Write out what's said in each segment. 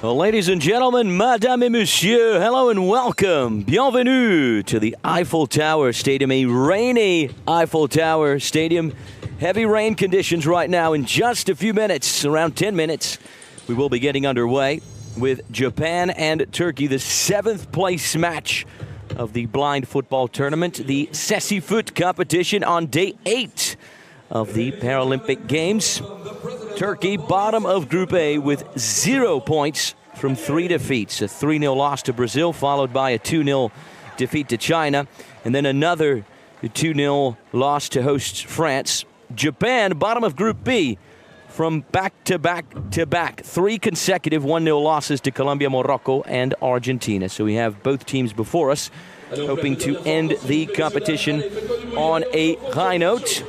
Well, ladies and gentlemen, Madame et Monsieur, hello and welcome. Bienvenue to the Eiffel Tower Stadium, a rainy Eiffel Tower Stadium. Heavy rain conditions right now. In just a few minutes, around 10 minutes, we will be getting underway with Japan and Turkey, the 7th place match of the blind football tournament, the Sessifoot competition on day 8 of the Paralympic Games. Turkey, bottom of Group A with 0 points from 3 defeats. A 3-0 loss to Brazil, followed by a 2-0 defeat to China, and then another 2-0 loss to hosts France. Japan, bottom of Group B, from back-to-back 3 consecutive 1-0 losses to Colombia, Morocco, and Argentina. So we have both teams before us, hoping to end the competition on a high note.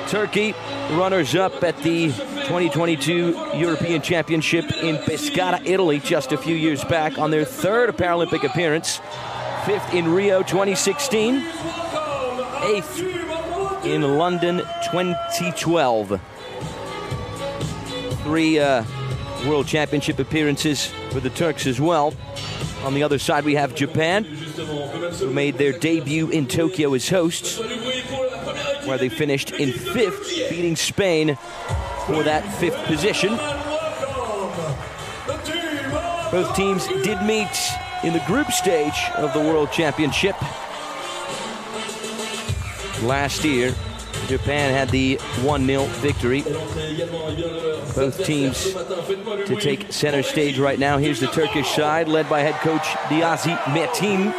Turkey, runners-up at the 2022 European Championship in Pescara, Italy, just a few years back, on their 3rd Paralympic appearance. 5th in Rio 2016, 8th in London 2012. 3 World Championship appearances for the Turks as well. On the other side, we have Japan, who made their debut in Tokyo as hosts, where they finished in 5th, beating Spain for that 5th position. Both teams did meet in the group stage of the World Championship. Last year, Japan had the 1-0 victory. Both teams to take center stage right now. Here's the Turkish side, led by head coach Niyazi Metin.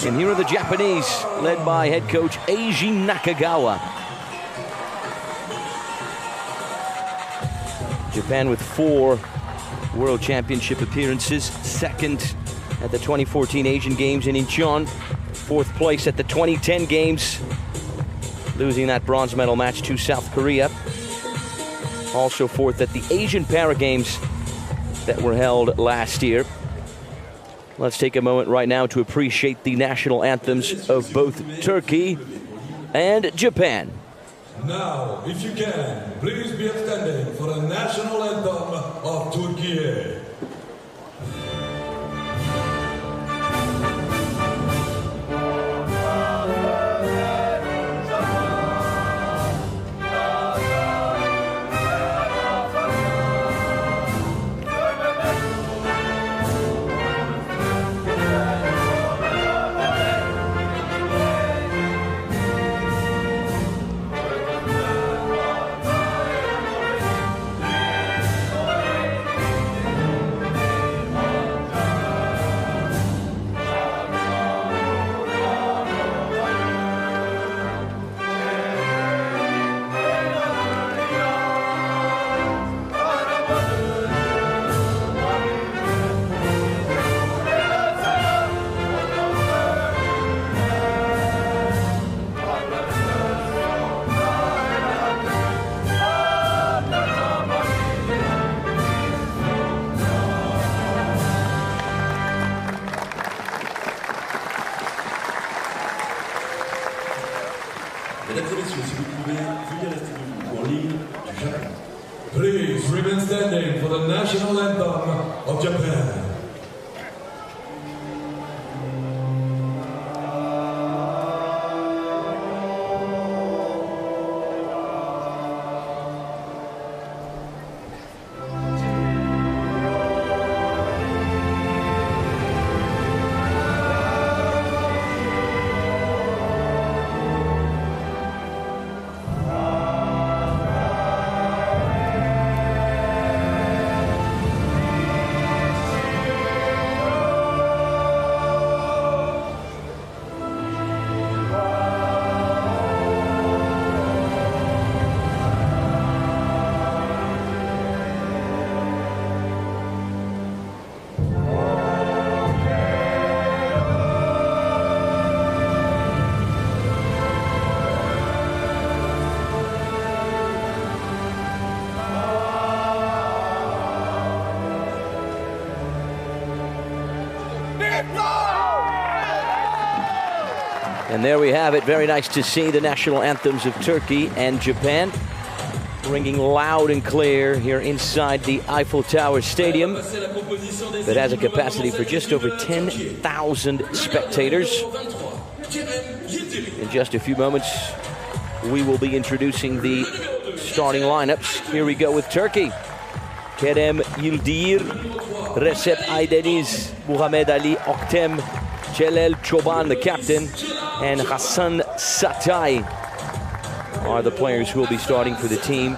And here are the Japanese, led by head coach Eiji Nakagawa. Japan with 4 World Championship appearances. 2nd at the 2014 Asian Games in Incheon. 4th place at the 2010 Games, losing that bronze medal match to South Korea. Also 4th at the Asian Para Games that were held last year. Let's take a moment right now to appreciate the national anthems of both Turkey and Japan. Now, if you can, please be standing for the national anthem of Turkey. Please remain standing for the national anthem of Japan. And there we have it. Very nice to see the national anthems of Turkey and Japan ringing loud and clear here inside the Eiffel Tower Stadium that has a capacity for just over 10,000 spectators. In just a few moments, we will be introducing the starting lineups. Here we go with Turkey. Kerem Yildir, Recep Aydeniz, Muhammed Ali Oktem, Celal Çoban, the captain, and Hassan Satay are the players who will be starting for the team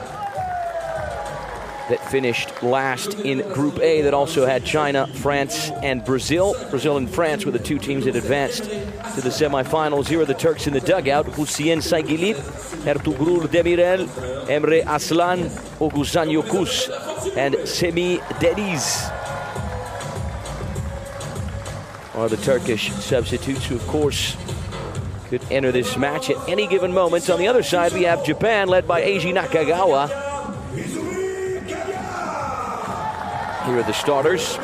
that finished last in Group A, that also had China, France, and Brazil. Brazil and France were the two teams that advanced to the semifinals. Here are the Turks in the dugout: Hüseyin Saygilip, Ertuğrul Demirel, Emre Aslan, Oguzhan Yokus, and Semih Deniz are the Turkish substitutes, who of course could enter this match at any given moment. On the other side, we have Japan, led by Eiji Nakagawa. Here are the starters.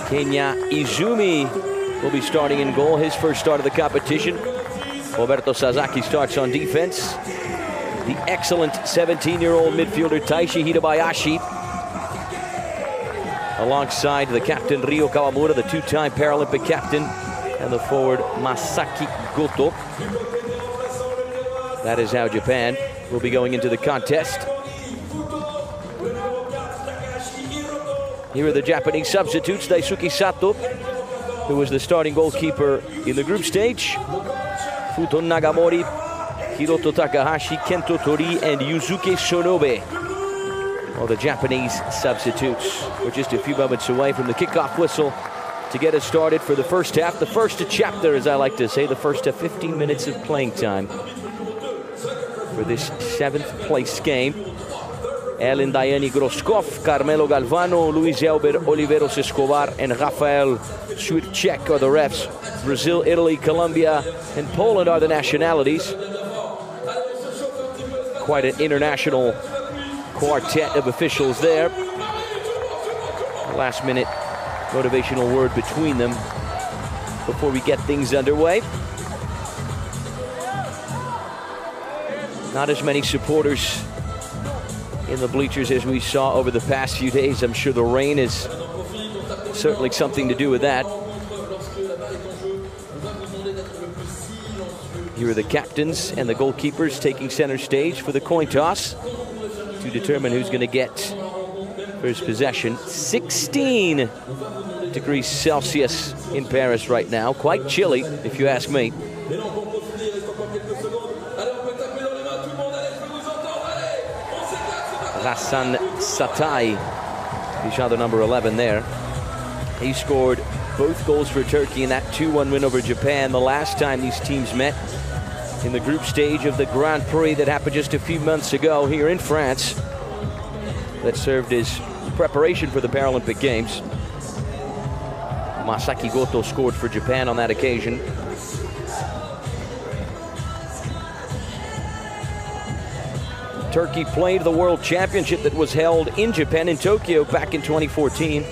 Kenya Izumi will be starting in goal, his first start of the competition. Roberto Sasaki starts on defense. The excellent 17-year-old midfielder Taishi Hirabayashi, alongside the captain Ryo Kawamura, the two-time Paralympic captain, and the forward Masaki Goto. That is how Japan will be going into the contest. Here are the Japanese substitutes: Daisuke Sato, who was the starting goalkeeper in the group stage, Futon Nagamori, Hiroto Takahashi, Kento Tori, and Yusuke Sonobe. Well, the Japanese substitutes. We're just a few moments away from the kickoff whistle to get us started for the first half. The first chapter, as I like to say, the first 15 minutes of playing time for this 7th place game. Ellen Daiane Groskov, Carmelo Galvano, Luis Elber Oliveros Escobar, and Rafael Suircek are the refs. Brazil, Italy, Colombia, and Poland are the nationalities. Quite an international quartet of officials there. Last-minute motivational word between them before we get things underway. Not as many supporters in the bleachers as we saw over the past few days. I'm sure the rain is certainly something to do with that. Here are the captains and the goalkeepers taking center stage for the coin toss to determine who's going to get first possession. 16 degrees Celsius in Paris right now. Quite chilly, if you ask me. Hassan Satay, he's the number 11 there. He scored both goals for Turkey in that 2-1 win over Japan the last time these teams met in the group stage of the Grand Prix that happened just a few months ago here in France, that served as preparation for the Paralympic Games. Masaki Goto scored for Japan on that occasion. Turkey played the World Championship that was held in Japan, in Tokyo, back in 2014,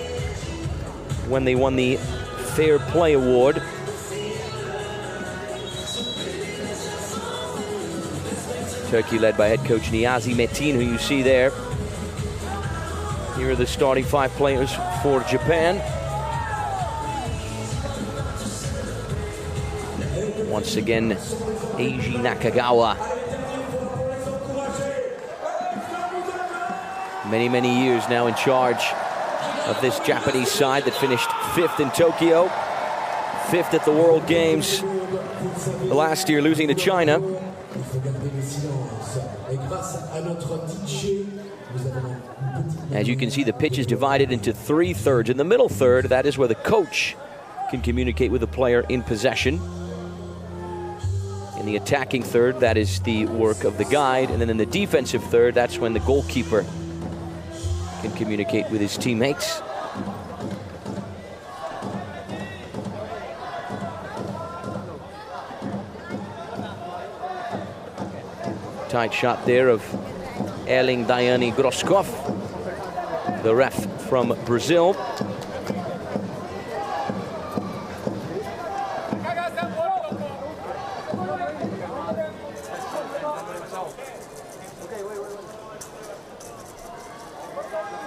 when they won the Fair Play Award. Turkey led by head coach Niyazi Metin, who you see there. Here are the starting 5 players for Japan. Once again, Eiji Nakagawa. Many years now in charge of this Japanese side that finished 5th in Tokyo, 5th at the World Games last year, losing to China. As you can see, the pitch is divided into 3 thirds. In the middle third, that is where the coach can communicate with the player in possession. In the attacking third, that is the work of the guide. And then in the defensive third, that's when the goalkeeper can communicate with his teammates. Tight shot there of Ellen Daiane Groskov, the ref from Brazil.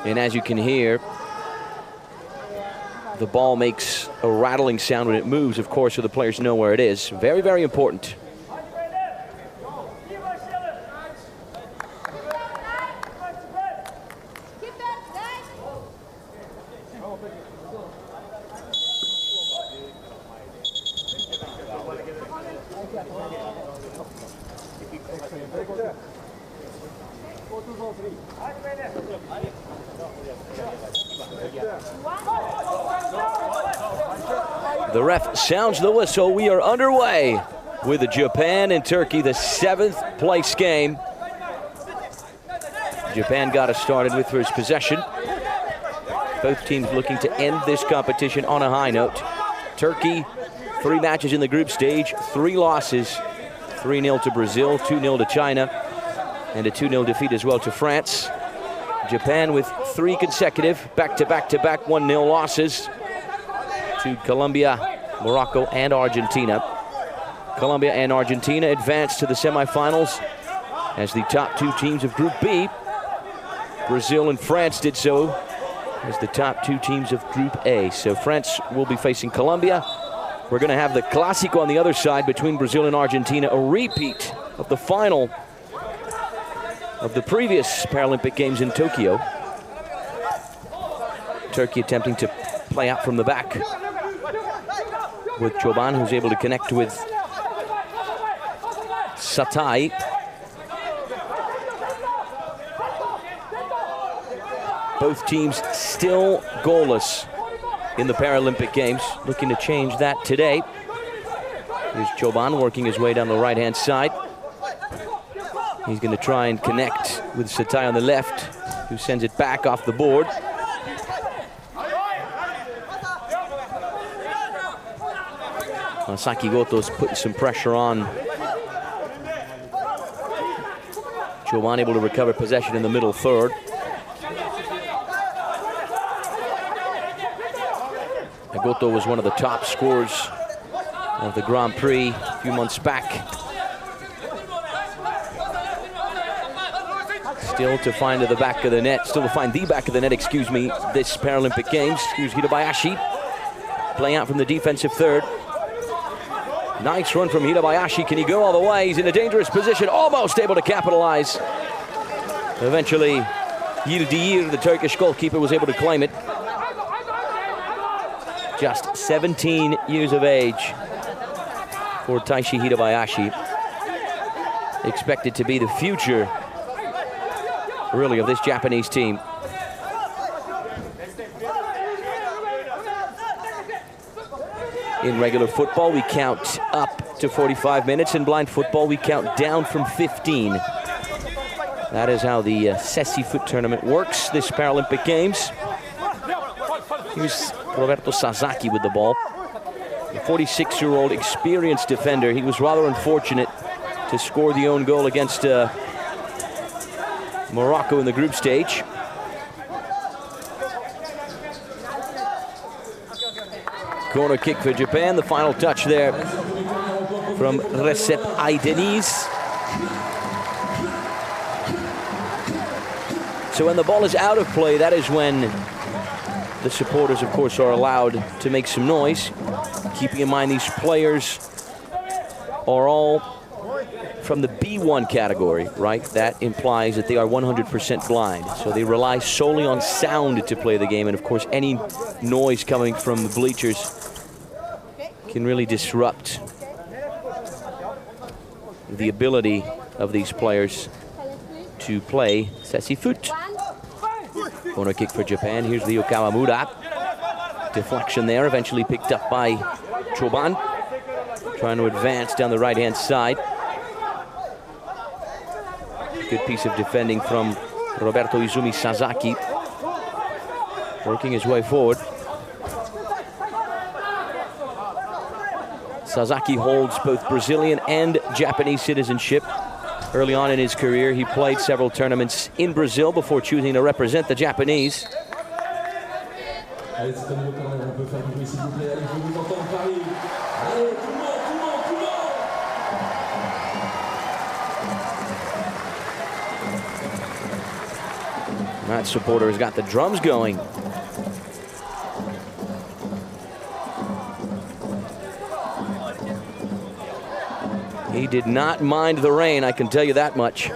And as you can hear, the ball makes a rattling sound when it moves, of course, so the players know where it is. Very, very important. The ref sounds the whistle. We are underway with the Japan and Turkey, the 7th place game. Japan got us started with first possession. Both teams looking to end this competition on a high note. Turkey, 3 matches in the group stage, 3 losses. 3-0 to Brazil, 2-0 to China, and a 2-0 defeat as well to France. Japan with 3 consecutive back-to-back-to-back 1-0 losses to Colombia, Morocco, and Argentina. Colombia and Argentina advanced to the semifinals as the top 2 teams of Group B. Brazil and France did so as the top 2 teams of Group A. So France will be facing Colombia. We're going to have the Clásico on the other side between Brazil and Argentina, a repeat of the final of the previous Paralympic Games in Tokyo. Turkey attempting to play out from the back with Çoban, who's able to connect with Satay. Both teams still goalless in the Paralympic Games, looking to change that today. Here's Çoban working his way down the right-hand side. He's going to try and connect with Satay on the left, who sends it back off the board. Masaki Goto's putting some pressure on. Çoban able to recover possession in the middle third. Goto was one of the top scorers of the Grand Prix a few months back. Still to find the back of the net, excuse me, this Paralympic Games. Here's Hirabayashi playing out from the defensive third. Nice run from Hirabayashi. Can he go all the way? He's in a dangerous position, almost able to capitalize. Eventually, Yildiz, the Turkish goalkeeper, was able to claim it. Just 17 years of age for Taishi Hirabayashi. Expected to be the future, really, of this Japanese team. In regular football, we count up to 45 minutes. In blind football, we count down from 15. That is how the Ceci-Foot tournament works, this Paralympic Games. Here's Roberto Sasaki with the ball. The 46-year-old experienced defender. He was rather unfortunate to score the own goal against Morocco in the group stage. Corner kick for Japan. The final touch there from Recep Aydeniz. So when the ball is out of play, that is when the supporters, of course, are allowed to make some noise. Keeping in mind these players are all from the B1 category, right? That implies that they are 100% blind. So they rely solely on sound to play the game. And of course, any noise coming from the bleachers can really disrupt the ability of these players to play Ceci-Foot. Corner kick for Japan. Here's Ryo Kawamura. Deflection there, eventually picked up by Çoban. Trying to advance down the right-hand side. Good piece of defending from Roberto Izumi Sasaki. Working his way forward. Sasaki holds both Brazilian and Japanese citizenship. Early on in his career, he played several tournaments in Brazil before choosing to represent the Japanese. That supporter has got the drums going. He did not mind the rain, I can tell you that much.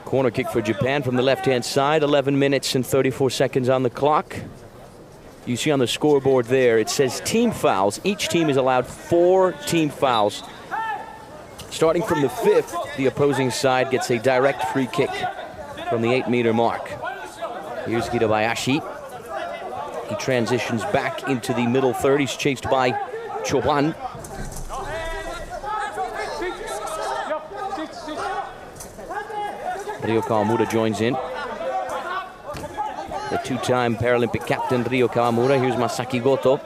Corner kick for Japan from the left-hand side, 11 minutes and 34 seconds on the clock. You see on the scoreboard there, it says team fouls. Each team is allowed 4 team fouls. Starting from the 5th, the opposing side gets a direct free kick from the 8-meter mark. Here's Hirabayashi. He transitions back into the middle third. He's chased by Choban. Ryo Kawamura joins in. The 2-time Paralympic captain, Ryo Kawamura. Here's Masaki Goto.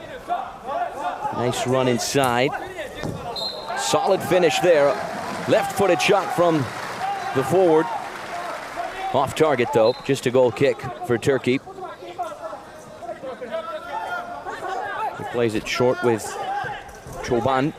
Nice run inside. Solid finish there. Left-footed shot from the forward. Off target, though. Just a goal kick for Turkey. He plays it short with Choban.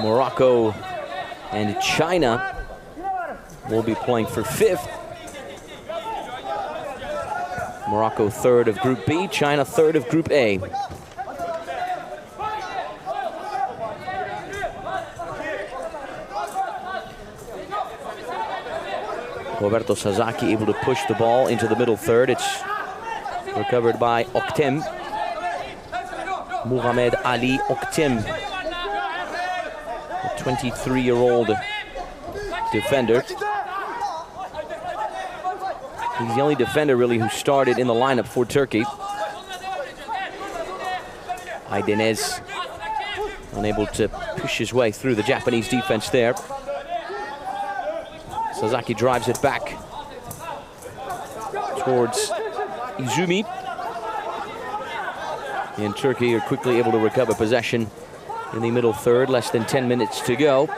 Morocco and China will be playing for 5th. Morocco 3rd of Group B, China 3rd of Group A. Roberto Sasaki able to push the ball into the middle third. It's recovered by Oktem. Mohamed Ali Oktem, a 23-year-old defender. He's the only defender really who started in the lineup for Turkey. Aydenez unable to push his way through the Japanese defense there. Sasaki drives it back towards Izumi. And Turkey are quickly able to recover possession in the middle third, less than 10 minutes to go.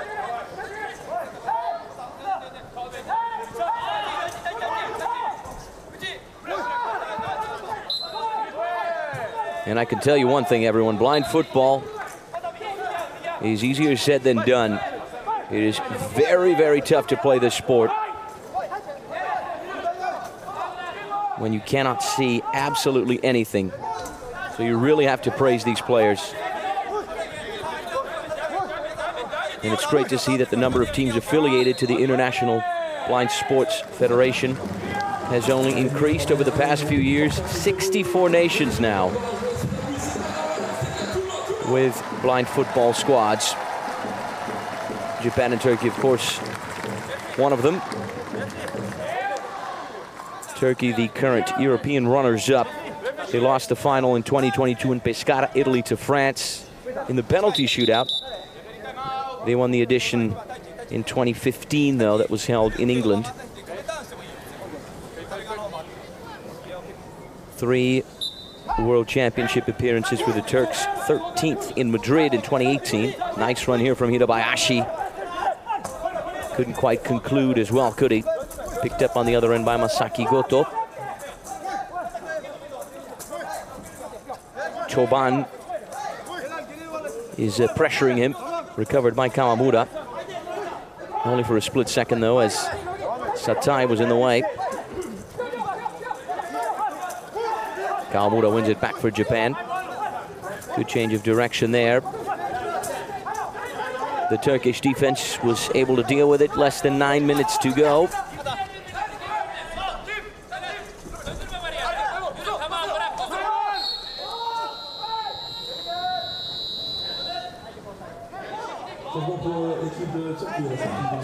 And I can tell you one thing, everyone, blind football is easier said than done. It is very, very tough to play this sport when you cannot see absolutely anything. So you really have to praise these players. And it's great to see that the number of teams affiliated to the International Blind Sports Federation has only increased over the past few years. 64 nations now with blind football squads. Japan and Turkey, of course, one of them. Turkey, the current European runners-up. They lost the final in 2022 in Pescara, Italy, to France in the penalty shootout. They won the edition in 2015, though, that was held in England. 3 World Championship appearances for the Turks, 13th in Madrid in 2018. Nice run here from Hirabayashi. Couldn't quite conclude as well, could he? Picked up on the other end by Masaki Goto. Choban is pressuring him. Recovered by Kawamura. Only for a split second, though, as Satai was in the way. Kawamura wins it back for Japan. Good change of direction there. The Turkish defense was able to deal with it. Less than 9 minutes to go.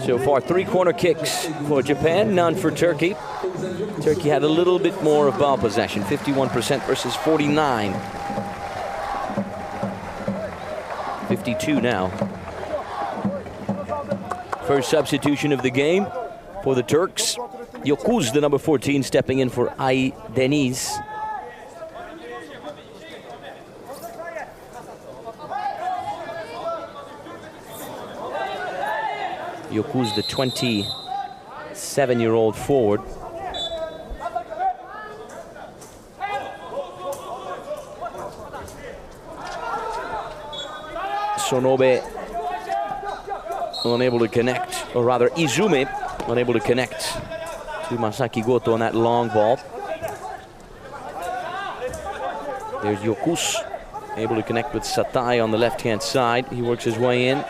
So far, 3 corner kicks for Japan, none for Turkey. Turkey had a little bit more of ball possession, 51% versus 49. 52 now. First substitution of the game for the Turks. Yokuz, the number 14, stepping in for Aydenez. Yoku's the 27-year-old forward. Sonobe unable to connect, or rather Izume unable to connect to Masaki Goto on that long ball. There's Yokus, able to connect with Satai on the left-hand side. He works his way in.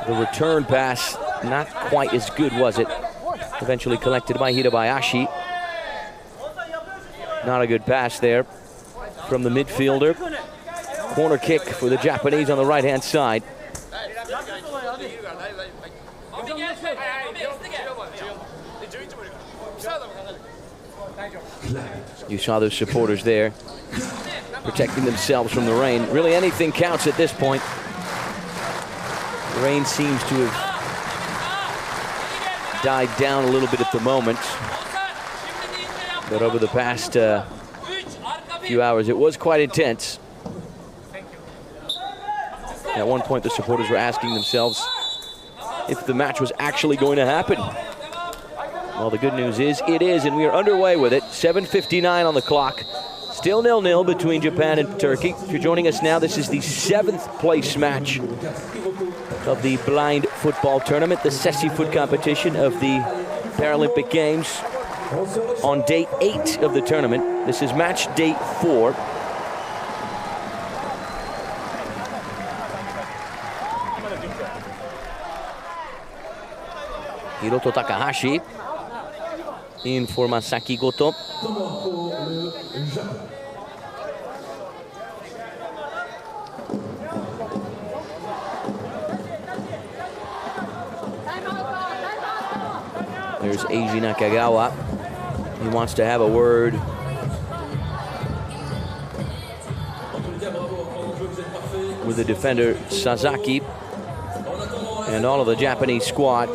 The return pass, not quite as good, was it? Eventually collected by Hirabayashi. Not a good pass there from the midfielder. Corner kick for the Japanese on the right-hand side. You saw those supporters there protecting themselves from the rain. Really anything counts at this point. The rain seems to have died down a little bit at the moment. But over the past few hours, it was quite intense. At one point, the supporters were asking themselves if the match was actually going to happen. Well, the good news is it is, and we are underway with it. 7:59 on the clock. Still 0-0 between Japan and Turkey. If you're joining us now, this is the 7th place match of the blind football tournament, the Sessi-foot competition of the Paralympic Games. On day 8 of the tournament, this is match day 4. Hiroto Takahashi in for Masaki Goto. There's Eiji Nakagawa. He wants to have a word with the defender Sasaki and all of the Japanese squad.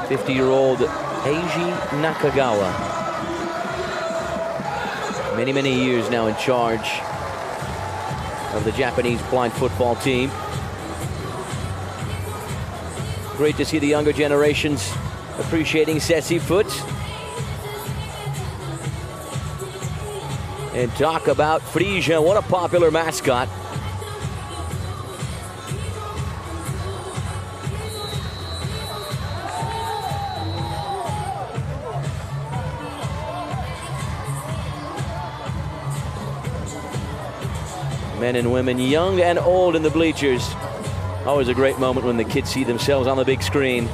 50-year-old Eiji Nakagawa. Many, many years now in charge of the Japanese blind football team. Great to see the younger generations appreciating Sessi-foot. And talk about Frisia, what a popular mascot. Men and women, young and old in the bleachers. Always a great moment when the kids see themselves on the big screen.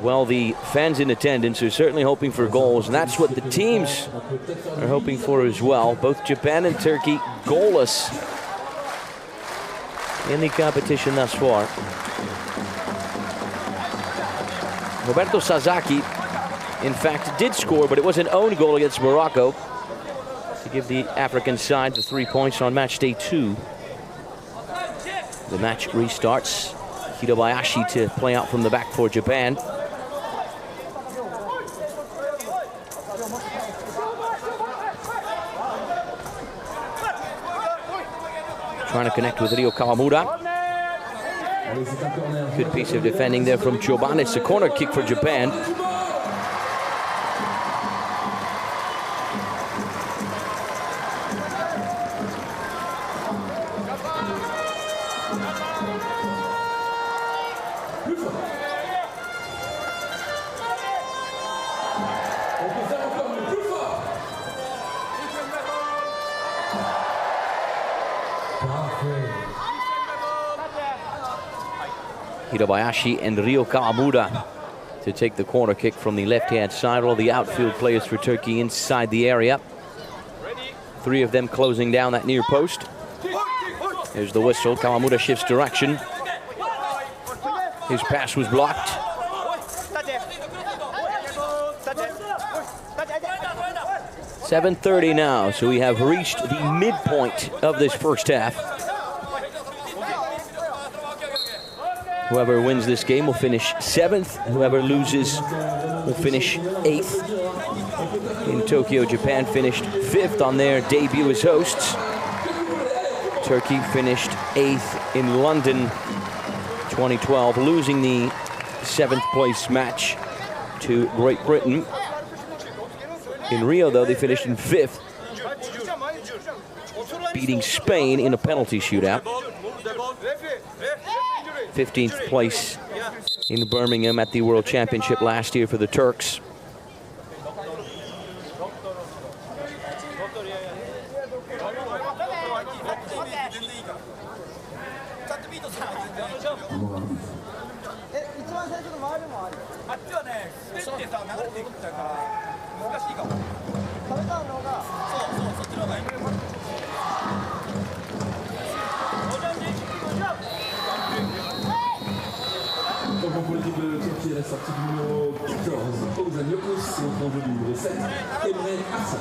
Well, the fans in attendance are certainly hoping for goals, and that's what the teams are hoping for as well. Both Japan and Turkey goalless in the competition thus far. Roberto Sasaki, in fact, did score, but it was an own goal against Morocco to give the African side the 3 points on match day 2. The match restarts. Hirabayashi to play out from the back for Japan. Trying to connect with Ryo Kawamura. Good piece of defending there from Choban. It's a corner kick for Japan. Hirabayashi and Ryo Kawamura to take the corner kick from the left-hand side. All the outfield players for Turkey inside the area. 3 of them closing down that near post. There's the whistle. Kawamura shifts direction. His pass was blocked. .7:30 now, so we have reached the midpoint of this first half. Whoever wins this game will finish 7th. Whoever loses will finish 8th. in Tokyo, Japan finished 5th on their debut as hosts. Turkey finished 8th in London 2012, losing the 7th place match to Great Britain. In Rio, though, they finished in 5th, beating Spain in a penalty shootout. 15th place in Birmingham at the World Championship last year for the Turks. Pour l'équipe de Turquie, la sortie du numéro 14, Ozaniokos, et au enjeu du numéro 7, Emre Arslan.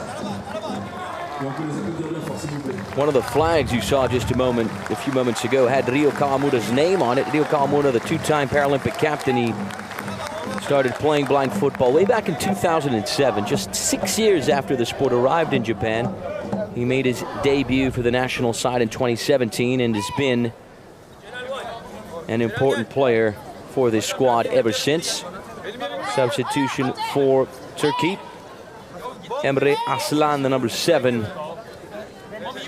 One of the flags you saw just a few moments ago had Rio Kawamura's name on it. Rio Kawamura, the two-time Paralympic captain, he started playing blind football way back in 2007, just 6 years after the sport arrived in Japan. He made his debut for the national side in 2017 and has been an important player for this squad ever since. Substitution for Turkey. Emre Arslan, the number 7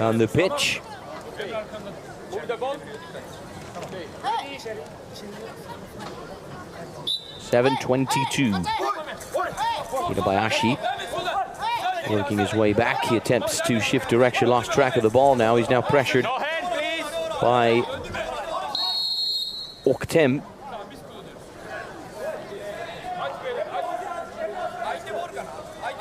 on the pitch. .722. Hirabayashi working his way back. He attempts to shift direction, lost track of the ball now. He's now pressured by Oktem.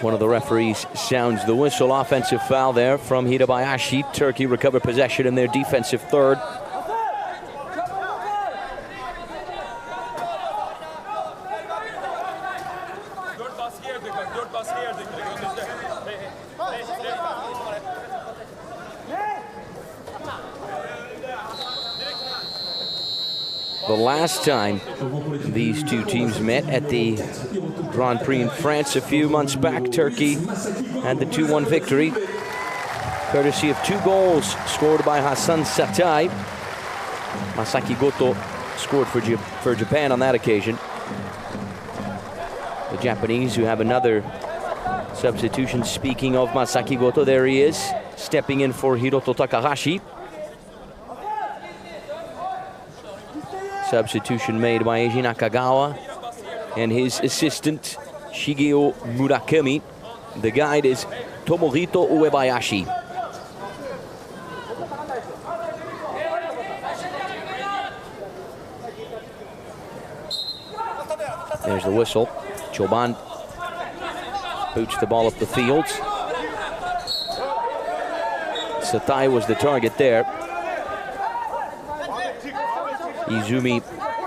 One of the referees sounds the whistle. Offensive foul there from Hirabayashi. Turkey recover possession in their defensive third. The last time these two teams met at the Grand Prix in France a few months back, Turkey had the 2-1 victory, courtesy of 2 goals scored by Hasan Satai. Masaki Goto scored for Japan on that occasion. The Japanese, who have another substitution. Speaking of Masaki Goto, there he is, stepping in for Hiroto Takahashi. Substitution made by Eiji Nakagawa and his assistant Shigeo Murakami. The guide is Tomohito Uebayashi. There's the whistle. Choban boots the ball up the field. Satai was the target there. Izumi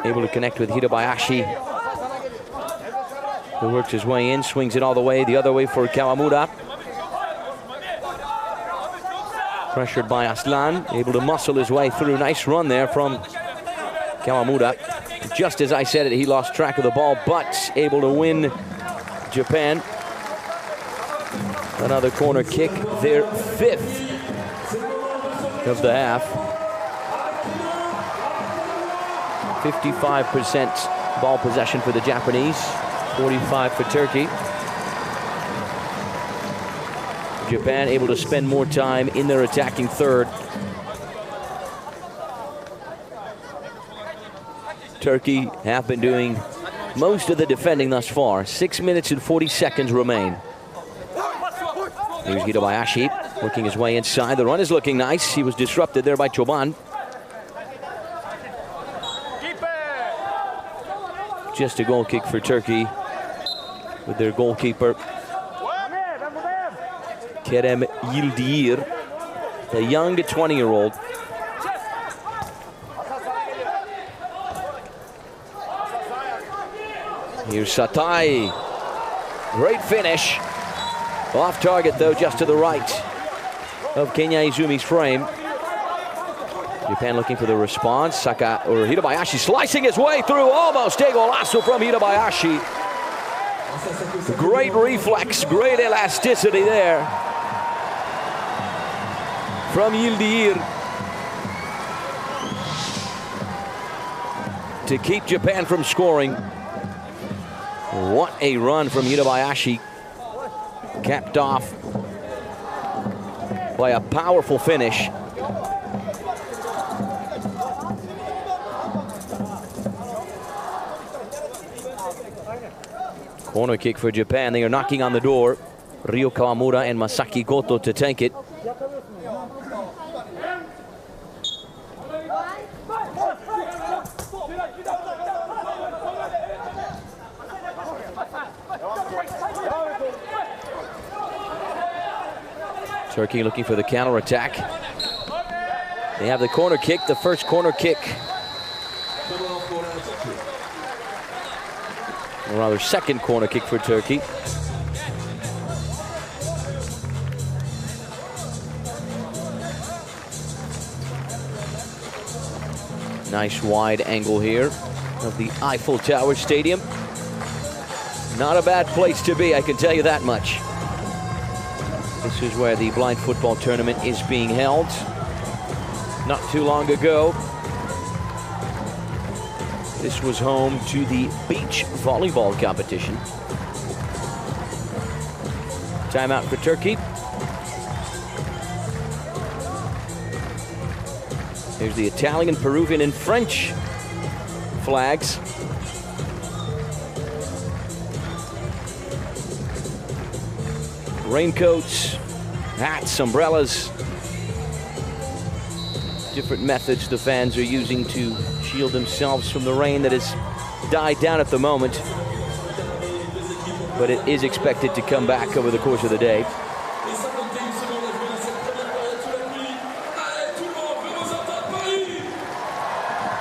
able to connect with Hirabayashi, who works his way in, swings it all the way, the other way for Kawamura. Pressured by Arslan, able to muscle his way through. Nice run there from Kawamura. Just as I said it, he lost track of the ball, but able to win Japan. Another corner kick, their 5th of the half. 55% ball possession for the Japanese, 45% for Turkey. Japan able to spend more time in their attacking third. Turkey have been doing most of the defending thus far. 6 minutes and 40 seconds remain. Here's Hirabayashi working his way inside. The run is looking nice. He was disrupted there by Choban. Just a goal kick for Turkey with their goalkeeper Kerem Yildiz, the young 20-year-old. Here's Satai. Great finish. Off target though, just to the right of Kenya Izumi's frame. Japan looking for the response. Saka or Hirabayashi slicing his way through. Almost a golazo from Hirabayashi. Great reflex, great elasticity there from Yildirim to keep Japan from scoring. What a run from Hirabayashi, capped off by a powerful finish. Corner kick for Japan. They are knocking on the door. Ryo Kawamura and Masaki Goto to take it. Turkey looking for the counter-attack. They have the corner kick, the first corner kick. Or rather, second corner kick for Turkey. Nice wide angle here of the Eiffel Tower Stadium. Not a bad place to be, I can tell you that much. This is where the blind football tournament is being held. Not too long ago, this was home to the beach volleyball competition. Timeout for Turkey. Here's the Italian, Peruvian, and French flags. Raincoats, hats, umbrellas. Different methods the fans are using to shield themselves from the rain that has died down at the moment. But it is expected to come back over the course of the day.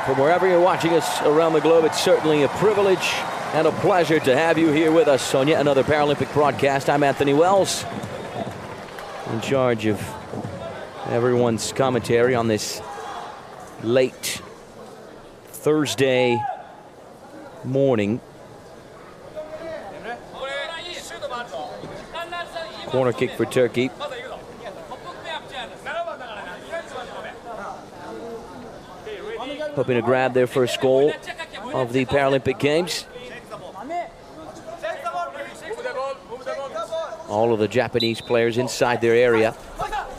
From wherever you're watching us around the globe, it's certainly a privilege and a pleasure to have you here with us on yet another Paralympic broadcast. I'm Anthony Wells, in charge of everyone's commentary on this late Thursday morning. Corner kick for Turkey. Hoping to grab their first goal of the Paralympic Games. All of the Japanese players inside their area.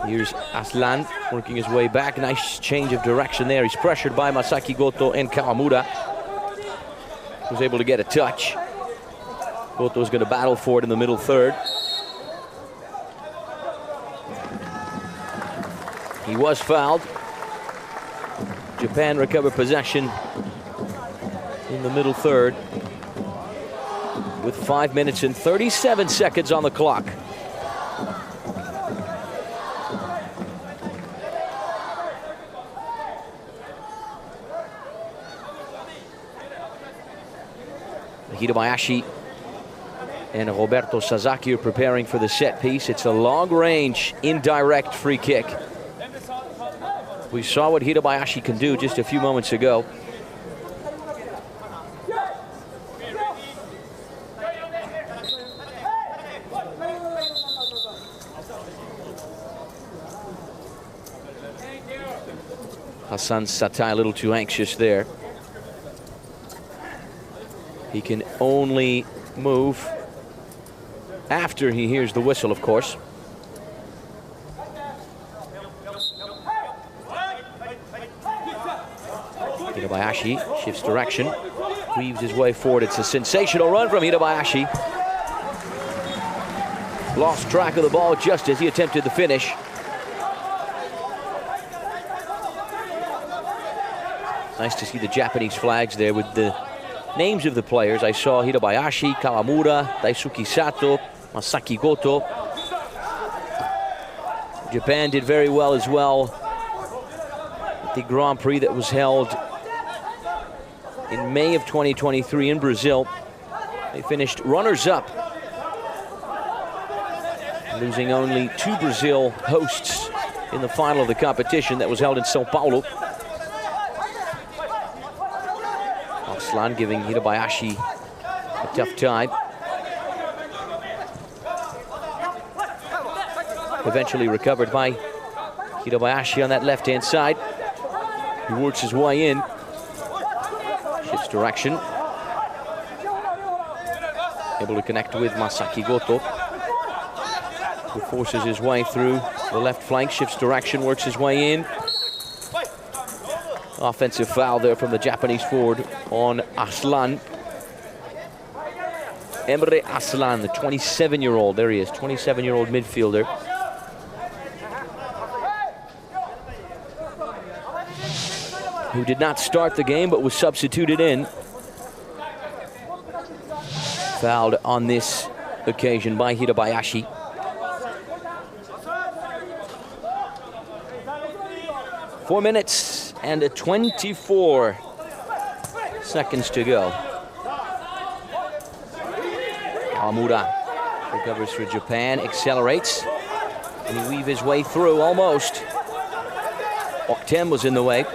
Here's Aslan working his way back. Nice change of direction there. He's pressured by Masaki Goto and Kawamura. Was able to get a touch. Goto's going to battle for it in the middle third. He was fouled. Japan recovered possession in the middle third with 5 minutes and 37 seconds on the clock. Hirabayashi and Roberto Sasaki are preparing for the set piece. It's a long-range, indirect free kick. We saw what Hirabayashi can do just a few moments ago. Hassan Satai a little too anxious there. He can only move after he hears the whistle, of course. Hirabayashi shifts direction, weaves his way forward. It's a sensational run from Hirabayashi. Lost track of the ball just as he attempted the finish. Nice to see the Japanese flags there with the names of the players. I saw Hirabayashi, Kawamura, Daisuke Sato, Masaki Goto. Japan did very well as well at the Grand Prix that was held in May of 2023 in Brazil. They finished runners-up, losing only to Brazil hosts in the final of the competition that was held in Sao Paulo. Aslan giving Hirabayashi a tough time. Eventually recovered by Hirabayashi on that left-hand side. He works his way in. Shifts direction. Able to connect with Masaki Goto, who forces his way through the left flank, shifts direction, works his way in. Offensive foul there from the Japanese forward on Aslan. Emre Aslan, the 27-year-old, there he is, 27-year-old midfielder. Who did not start the game but was substituted in. Fouled on this occasion by Hirabayashi. Four minutes and 24 seconds to go. Kawamura recovers for Japan, accelerates, and he weaves his way through almost. Oktem was in the way.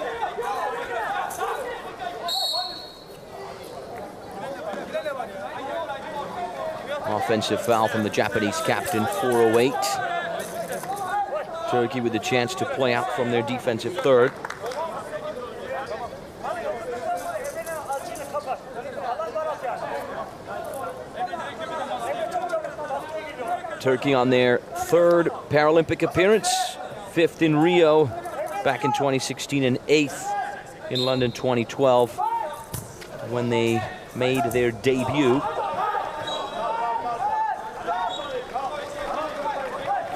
Offensive foul from the Japanese captain, 4:08. Turkey with the chance to play out from their defensive third. Turkey on their third Paralympic appearance, fifth in Rio back in 2016 and eighth in London 2012 when they made their debut.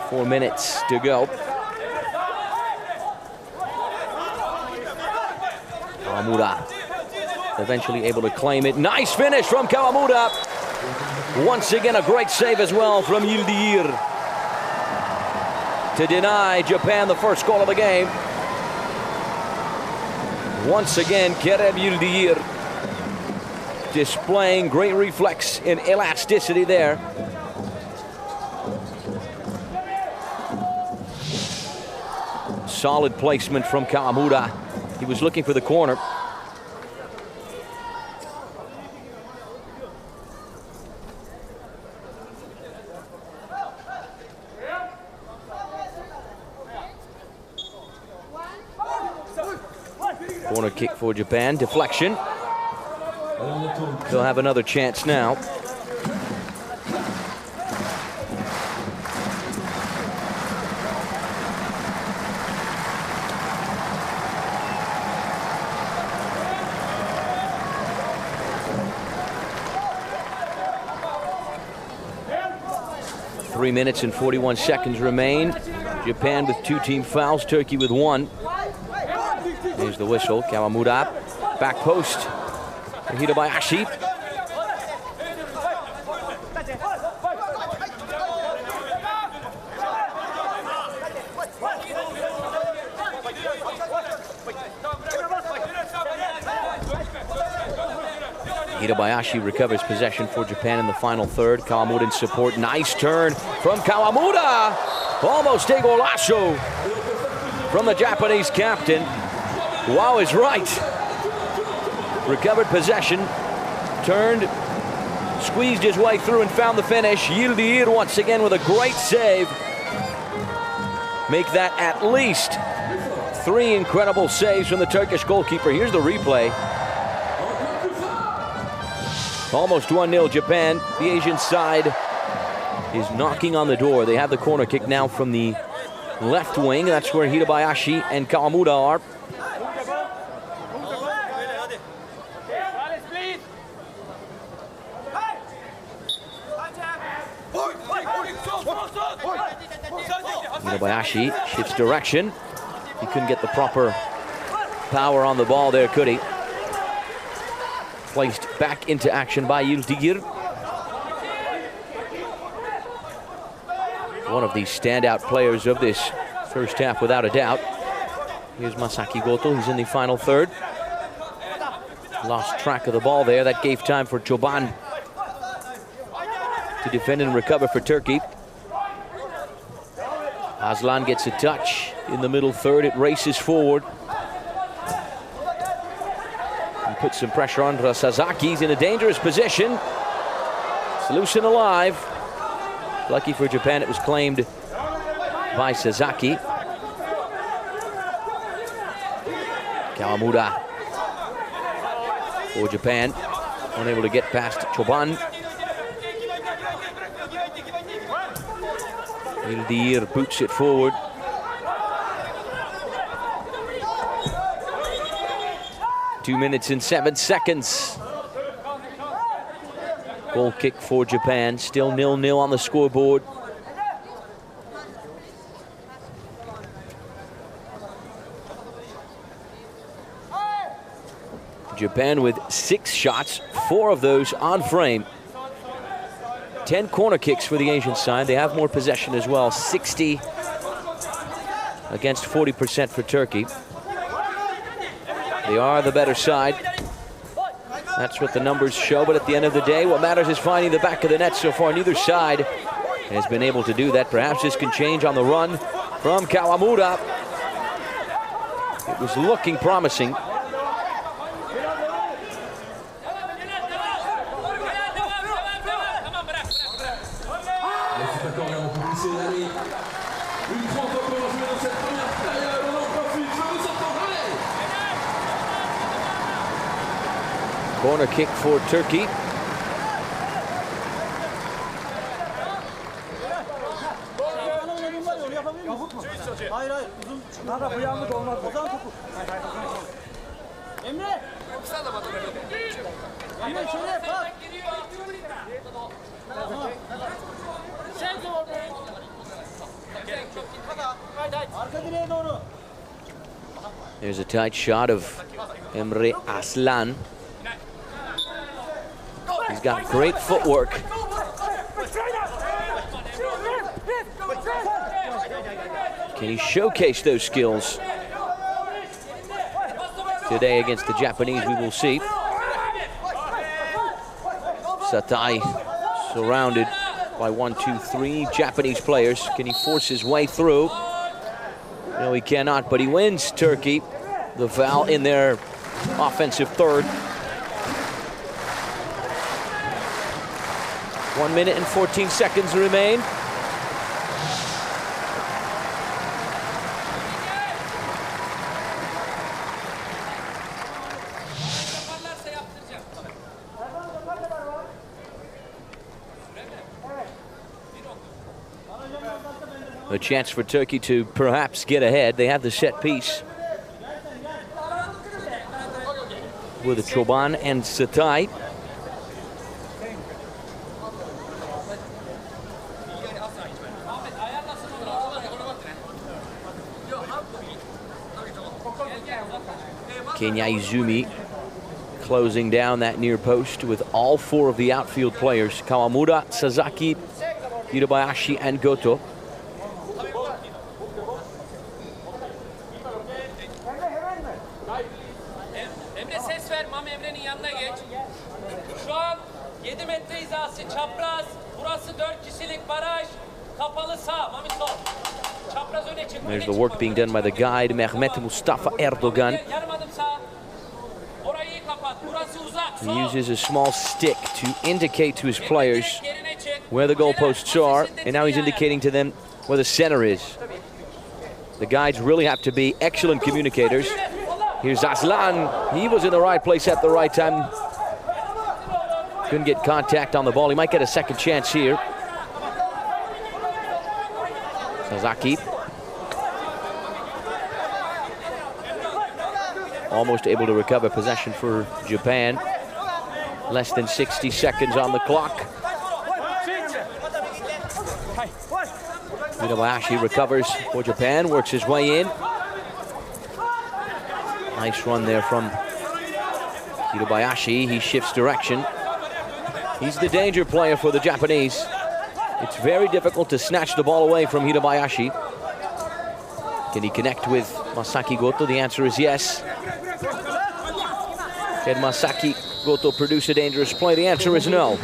4 minutes to go. Kawamura eventually able to claim it. Nice finish from Kawamura. Once again, a great save as well from Yildirim to deny Japan the first goal of the game. Once again, Kerem Yildirim displaying great reflex and elasticity there. Solid placement from Kawamura. He was looking for the corner. Corner kick for Japan, deflection. They'll have another chance now. Three minutes and 41 seconds remain. Japan with two team fouls, Turkey with one. Here's the whistle. Kawamura, back post. Hirabayashi. Hirabayashi recovers possession for Japan in the final third. Kawamura in support. Nice turn from Kawamura. Almost a golazo from the Japanese captain. Wow is right. Recovered possession. Turned. Squeezed his way through and found the finish. Yildirim once again with a great save. Make that at least three incredible saves from the Turkish goalkeeper. Here's the replay. Almost 1-0 Japan. The Asian side is knocking on the door. They have the corner kick now from the left wing. That's where Hirabayashi and Kawamura are. Hirabayashi shifts direction. He couldn't get the proper power on the ball there, could he? Placed back into action by Yildirim. One of the standout players of this first half, without a doubt. Here's Masaki Goto, who's in the final third. Lost track of the ball there. That gave time for Çoban to defend and recover for Turkey. Aslan gets a touch in the middle third. It races forward. And puts some pressure on Sasaki. He's in a dangerous position. It's loose and alive. Lucky for Japan, it was claimed by Sasaki. Kawamura for Japan, unable to get past Choban. Ildir boots it forward. Two minutes and 7 seconds. Goal kick for Japan, still 0-0 on the scoreboard. Japan with 6 shots, 4 of those on frame. 10 corner kicks for the Asian side. They have more possession as well, 60 against 40% for Turkey. They are the better side. That's what the numbers show, but at the end of the day, what matters is finding the back of the net so far. Neither side has been able to do that. Perhaps this can change on the run from Kawamura. It was looking promising. Corner kick for Turkey. There's a tight shot of Emre Aslan. He's got great footwork. Can he showcase those skills today against the Japanese? We will see. Satai surrounded by 1, 2, 3 Japanese players. Can he force his way through? No, he cannot, but he wins Turkey the foul in their offensive third. 1 minute and 14 seconds remain. A chance for Turkey to perhaps get ahead. They have the set piece with Choban and Satai. Kenya Izumi closing down that near post with all 4 of the outfield players. Kawamura, Sasaki, Hirabayashi, and Goto. Emre ses ver, Mam Emre'nin yanına geç. Şu an 7 metre hizası çapraz. Burası 4 kişilik baraj. Kapalı sağ, Mami sol. Çapraz öne çık. There's the work being done by the guide, Mehmet Mustafa Erdogan. He uses a small stick to indicate to his players where the goalposts are, and now he's indicating to them where the center is. The guides really have to be excellent communicators. Here's Aslan. He was in the right place at the right time. Couldn't get contact on the ball. He might get a second chance here. Sasaki. Almost able to recover possession for Japan. Less than 60 seconds on the clock. Hirabayashi recovers for Japan, works his way in. Nice run there from Hirabayashi. He shifts direction. He's the danger player for the Japanese. It's very difficult to snatch the ball away from Hirabayashi. Can he connect with Masaki Goto? The answer is yes. Can Masaki Goto produce a dangerous play? The answer is no.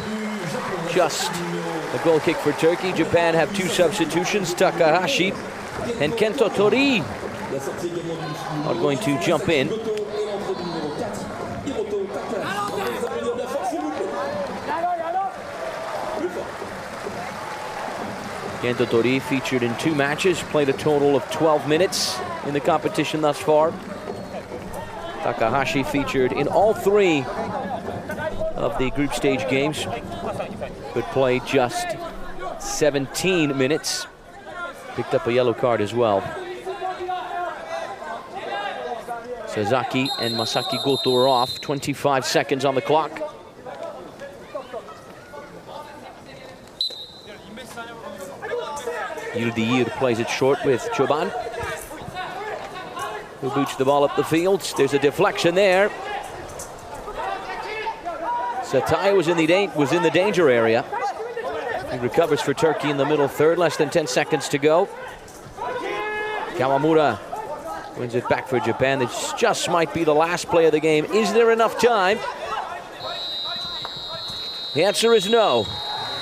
Just a goal kick for Turkey. Japan have 2 substitutions. Takahashi and Kento Tori are going to jump in. Gento Tori featured in 2 matches, played a total of 12 minutes in the competition thus far. Takahashi featured in all 3 of the group stage games, but played just 17 minutes. Picked up a yellow card as well. Sasaki and Masaki Goto are off. 25 seconds on the clock. Yildiz plays it short with Choban, who boots the ball up the field. There's a deflection there. Satay was in the danger area. He recovers for Turkey in the middle third. Less than 10 seconds to go. Kawamura wins it back for Japan. This just might be the last play of the game. Is there enough time? The answer is no.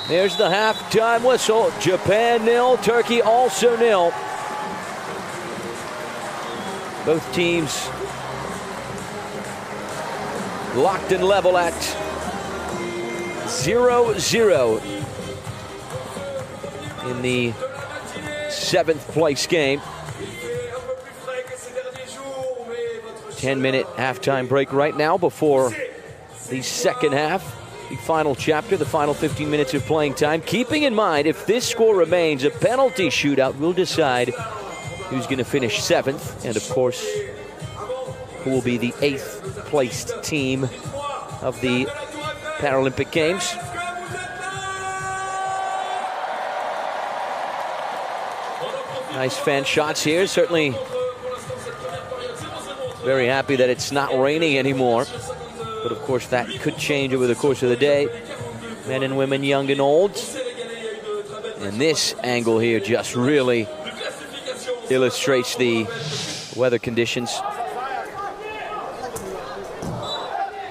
There's the halftime whistle. Japan 0, Turkey also 0. Both teams locked and level at 0-0 in the 7th place game. 10-minute halftime break right now before the second half. The final chapter, the final 15 minutes of playing time. Keeping in mind, if this score remains, a penalty shootout will decide who's going to finish 7th, and of course, who will be the 8th placed team of the Paralympic Games. Nice fan shots here. Certainly very happy that it's not raining anymore. But of course, that could change over the course of the day. Men and women, young and old. And this angle here just really illustrates the weather conditions.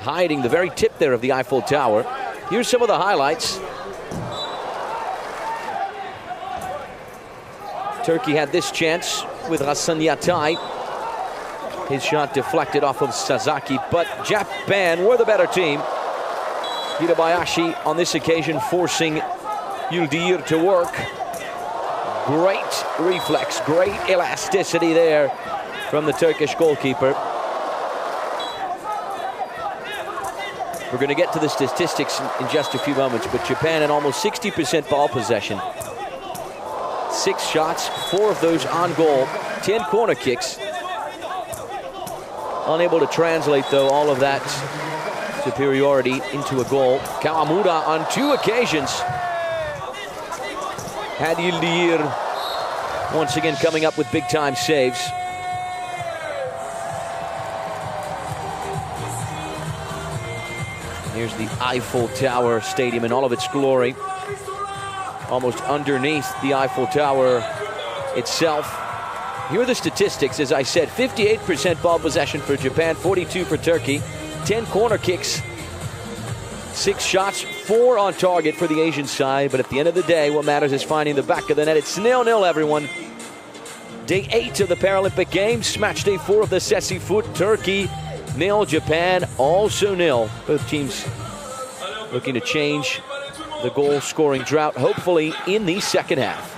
Hiding the very tip there of the Eiffel Tower. Here's some of the highlights. Turkey had this chance with Hasan Yatay. His shot deflected off of Sasaki, but Japan were the better team. Hirabayashi on this occasion forcing Yildiz to work. Great reflex, great elasticity there from the Turkish goalkeeper. We're going to get to the statistics in just a few moments, but Japan had almost 60% ball possession. 6 shots, 4 of those on goal, 10 corner kicks. Unable to translate, though, all of that superiority into a goal. Kawamura on 2 occasions had Yildiz once again coming up with big-time saves. Here's the Eiffel Tower Stadium in all of its glory. Almost underneath the Eiffel Tower itself. Here are the statistics, as I said, 58% ball possession for Japan, 42 for Turkey, 10 corner kicks, 6 shots, 4 on target for the Asian side. But at the end of the day, what matters is finding the back of the net. It's 0-0, everyone. Day 8 of the Paralympic Games, match day 4 of the Sessi Foot. Turkey 0, Japan also 0. Both teams looking to change the goal-scoring drought, hopefully in the second half.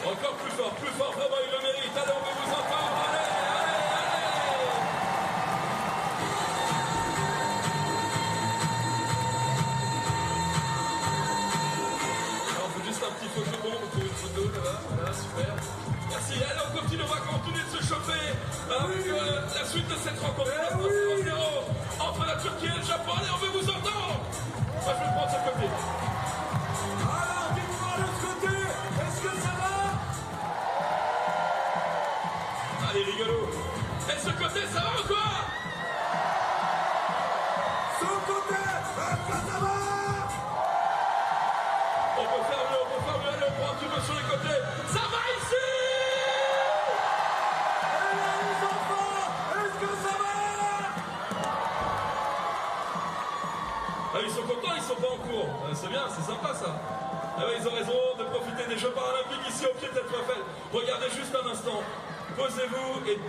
Encore plus fort, vraiment il le mérite. Allez, on veut vous entendre. Allez, allez, allez. Alors, on fait juste un petit photo bombe pour une photo là-bas. Voilà, super. Merci. Allez, on continue, on va continuer de se chauffer avec la suite de cette rencontre. 0-0 entre la Turquie et le Japon. Allez, on veut vous entendre. Moi, je vais prendre ce côté. Alors, dites-moi de ce côté, est-ce que ça va? Allez, rigolo. Et ce côté, ça va ou quoi? Ce côté, est-ce que ça va? On peut faire mieux, allez, on prend un petit peu sur les côtés. Ça va ici? Et là, les enfants, est-ce que ça va? Ah, ils sont contents, ils sont pas en cours. C'est bien, c'est sympa ça. Ah ouais, ils ont raison de profiter des Jeux Paralympiques ici au pied de la Tour Eiffel. Regardez juste un instant. Posez-vous et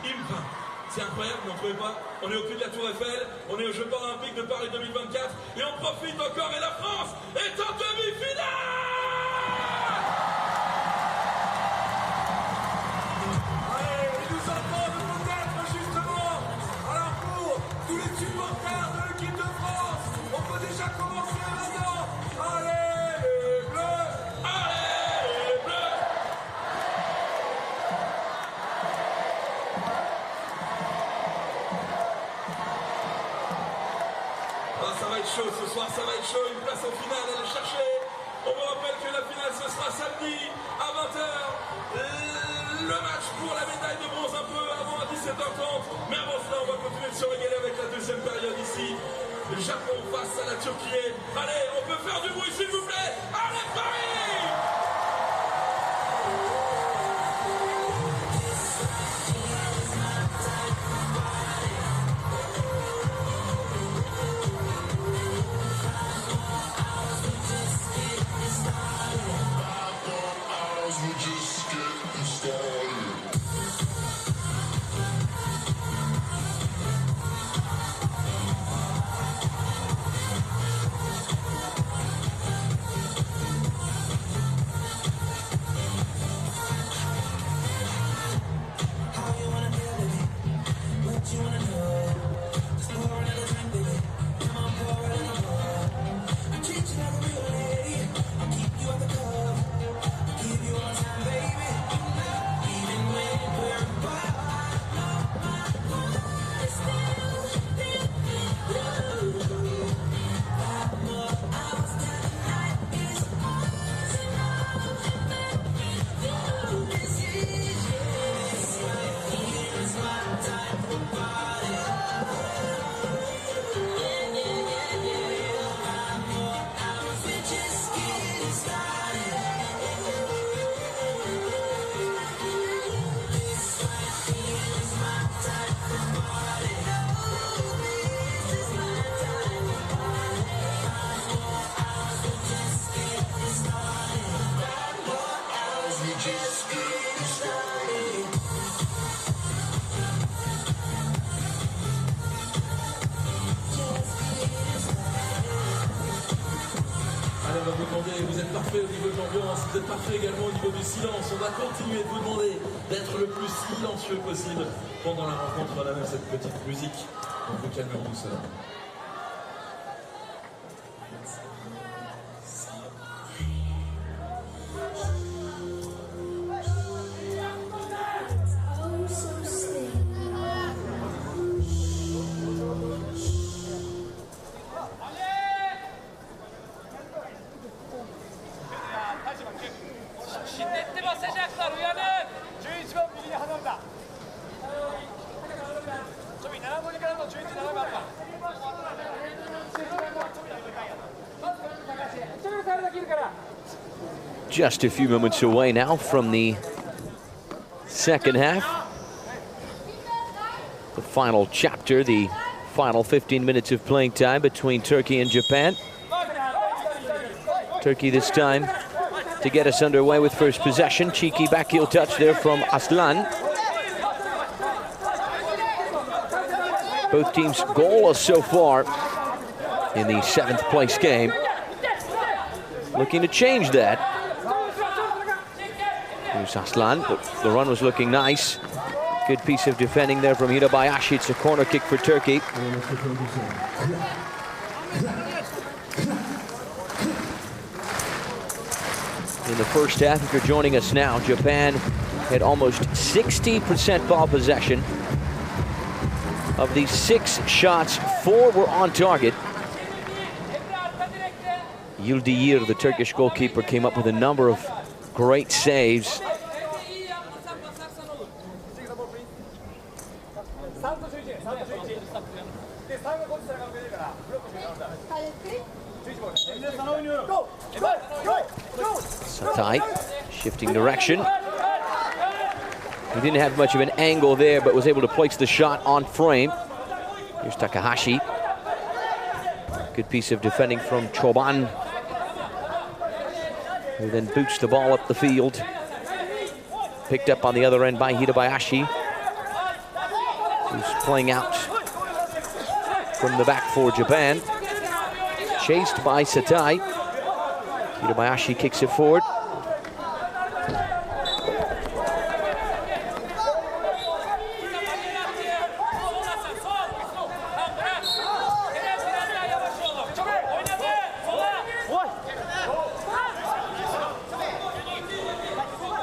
impa. C'est incroyable, vous n'en trouvez pas? On est au pied de la Tour Eiffel, on est aux Jeux Paralympiques de Paris 2024 et on profite encore et la France est en demi-finale! Allez, ils nous entendent peut-être justement. Alors pour tous les supporters de l'équipe de France, on peut déjà commencer maintenant. Allez, les Bleus! Allez, les Bleus! Ah, ça va être chaud ce soir, ça va être chaud. Une place en finale, allez chercher. On vous rappelle que la finale ce sera samedi à 20h. Le match pour la médaille de bronze un peu avant à 17h30. Mais avant cela, on va continuer de se régaler avec la deuxième période ici. Le Japon face à la Turquie. Allez, on peut faire du bruit s'il vous plaît. Allez, Paris! On va vous demander, vous êtes parfait au niveau de l'ambiance, vous êtes parfait également au niveau du silence. On va continuer de vous demander d'être le plus silencieux possible pendant la rencontre. On a même cette petite musique. Donc vous calmez tout seul. Şiddetli basacaklar, uyanın. 11番右に離れた。7番からの11、7番か。Just a few moments away now from the second half. The final chapter, the final 15 minutes of playing time between Turkey and Japan. Turkey this time to get us underway with first possession. Cheeky backheel touch there from Aslan. Both teams goalless so far in the 7th place game. Looking to change that. Here's Aslan, but the run was looking nice. Good piece of defending there from Hirabayashi. It's a corner kick for Turkey. In the first half, if you're joining us now, Japan had almost 60% ball possession. Of these 6 shots, 4 were on target. Yildirim, the Turkish goalkeeper, came up with a number of great saves. Satai shifting direction. He didn't have much of an angle there, but was able to place the shot on frame. Here's Takahashi. Good piece of defending from Choban, who then boots the ball up the field. Picked up on the other end by Hirabayashi, who's playing out from the back for Japan. Chased by Satai. Hirabayashi kicks it forward.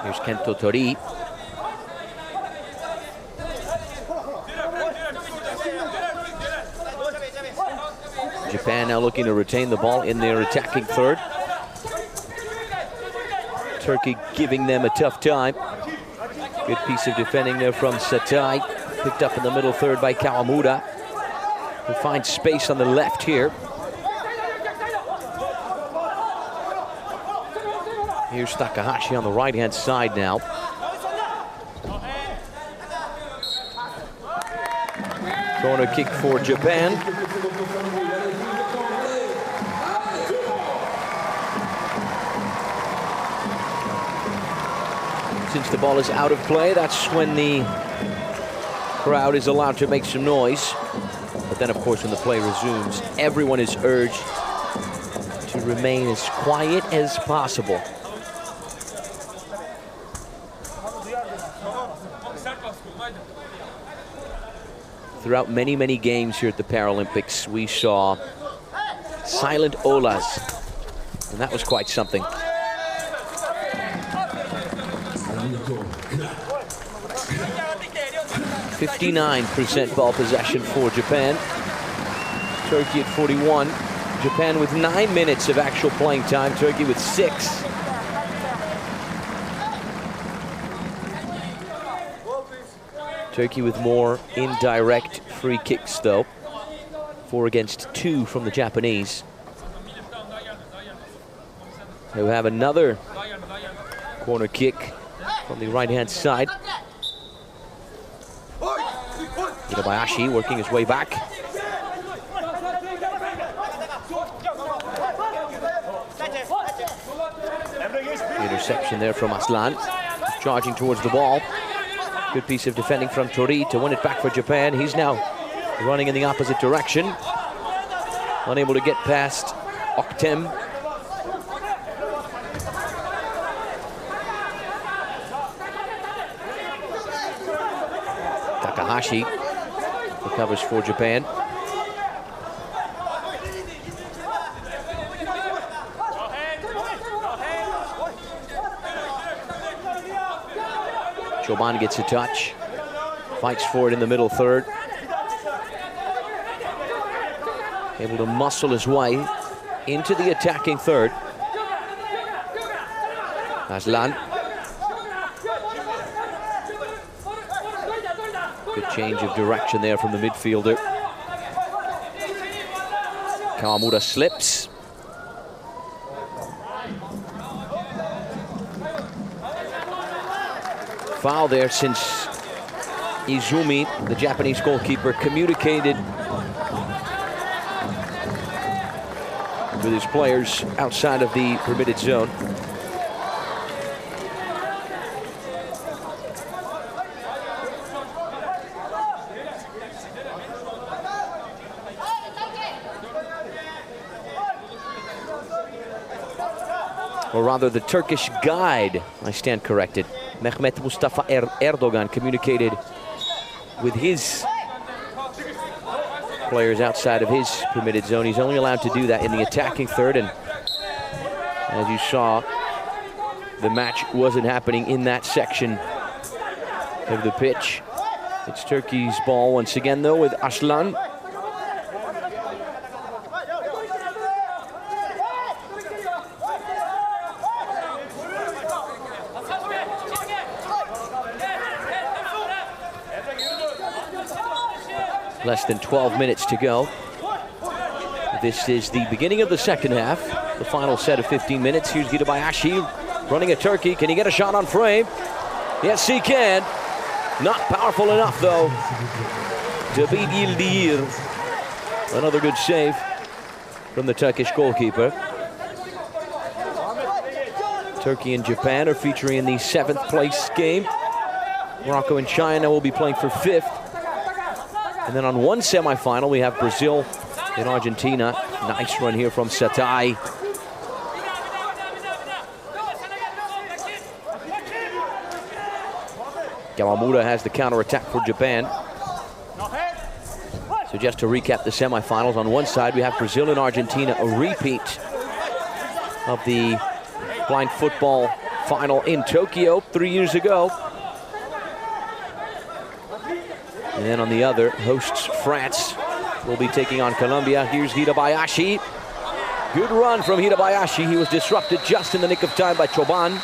Here's Kento Tori. Japan now looking to retain the ball in their attacking third. Turkey giving them a tough time. Good piece of defending there from Satai. Picked up in the middle third by Kawamura, who finds space on the left here. Here's Takahashi on the right-hand side now. Corner kick for Japan. Since the ball is out of play, that's when the crowd is allowed to make some noise. But then, of course, when the play resumes, everyone is urged to remain as quiet as possible. Throughout many, many games here at the Paralympics, we saw silent olas, and that was quite something. 59% ball possession for Japan. Turkey at 41. Japan with 9 minutes of actual playing time. Turkey with 6. Turkey with more indirect free kicks, though. 4 against 2 from the Japanese, who have another corner kick from the right-hand side. Hirabayashi working his way back. Interception there from Aslan. Charging towards the ball. Good piece of defending from Tori to win it back for Japan. He's now running in the opposite direction. Unable to get past Oktem. Takahashi recovers for Japan. Choban gets a touch, fights for it in the middle third. Able to muscle his way into the attacking third. Aslan. Good change of direction there from the midfielder. Kawamura slips. Foul there, since Izumi, the Japanese goalkeeper, communicated with his players outside of the permitted zone. Or rather, the Turkish guide, I stand corrected, Mehmet Mustafa Erdogan communicated with his players outside of his permitted zone. He's only allowed to do that in the attacking third, and as you saw, the match wasn't happening in that section of the pitch. It's Turkey's ball once again, though, with Aslan. Less than 12 minutes to go. This is the beginning of the second half, the final set of 15 minutes. Here's Gidebayashi running at Turkey. Can he get a shot on frame? Yes, he can. Not powerful enough, though, to beat Yildiz. Another good save from the Turkish goalkeeper. Turkey and Japan are featuring in the 7th place game. Morocco and China will be playing for 5th. And then on one semifinal, we have Brazil and Argentina. Nice run here from Satai. Kawamura has the counter-attack for Japan. So just to recap the semifinals, on one side we have Brazil and Argentina, a repeat of the blind football final in Tokyo 3 years ago. And then on the other, hosts France will be taking on Colombia. Here's Gidebayashi. Good run from Gidebayashi. He was disrupted just in the nick of time by Choban.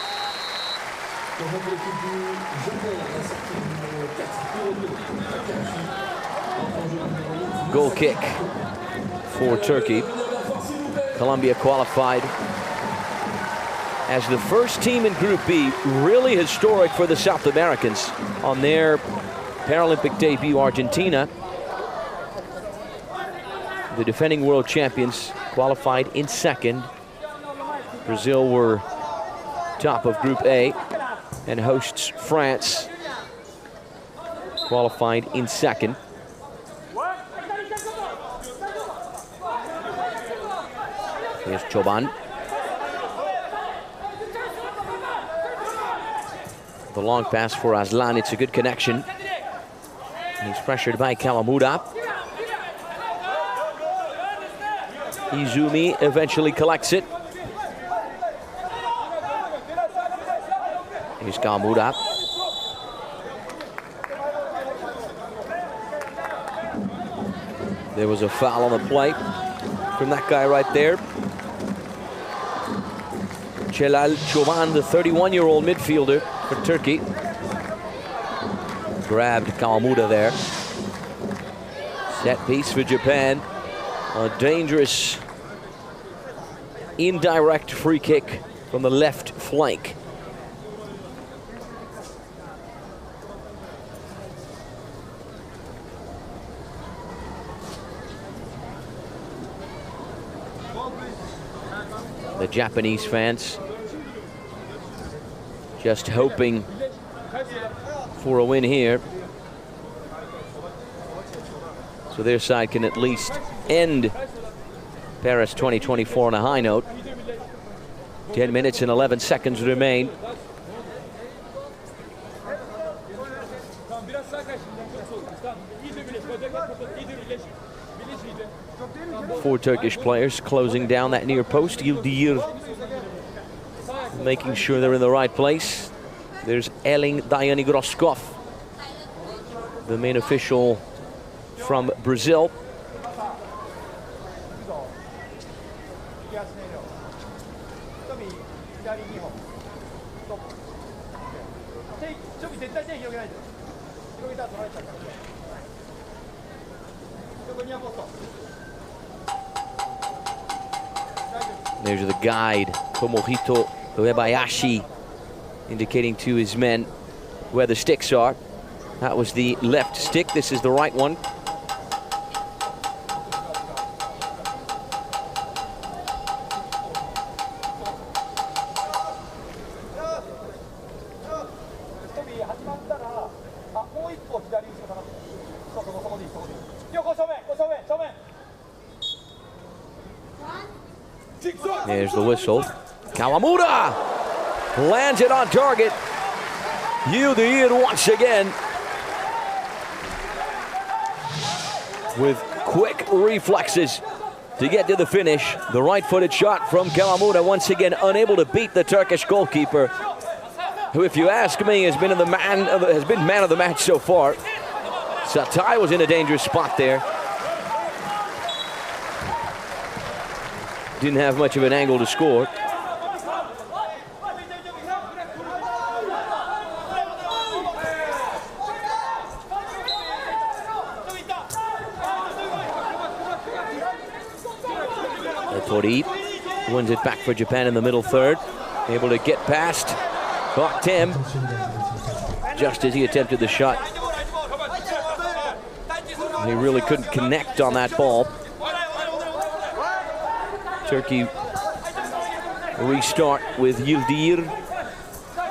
Goal kick for Turkey. Colombia qualified as the first team in Group B. Really historic for the South Americans on their Paralympic debut. Argentina, the defending world champions, qualified in second. Brazil were top of Group A, and hosts France qualified in second. Here's Choban. The long pass for Aslan. It's a good connection. He's pressured by Kawamura. Izumi eventually collects it. Here's Kawamura. There was a foul on the play from that guy right there. Celal Çoban, the 31-year-old midfielder for Turkey, grabbed Kawamura there. Set piece for Japan. A dangerous indirect free kick from the left flank. The Japanese fans just hoping for a win here, so their side can at least end Paris 2024 on a high note. 10 minutes and 11 seconds remain. Four Turkish players closing down that near post. Yildiz making sure they're in the right place. There's Erling Dayani Groskov, the main official from Brazil. There's the guide, Tomohito Uebayashi, indicating to his men where the sticks are. That was the left stick. This is the right one. There's the whistle. Kawamura lands it on target. Yildirim once again with quick reflexes to get to the finish. The right-footed shot from Kalamuda once again unable to beat the Turkish goalkeeper, who, if you ask me, has been man of the match so far. Chateau was in a dangerous spot there. Didn't have much of an angle to score. Tori wins it back for Japan in the middle third. Able to get past Oktem just as he attempted the shot. He really couldn't connect on that ball. Turkey restart with Yildirim.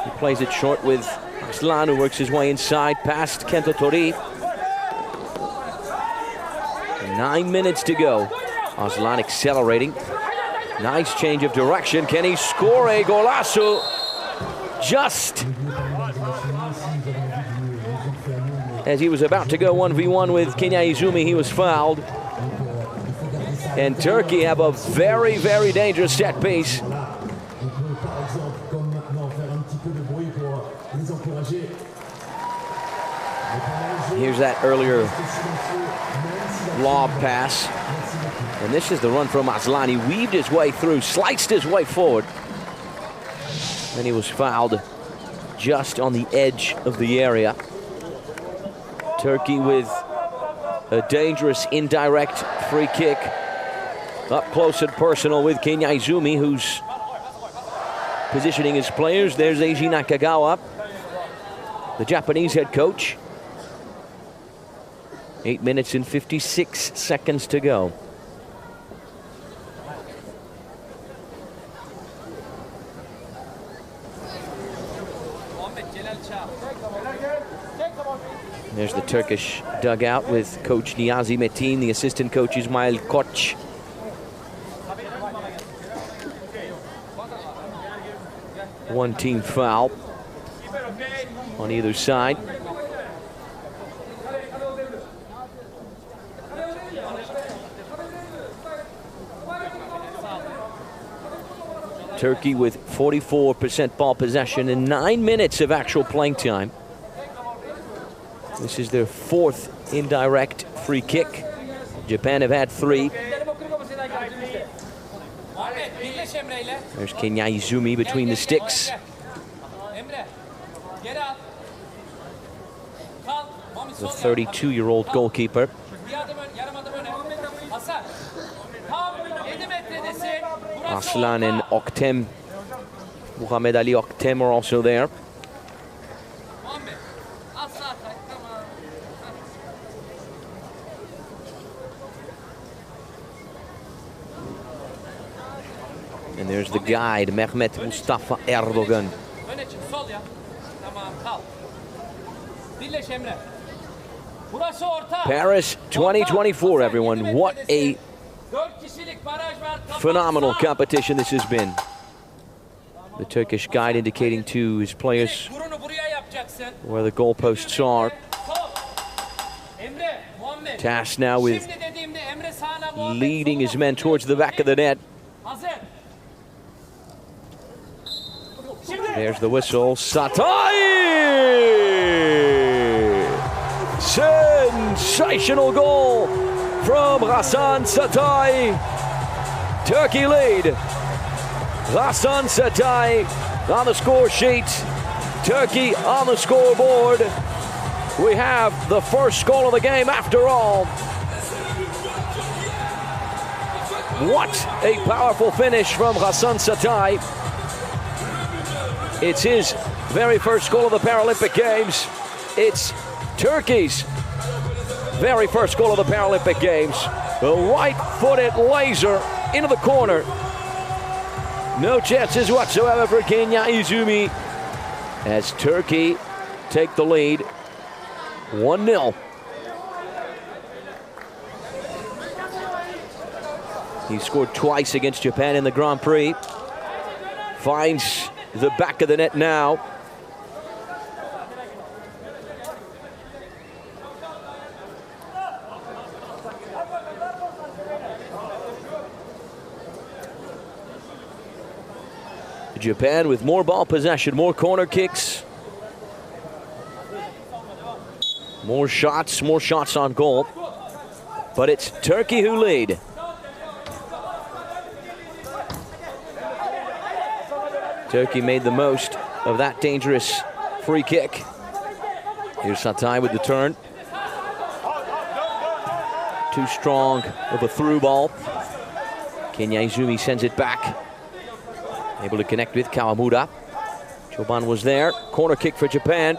He plays it short with Aslan, who works his way inside past Kento Tori. 9 minutes to go. Aslan accelerating. Nice change of direction. Can he score a golazo? Just as he was about to go 1v1 with Kenya Izumi, he was fouled. And Turkey have a very, very dangerous set piece. Here's that earlier lob pass. And this is the run from Aslan. He weaved his way through, sliced his way forward. And he was fouled just on the edge of the area. Turkey with a dangerous indirect free kick. Up close and personal with Kenya Izumi, who's positioning his players. There's Eiji Nakagawa, the Japanese head coach. 8 minutes and 56 seconds to go. There's the Turkish dugout with Coach Niyazi Metin, the assistant coach Ismail Koç. One team foul on either side. Turkey with 44% ball possession and 9 minutes of actual playing time. This is their fourth indirect free kick. Japan have had 3. There's Kenya Izumi between the sticks. The 32-year-old goalkeeper. Aslan and Oktem, Muhammed Ali Oktem are also there. And there's the guide, Mehmet Mustafa Erdogan. Paris 2024, everyone. What a phenomenal competition this has been. The Turkish guide indicating to his players where the goalposts are. Tasked now with leading his men towards the back of the net. There's the whistle. Chateau! Sensational goal from Hasan Chateau. Turkey lead. Hasan Chateau on the score sheet. Turkey on the scoreboard. We have the first goal of the game after all. What a powerful finish from Hasan Chateau. It's his very first goal of the Paralympic Games. It's Turkey's very first goal of the Paralympic Games. The right-footed laser into the corner. No chances whatsoever for Kenya Izumi as Turkey take the lead 1-0. He scored twice against Japan in the Grand Prix. Finds the back of the net now. Japan with more ball possession, more corner kicks, more shots on goal. But it's Turkey who lead. Turkey made the most of that dangerous free kick. Here's Chateau with the turn. Too strong of a through ball. Kenya Izumi sends it back. Able to connect with Kawamura. Choban was there. Corner kick for Japan.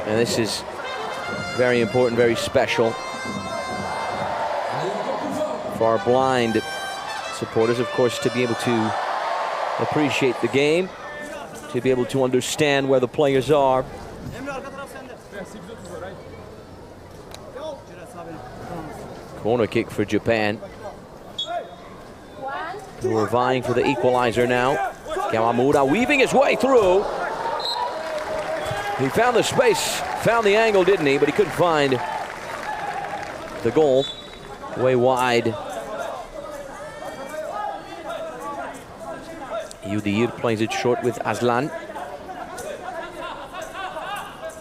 And this is very important, very special for our blind supporters, of course, to be able to appreciate the game, to be able to understand where the players are. Corner kick for Japan, who are vying for the equalizer now. Kawamura weaving his way through. He found the space, found the angle, didn't he? But he couldn't find the goal. Way wide. Udir plays it short with Aslan,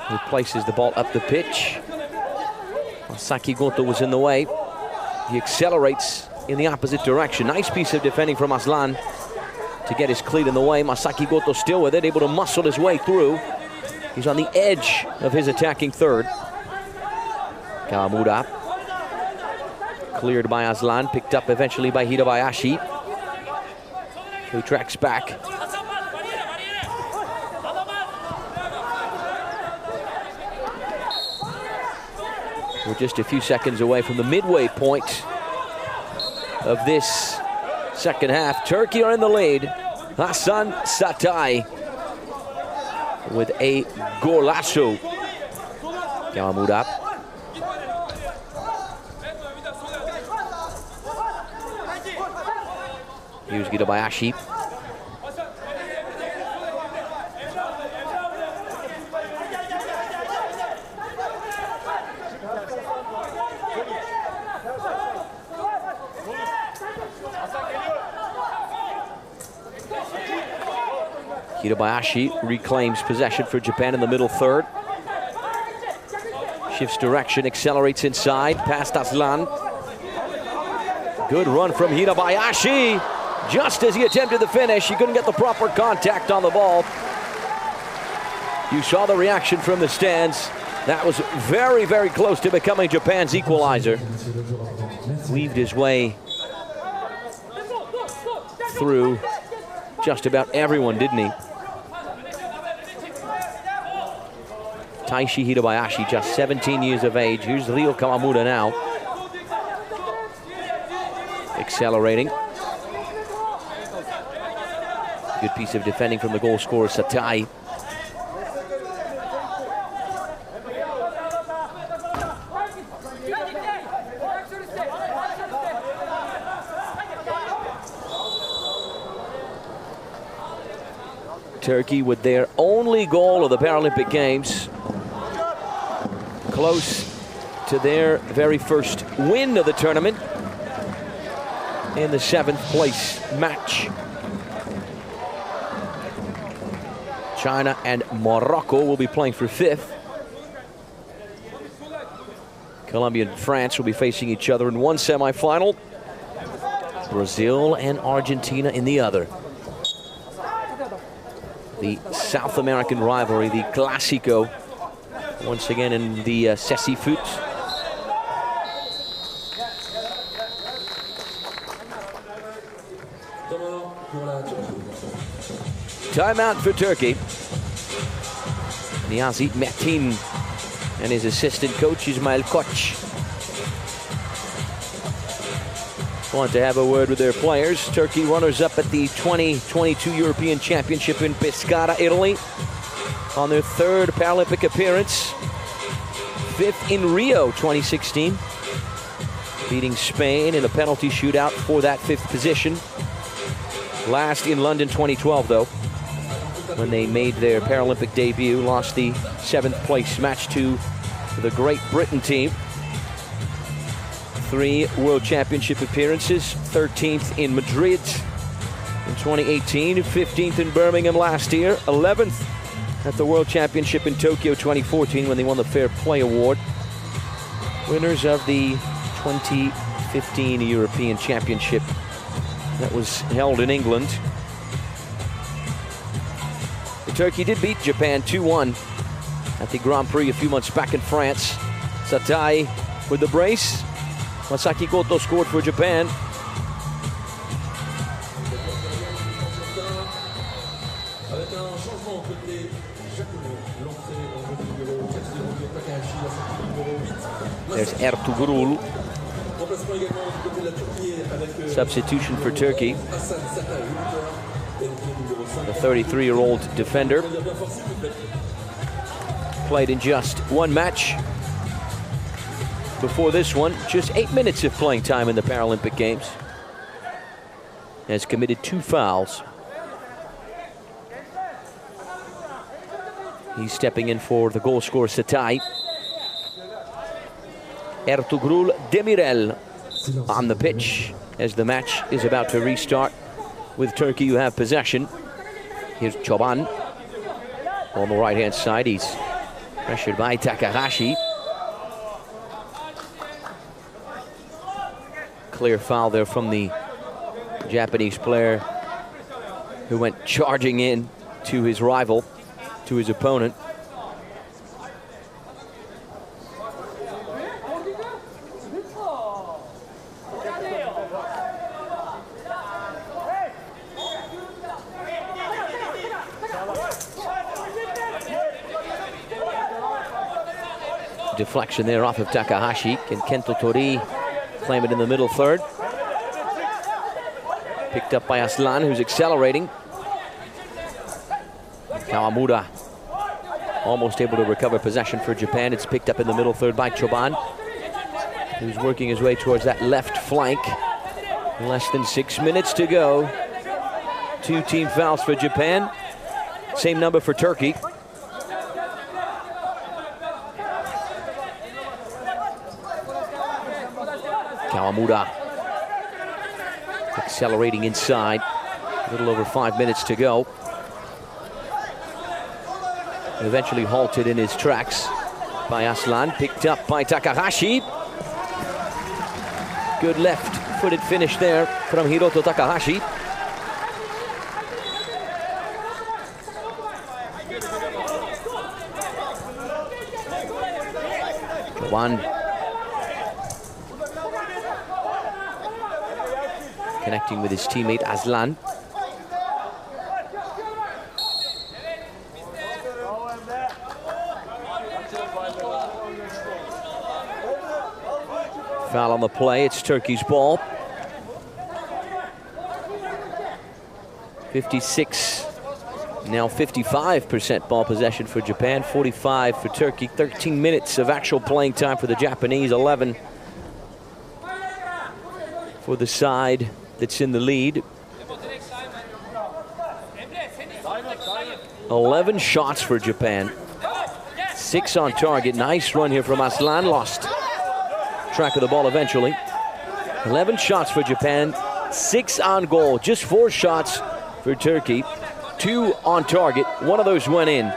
who places the ball up the pitch. Masaki Goto was in the way. He accelerates in the opposite direction. Nice piece of defending from Aslan to get his cleat in the way. Masaki Goto still with it, able to muscle his way through. He's on the edge of his attacking third. Kawamura cleared by Aslan, picked up eventually by Hirabayashi, who tracks back. We're just a few seconds away from the midway point of this second half. Turkey are in the lead. Hasan Satay with a golazo. Kawamura. Here's Hirabayashi. Hirabayashi reclaims possession for Japan in the middle third. Shifts direction, accelerates inside, past Aslan. Good run from Hirabayashi. Just as he attempted the finish, he couldn't get the proper contact on the ball. You saw the reaction from the stands. That was very, very close to becoming Japan's equalizer. Weaved his way through just about everyone, didn't he? Taishi Hirabayashi, just 17 years of age. Here's Ryo Kawamura now. Accelerating. Good piece of defending from the goal scorer, Satay. Turkey with their only goal of the Paralympic Games. Close to their very first win of the tournament in the 7th place match. China and Morocco will be playing for 5th. Colombia and France will be facing each other in one semifinal. Brazil and Argentina in the other. The South American rivalry, the Clásico, once again in the Ceci Foot. Timeout for Turkey. Niyazi Metin and his assistant coach Ismail Koç want to have a word with their players. Turkey runners-up at the 2022 European Championship in Pescara, Italy, on their 3rd Paralympic appearance. 5th in Rio 2016, beating Spain in a penalty shootout for that 5th position. Last in London 2012, though, when they made their Paralympic debut, lost the 7th place match to the Great Britain team. 3 World Championship appearances, 13th in Madrid in 2018, 15th in Birmingham last year, 11th at the World Championship in Tokyo 2014 when they won the Fair Play Award. Winners of the 2015 European Championship that was held in England. Turkey did beat Japan 2-1 at the Grand Prix a few months back in France. Satai with the brace. Masaki Koto scored for Japan. There's Ertuğrul. Substitution for Turkey. The 33-year-old defender played in just 1 match. Before this one, just 8 minutes of playing time in the Paralympic Games. Has committed 2 fouls. He's stepping in for the goal scorer Satai. Ertuğrul Demirel on the pitch as the match is about to restart. With Turkey, you have possession. Here's Çoban on the right-hand side. He's pressured by Takahashi. Clear foul there from the Japanese player who went charging in to his rival, to his opponent. Deflection there off of Takahashi. Can Kento Tori claim it in the middle third? Picked up by Aslan, who's accelerating. Kawamura almost able to recover possession for Japan. It's picked up in the middle third by Çoban, who's working his way towards that left flank. Less than 6 minutes to go. 2 team fouls for Japan. Same number for Turkey. Kawamura accelerating inside. A little over 5 minutes to go. Eventually halted in his tracks by Aslan. Picked up by Takahashi. Good left-footed finish there from Hiroto Takahashi. One. Connecting with his teammate Aslan. Foul on the play, it's Turkey's ball. 56, now 55% ball possession for Japan, 45 for Turkey. 13 minutes of actual playing time for the Japanese, 11 for the side that's in the lead. 11 shots for Japan, 6 on target. Nice run here from Aslan, lost track of the ball eventually. 11 shots for Japan, 6 on goal, just 4 shots for Turkey, 2 on target. One of those went in.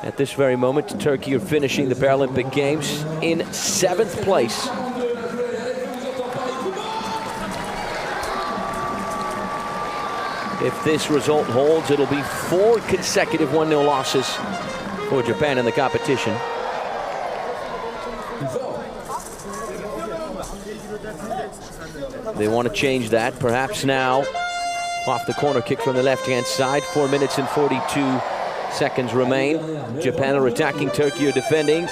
At this very moment, Turkey are finishing the Paralympic Games in 7th place. If this result holds, it'll be 4 consecutive 1-0 losses for Japan in the competition. They want to change that, perhaps now. Off the corner kick from the left-hand side. 4 minutes and 42 seconds remain. Japan are attacking, Turkey are defending.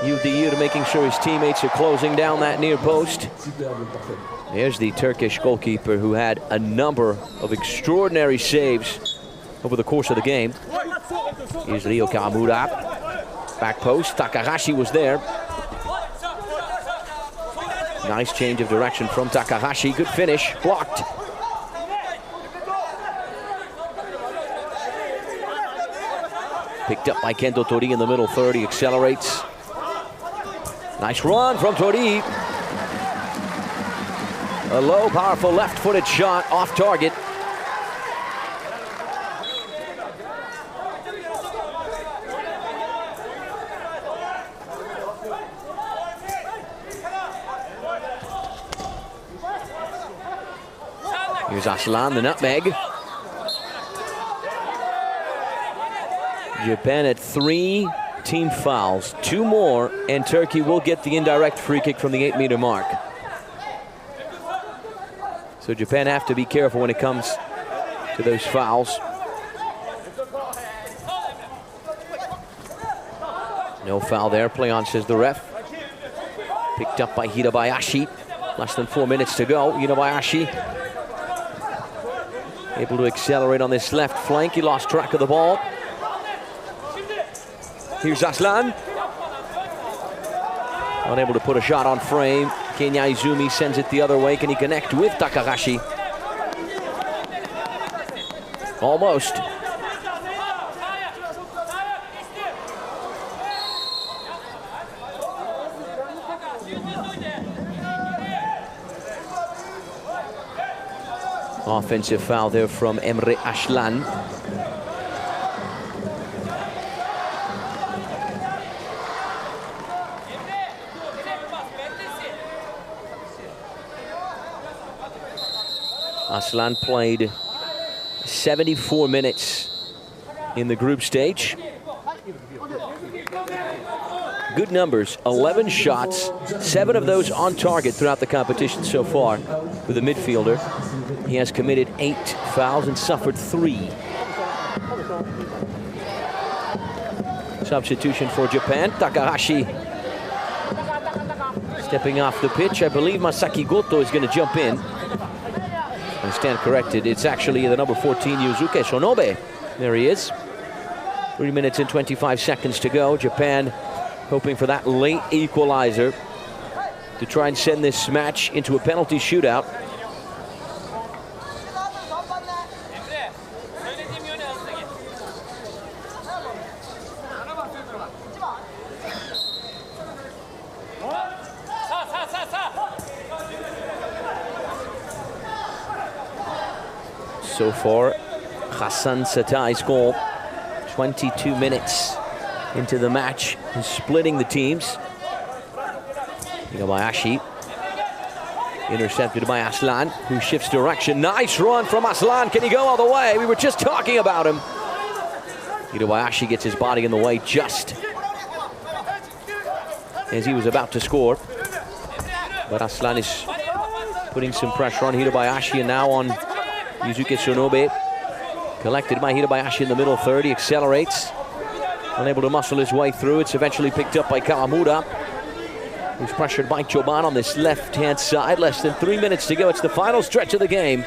Yildirim making sure his teammates are closing down that near post. There's the Turkish goalkeeper who had a number of extraordinary saves over the course of the game. Here's Ryo Kawamura. Back post, Takahashi was there. Nice change of direction from Takahashi. Good finish. Blocked. Picked up by Kendo Tori in the middle third. He accelerates. Nice run from Tori. A low, powerful left-footed shot off target. Here's Aslan, the nutmeg. Japan at 3 team fouls. 2 more, and Turkey will get the indirect free kick from the 8-meter mark. So Japan have to be careful when it comes to those fouls. No foul there. Play on, says the ref. Picked up by Hirabayashi. Less than 4 minutes to go. Hirabayashi able to accelerate on this left flank. He lost track of the ball. Here's Aslan. Unable to put a shot on frame. Kenya Izumi sends it the other way. Can he connect with Takahashi? Almost. Offensive foul there from Emre Aslan. Aslan played 74 minutes in the group stage. Good numbers, 11 shots, 7 of those on target throughout the competition so far with the midfielder. He has committed 8 fouls and suffered 3. Substitution for Japan, Takahashi stepping off the pitch. I believe Masaki Goto is going to jump in. I stand corrected, it's actually the number 14, Yusuke Sonobe. There he is. 3 minutes and 25 seconds to go. Japan hoping for that late equalizer to try and send this match into a penalty shootout. So far, Hassan Satai's goal, 22 minutes into the match, is splitting the teams. Hirabayashi, intercepted by Aslan, who shifts direction. Nice run from Aslan. Can he go all the way? We were just talking about him. Hirabayashi gets his body in the way just as he was about to score. But Aslan is putting some pressure on Hirabayashi, and now on Yusuke Sonobe. Collected by Hirabayashi in the middle third. He accelerates. Unable to muscle his way through. It's eventually picked up by Kawamura, who's pressured by Choban on this left-hand side. Less than 3 minutes to go. It's the final stretch of the game.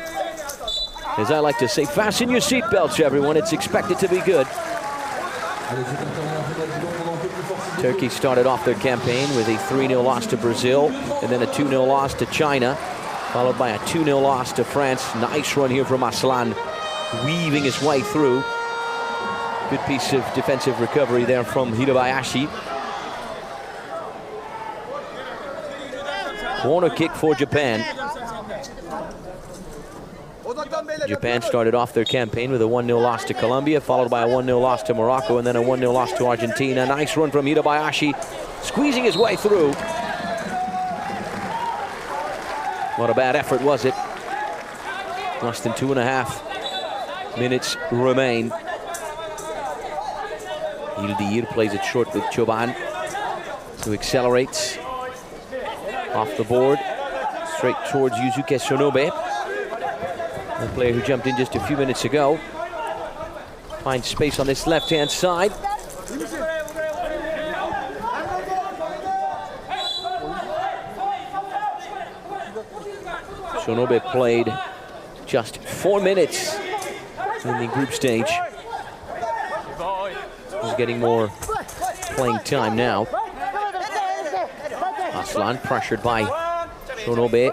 As I like to say, fasten your seatbelts, everyone. It's expected to be good. Turkey started off their campaign with a 3-0 loss to Brazil, and then a 2-0 loss to China, followed by a 2-0 loss to France. Nice run here from Aslan, weaving his way through. Good piece of defensive recovery there from Hirabayashi. Corner kick for Japan. Japan started off their campaign with a 1-0 loss to Colombia, followed by a 1-0 loss to Morocco, and then a 1-0 loss to Argentina. Nice run from Hirabayashi, squeezing his way through. What a bad effort was it? Less than 2.5 minutes remain. Yildiz plays it short with Choban, who accelerates off the board, straight towards Yusuke Sonobe, the player who jumped in just a few minutes ago. Finds space on this left-hand side. Sonobe played just 4 minutes in the group stage. He's getting more playing time now. Aslan pressured by Shonobe,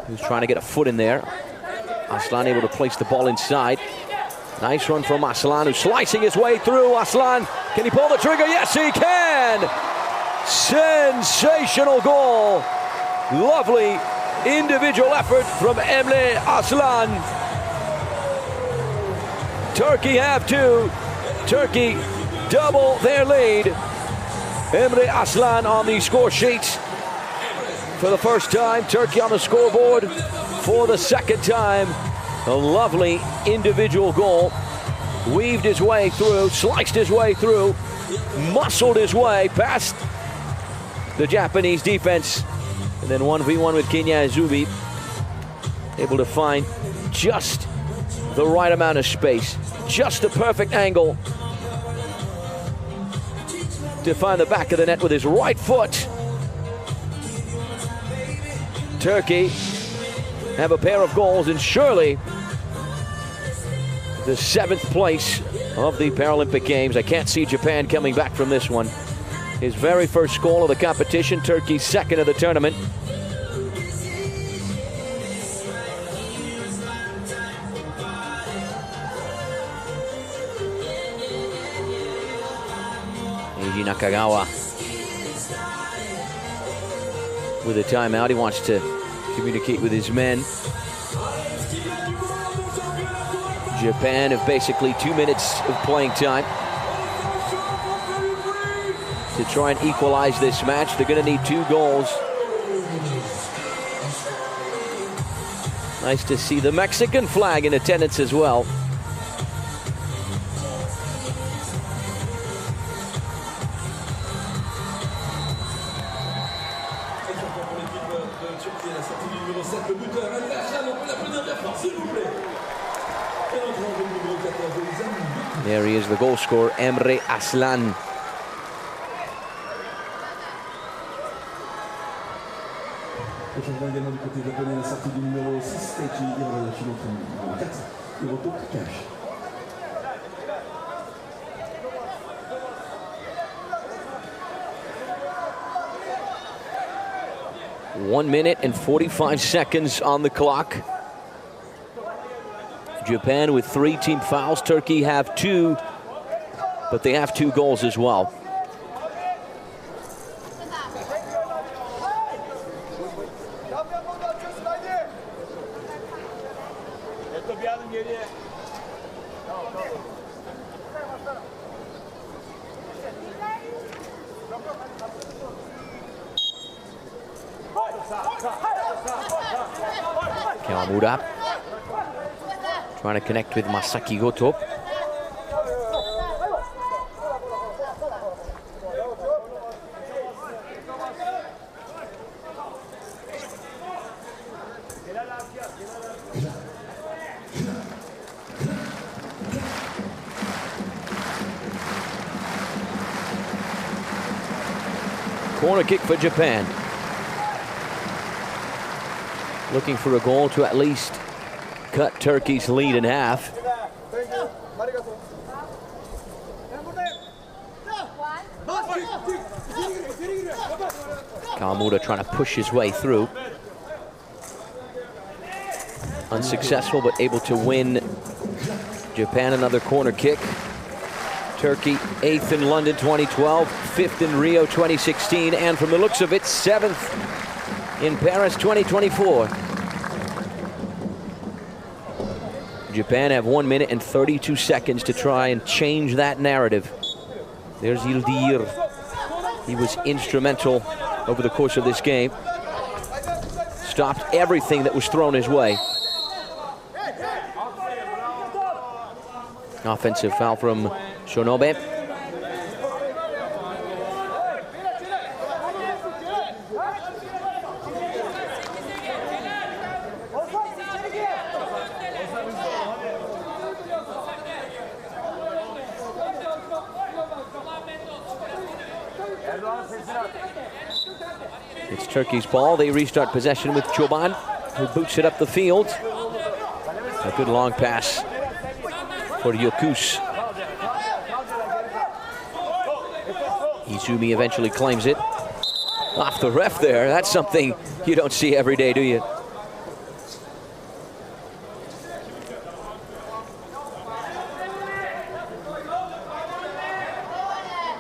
who's trying to get a foot in there. Aslan able to place the ball inside. Nice run from Aslan, who's slicing his way through. Aslan, can he pull the trigger? Yes, he can! Sensational goal. Lovely individual effort from Emre Aslan. Turkey have two. Turkey double their lead. Emre Aslan on the score sheet for the first time. Turkey on the scoreboard for the second time. A lovely individual goal. Weaved his way through, sliced his way through, muscled his way past the Japanese defense. And then 1v1 with Kenya Azubi. Able to find just the right amount of space, just the perfect angle to find the back of the net with his right foot. Turkey have a pair of goals and surely the 7th place of the Paralympic Games. I can't see Japan coming back from this one. His very first goal of the competition, Turkey's second of the tournament. Eiji Nakagawa with a timeout. He wants to communicate with his men. Japan have basically 2 minutes of playing time to try and equalize this match. They're going to need 2 goals. Nice to see the Mexican flag in attendance as well. There he is, the goal scorer, Emre Aslan. Également du côté japonais, la sortie du numéro 6, Taichi Hiroshi numéro 4, Hiroto Kakashi. One minute and 45 seconds on the clock. Japan with 3 team fouls. Turkey have 2, but they have 2 goals as well. Kawamura trying to connect with Masaki Goto. Corner kick for Japan. Looking for a goal to at least cut Turkey's lead in half. Kawamura trying to push his way through. Unsuccessful, but able to win. Japan another corner kick. Turkey 8th in London 2012, 5th in Rio 2016, and from the looks of it, 7th in Paris 2024. Japan have 1 minute and 32 seconds to try and change that narrative. There's Yildir. He was instrumental over the course of this game. Stopped everything that was thrown his way. Offensive foul from Shonobe. It's Turkey's ball. They restart possession with Çoban, who boots it up the field. A good long pass for Yokus. Izumi eventually claims it. off the ref there. That's something you don't see every day, do you?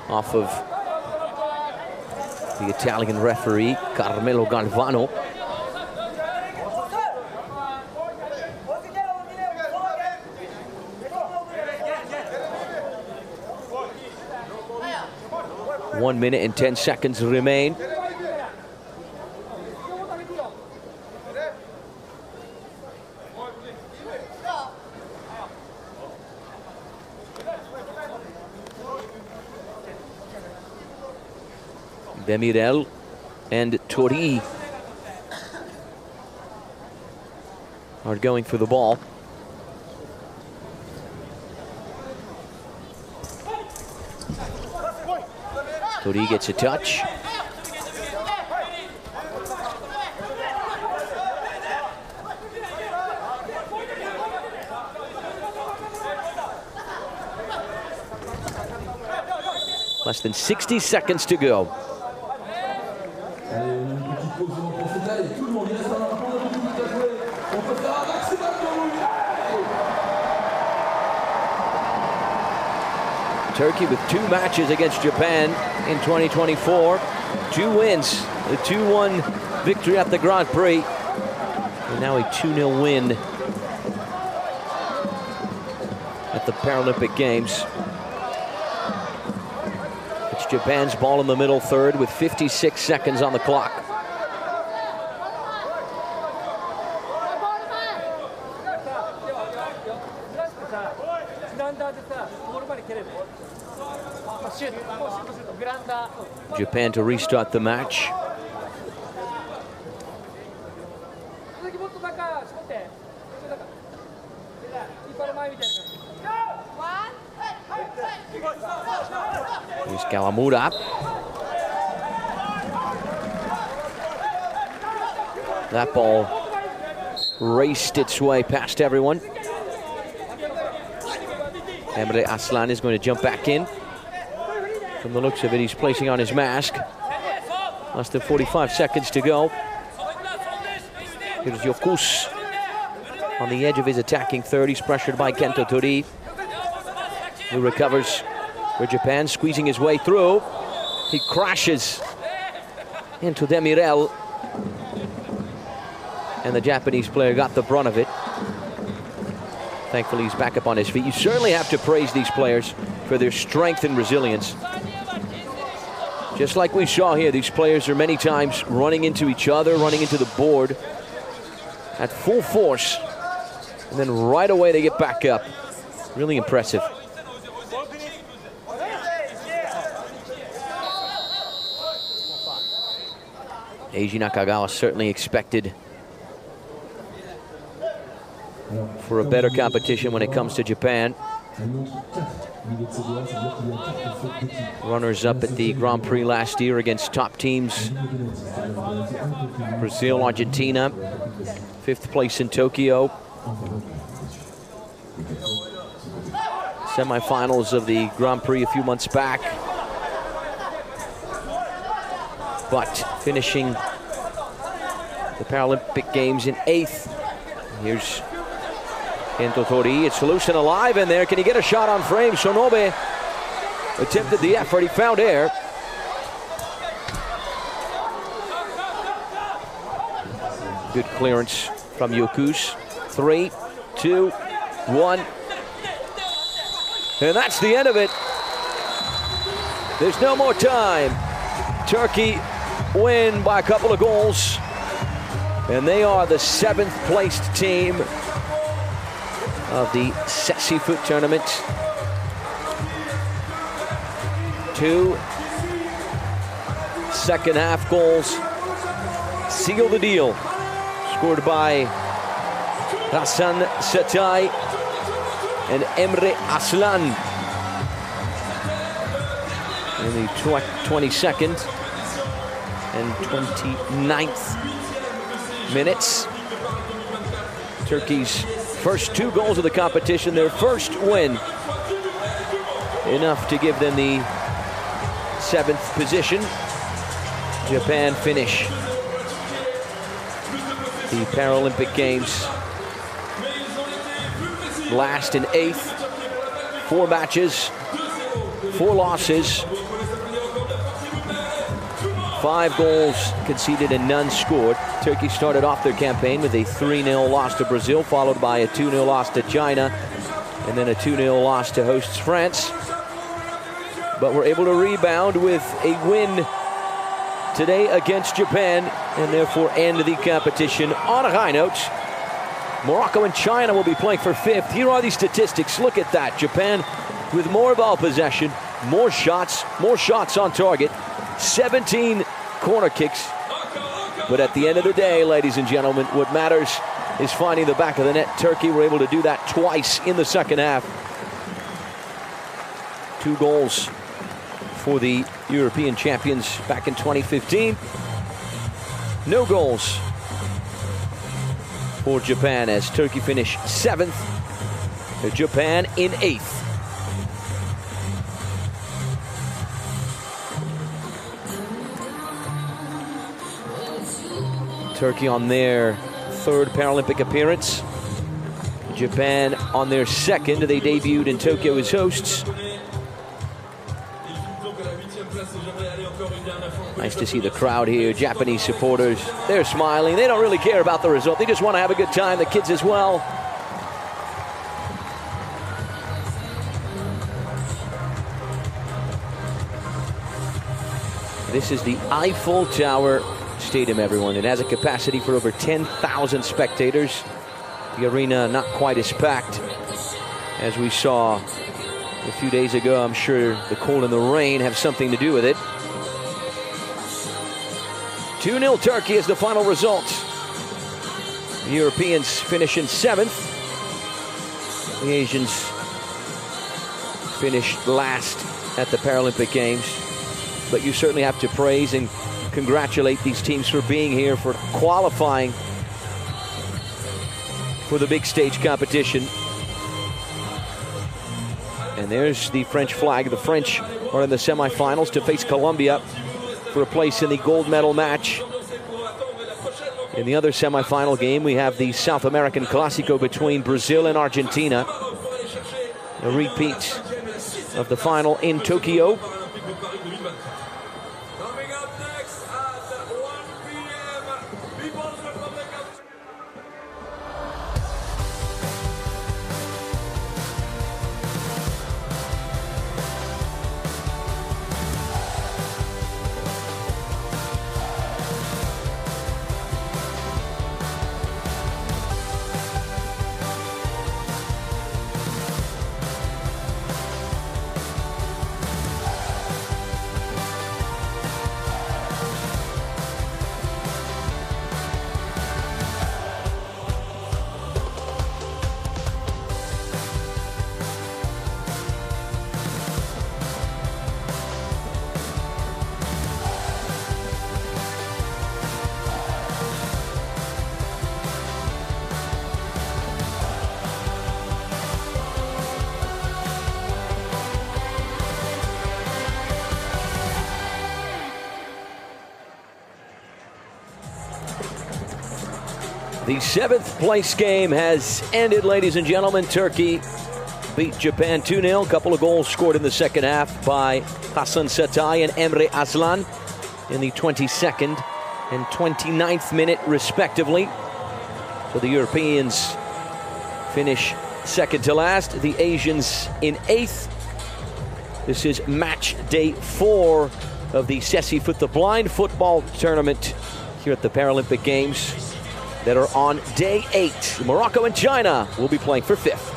Off of the Italian referee, Carmelo Galvano. One minute and 10 seconds remain. Demirel and Tori are going for the ball. Tori gets a touch. Less than 60 seconds to go. Turkey with 2 matches against Japan in 2024. 2 wins, a 2-1 victory at the Grand Prix, and now a 2-0 win at the Paralympic Games. It's Japan's ball in the middle third with 56 seconds on the clock. Japan to restart the match. Here's Kalamura. That ball raced its way past everyone. Emre Aslan is going to jump back in. From the looks of it, he's placing on his mask. Less than 45 seconds to go. Here's Yokus on the edge of his attacking third. He's pressured by Kento Tori, who recovers for Japan, squeezing his way through. He crashes into Demirel, and the Japanese player got the brunt of it. Thankfully, he's back up on his feet. You certainly have to praise these players for their strength and resilience. Just like we saw here, these players are many times running into each other, running into the board at full force, and then right away they get back up. Really impressive. Eiji Nakagawa certainly expected for a better competition when it comes to Japan. Runners up at the Grand Prix last year against top teams. Brazil, Argentina, 5th place in Tokyo. Semifinals of the Grand Prix a few months back. But finishing the Paralympic Games in 8th. Here's Kento Tori. It's loose and alive in there. Can he get a shot on frame? Sonobe attempted the effort. He found air. Good clearance from Yokus. 3, 2, 1. And that's the end of it. There's no more time. Turkey win by a couple of goals. And they are the 7th placed team of the Sessifoot tournament. 2 second half goals seal the deal. Scored by Hassan Satay and Emre Aslan in the 22nd and 29th minutes. Turkey's first 2 goals of the competition, their first win. Enough to give them the 7th position. Japan finish the Paralympic Games last in 8th. 4 matches, 4 losses, 5 goals conceded and none scored. Turkey started off their campaign with a 3-0 loss to Brazil, followed by a 2-0 loss to China, and then a 2-0 loss to hosts France. But were able to rebound with a win today against Japan, and therefore end the competition on a high note. Morocco and China will be playing for 5th. Here are the statistics. Look at that. Japan with more ball possession, more shots on target, 17 corner kicks. But at the end of the day, ladies and gentlemen, what matters is finding the back of the net. Turkey were able to do that twice in the second half. 2 goals for the European champions back in 2015. No goals for Japan as Turkey finished 7th. Japan in 8th. Turkey on their 3rd Paralympic appearance. Japan on their 2nd. They debuted in Tokyo as hosts. Nice to see the crowd here, Japanese supporters. They're smiling. They don't really care about the result. They just want to have a good time, the kids as well. This is the Eiffel Tower Stadium, everyone. It has a capacity for over 10,000 spectators. The arena not quite as packed as we saw a few days ago. I'm sure the cold and the rain have something to do with it. 2-0 Turkey is the final result. The Europeans finish in 7th. The Asians finished last at the Paralympic Games. But you certainly have to praise and congratulate these teams for being here, for qualifying for the big stage competition. And there's the French flag. The French are in the semifinals to face Colombia for a place in the gold medal match. In the other semifinal game, we have the South American Clásico between Brazil and Argentina. A repeat of the final in Tokyo. The 7th place game has ended, ladies and gentlemen. Turkey beat Japan 2-0. A couple of goals scored in the second half by Hasan Satay and Emre Aslan in the 22nd and 29th minute, respectively. So the Europeans finish 2nd to last. The Asians in 8th. This is match day 4 of the Sessi the Blind football tournament here at the Paralympic Games that are on day 8. Morocco and China will be playing for 5th.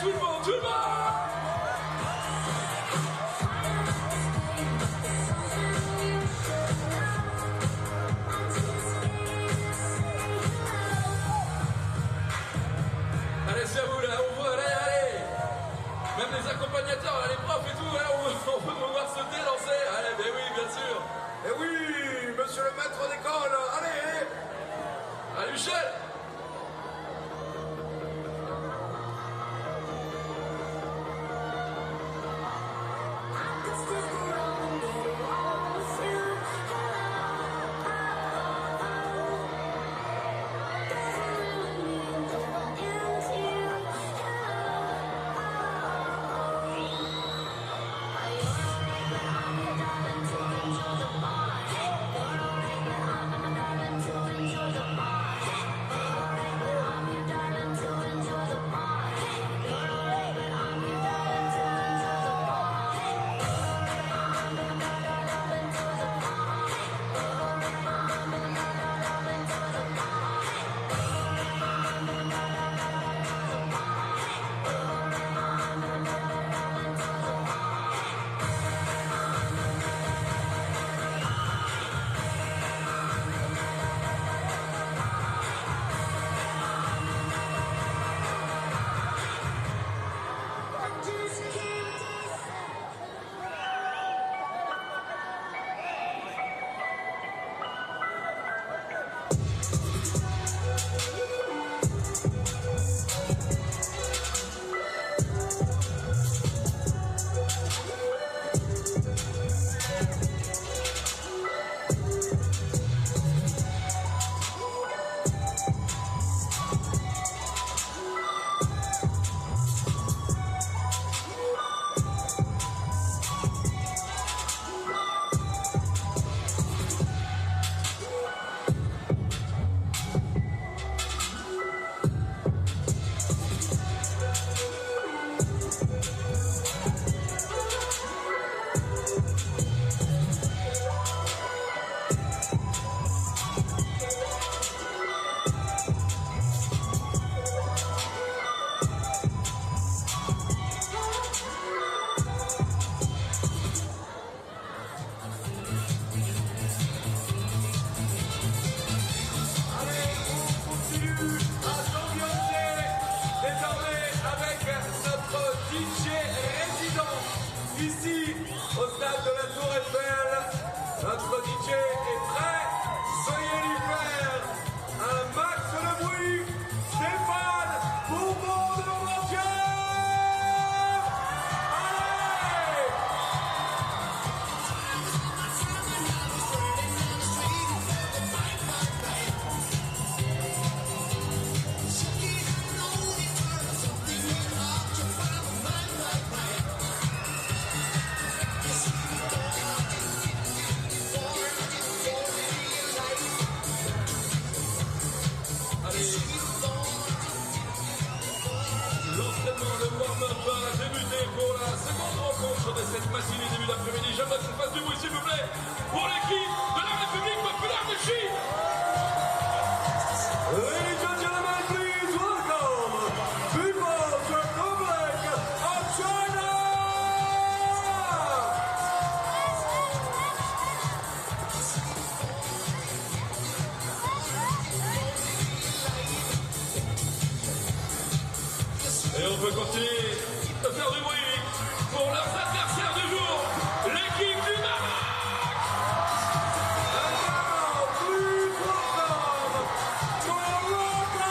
tout le monde, tout le monde. Allez, c'est à vous là, on voit, allez. Même les accompagnateurs, là, les profs et tout, là, on peut vous voir se délancer. Allez, ben oui, bien sûr. Et oui, monsieur le maître d'école, allez. Allez, Michel. Ici, au stade de la Tour Eiffel, notre DJ est prêt. Veuillez lui faire un max de bruit. Stéphane, Bourbon de l'Orantier. Allez! L'entraînement, le warm-up va débuter pour la seconde rencontre de cette matinée début d'après-midi. J'aimerais qu'on fasse du bruit, s'il vous plaît, pour l'équipe de la République populaire de Chine. Ladies and gentlemen, please welcome People's Republic of China! Et on peut continuer de faire du bruit pour leurs adversaires du jour, l'équipe du Maroc. And now, please welcome Morocco!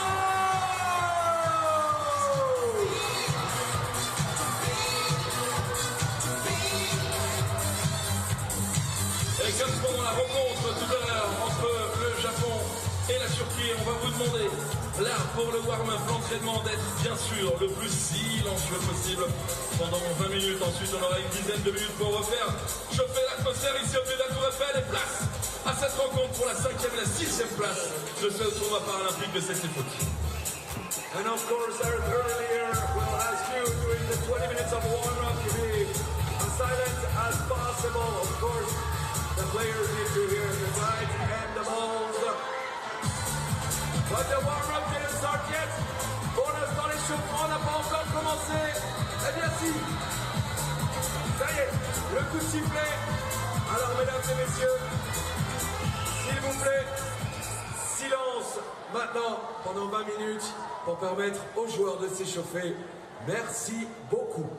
Et comme pendant la rencontre tout à l'heure entre le Japon et la Turquie, on va vous demander, là, pour le warm-up, l'entraînement, d'être bien sûr le plus silencieux possible pendant 20 minutes. Ensuite, on aura une dizaine de minutes pour refaire chauffer l'atmosphère ici au pied de la Tour Eiffel. Et place à cette rencontre pour la 5e et la 6e place de ce tournoi paralympique de sexy foot. And of course, Eric earlier will ask you during the 20 minutes of warm-up to be as silent as possible. Of course, the players need to hear the sides and the balls. But the warm-up didn't start yet. Pour l'instant, les chauffements n'ont pas encore commencé. Eh bien si. Ça y est, le coup de sifflet. Alors mesdames et messieurs, s'il vous plaît, silence maintenant pendant 20 minutes pour permettre aux joueurs de s'échauffer. Merci beaucoup.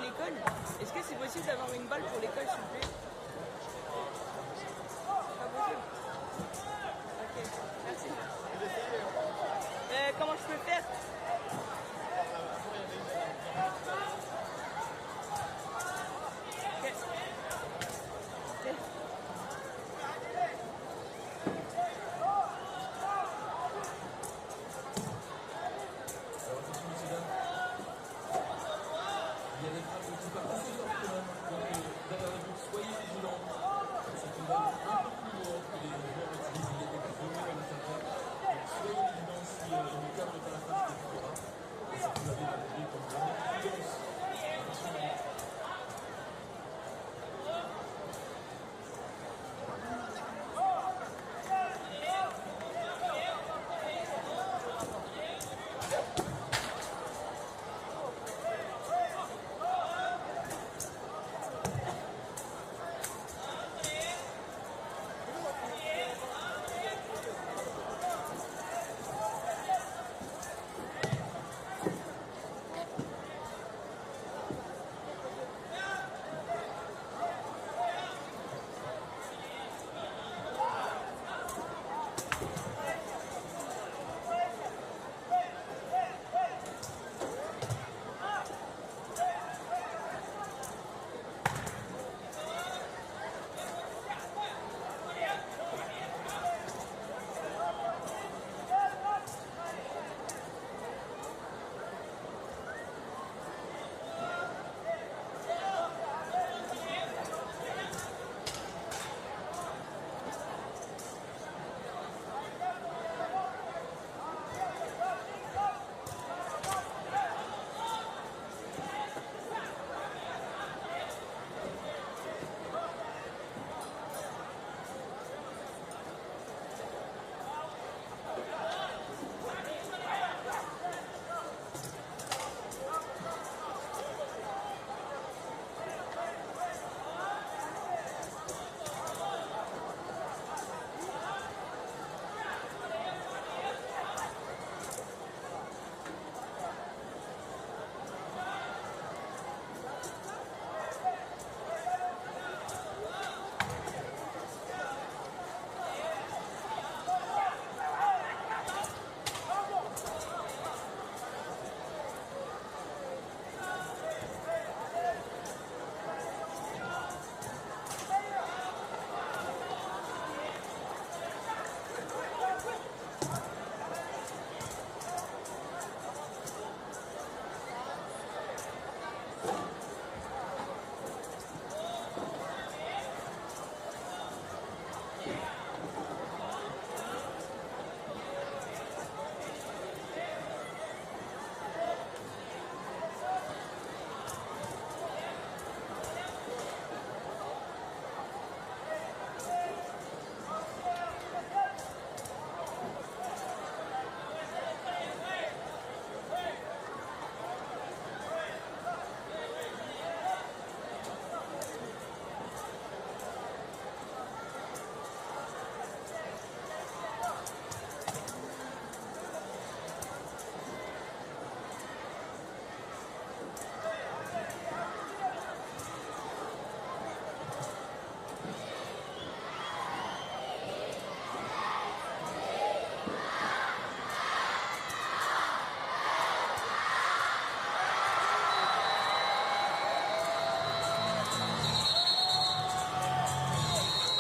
l'école. Est-ce que c'est possible d'avoir une balle pour l'école, s'il vous plaît? Pas possible. Ok, merci. Comment je peux faire?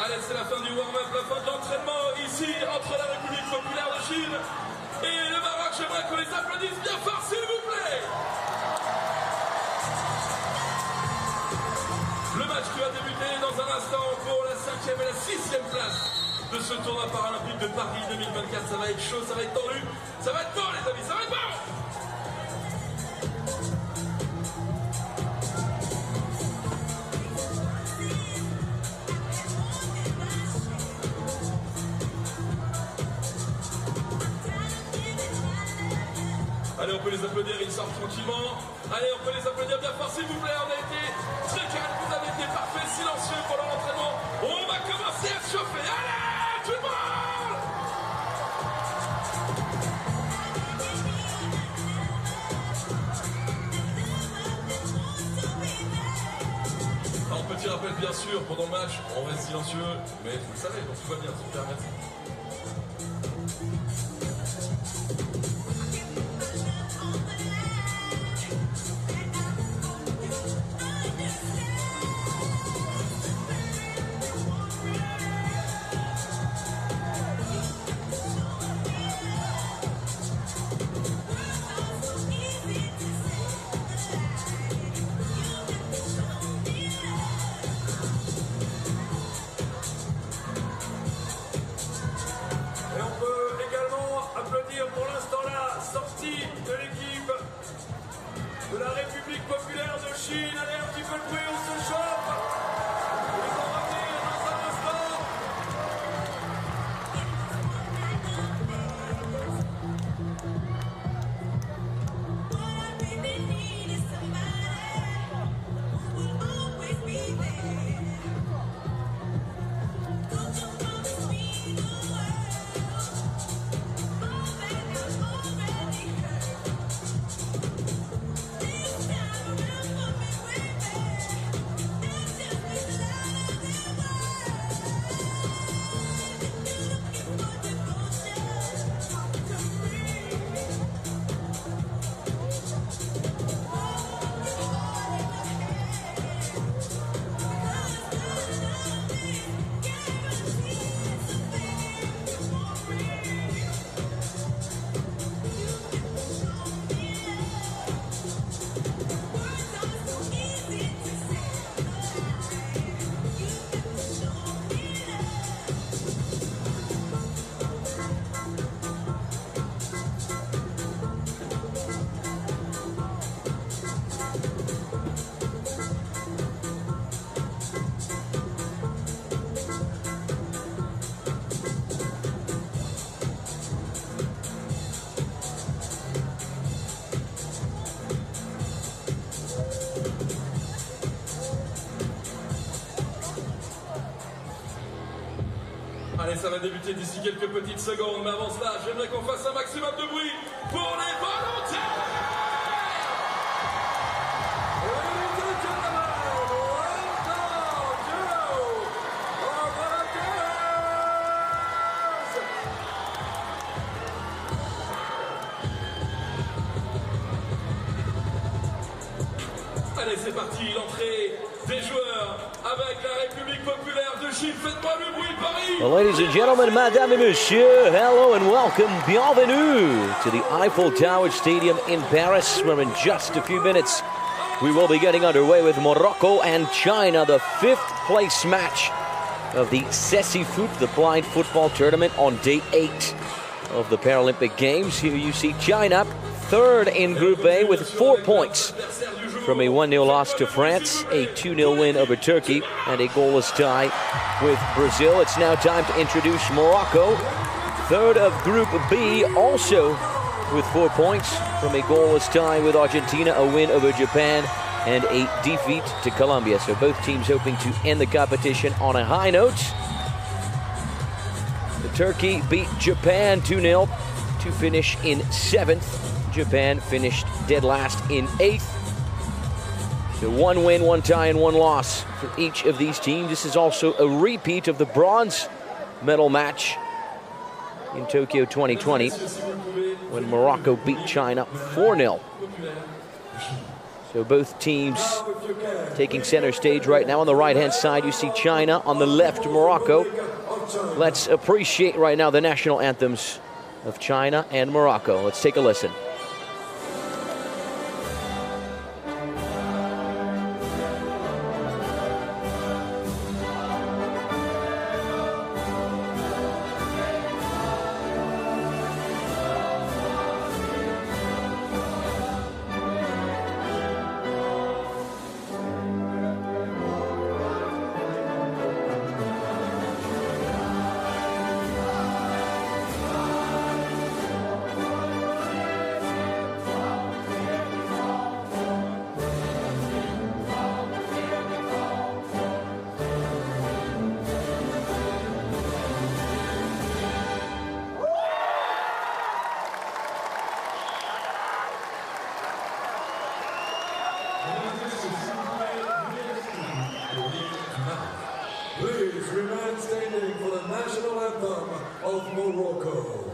Allez, c'est la fin du warm-up, la fin de l'entraînement ici entre la République populaire de Chine et le Maroc. J'aimerais qu'on les applaudisse bien fort, s'il vous plaît. Le match qui va débuter dans un instant pour la 5e et la 6e place de ce tournoi paralympique de Paris 2024. Ça va être chaud, ça va être tendu, ça va être bon les amis, ça va être bon. Allez, on peut les applaudir, ils sortent tranquillement. Allez, on peut les applaudir bien fort, s'il vous plaît. On a été très calme, vous avez été parfait, silencieux pendant l'entraînement. On va commencer à se chauffer. Allez, tout le monde! bien sûr, pendant le match, on reste silencieux, mais vous le savez, donc tout va bien, super, merci. Et on peut également applaudir pour l'instant la sortie de l'équipe de la République populaire de Chine. Allez, un petit peu de bruit, on se chauffe. Ils vont revenir dans un instant. Allez, ça va débuter d'ici quelques petites secondes, mais avant cela, j'aimerais qu'on fasse un maximum de bruit pour les volontaires. Ladies and gentlemen, welcome to our volunteers. Allez, c'est parti, l'entrée des joueurs avec la République populaire de Chine. Faites-moi le bruit, Paris! Well, ladies and gentlemen, madame et monsieur, hello and welcome, bienvenue to the Eiffel Tower Stadium in Paris, where in just a few minutes we will be getting underway with Morocco and China, the fifth place match of the Ceci-Foot, the blind football tournament on day 8 of the Paralympic Games. Here you see China, third in Group A with 4 points from a 1-0 loss to France, a 2-0 win over Turkey, and a goalless tie with Brazil. It's now time to introduce Morocco, third of Group B, also with 4 points from a goalless tie with Argentina, a win over Japan, and a defeat to Colombia. So both teams hoping to end the competition on a high note. Turkey beat Japan 2-0 to finish in 7th. Japan finished dead last in 8th. So 1 win, 1 tie, and 1 loss for each of these teams. This is also a repeat of the bronze medal match in Tokyo 2020 when Morocco beat China 4-0. So both teams taking center stage right now. On the right-hand side, you see China. On the left, Morocco. Let's appreciate right now the national anthems of China and Morocco. Let's take a listen. Please remain standing for the national anthem of Morocco.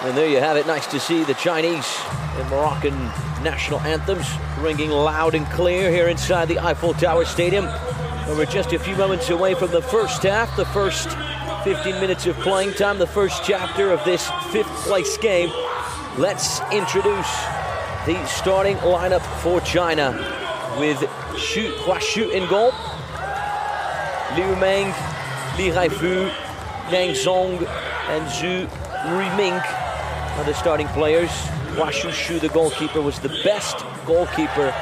And there you have it. Nice to see the Chinese and Moroccan national anthems ringing loud and clear here inside the Eiffel Tower Stadium. And we're just a few moments away from the first half, the first 15 minutes of playing time, the first chapter of this fifth place game. Let's introduce the starting lineup for China with Hua Xu in goal, Liu Meng, Li Haifu, Nang Zhong, and Zhu Ruiming are the starting players. Hua Xu, the goalkeeper, was the best goalkeeper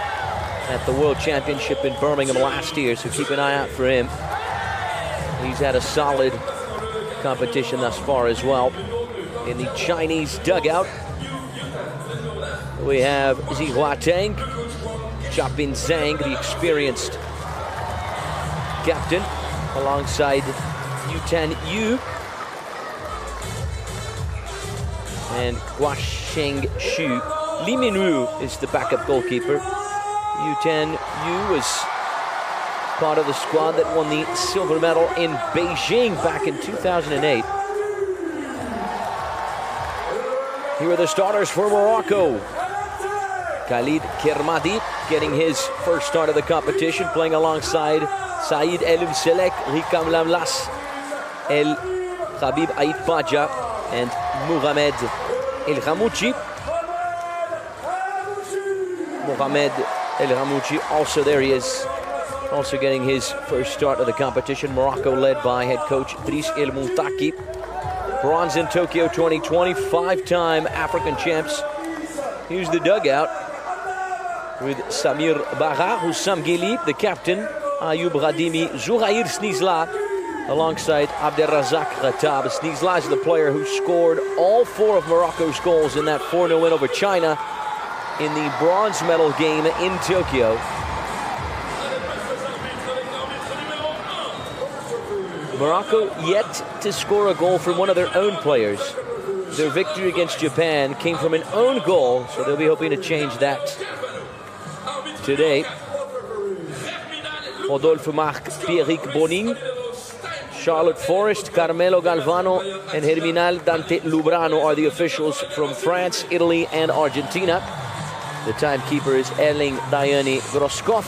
at the World Championship in Birmingham last year, so keep an eye out for him. He's had a solid competition thus far as well. In the Chinese dugout, we have Zi Huateng, Jiapin Zhang, the experienced captain, alongside Yutan Yu and Guasheng Xu. Li Minwu is the backup goalkeeper. Yutan Yu was part of the squad that won the silver medal in Beijing back in 2008. Here are the starters for Morocco. Khalid Kermadi getting his first start of the competition, playing alongside Saïd El Mselek, Rikam Lamlas, El Khabib Ait Paja, and Mohamed El Ramouchi. Mohamed El Ramouchi, also there he is, also getting his first start of the competition. Morocco led by head coach Driss El Montaki. Bronze in Tokyo 2020, five-time African champs. Here's the dugout with Samir Bara, Hussam Ghili, the captain, Ayoub Radimi, Zouraïr Snizla, alongside Abderrazak Ratab. Snizla is the player who scored all four of Morocco's goals in that 4-0 win over China in the bronze medal game in Tokyo. Morocco yet to score a goal from one of their own players. Their victory against Japan came from an own goal, so they'll be hoping to change that today. Rodolphe Marc, Pierrick Bonin, Charlotte Forrest, Carmelo Galvano, and Herminal Dante Lubrano are the officials from France, Italy, and Argentina. The timekeeper is Erling Diani Groskov.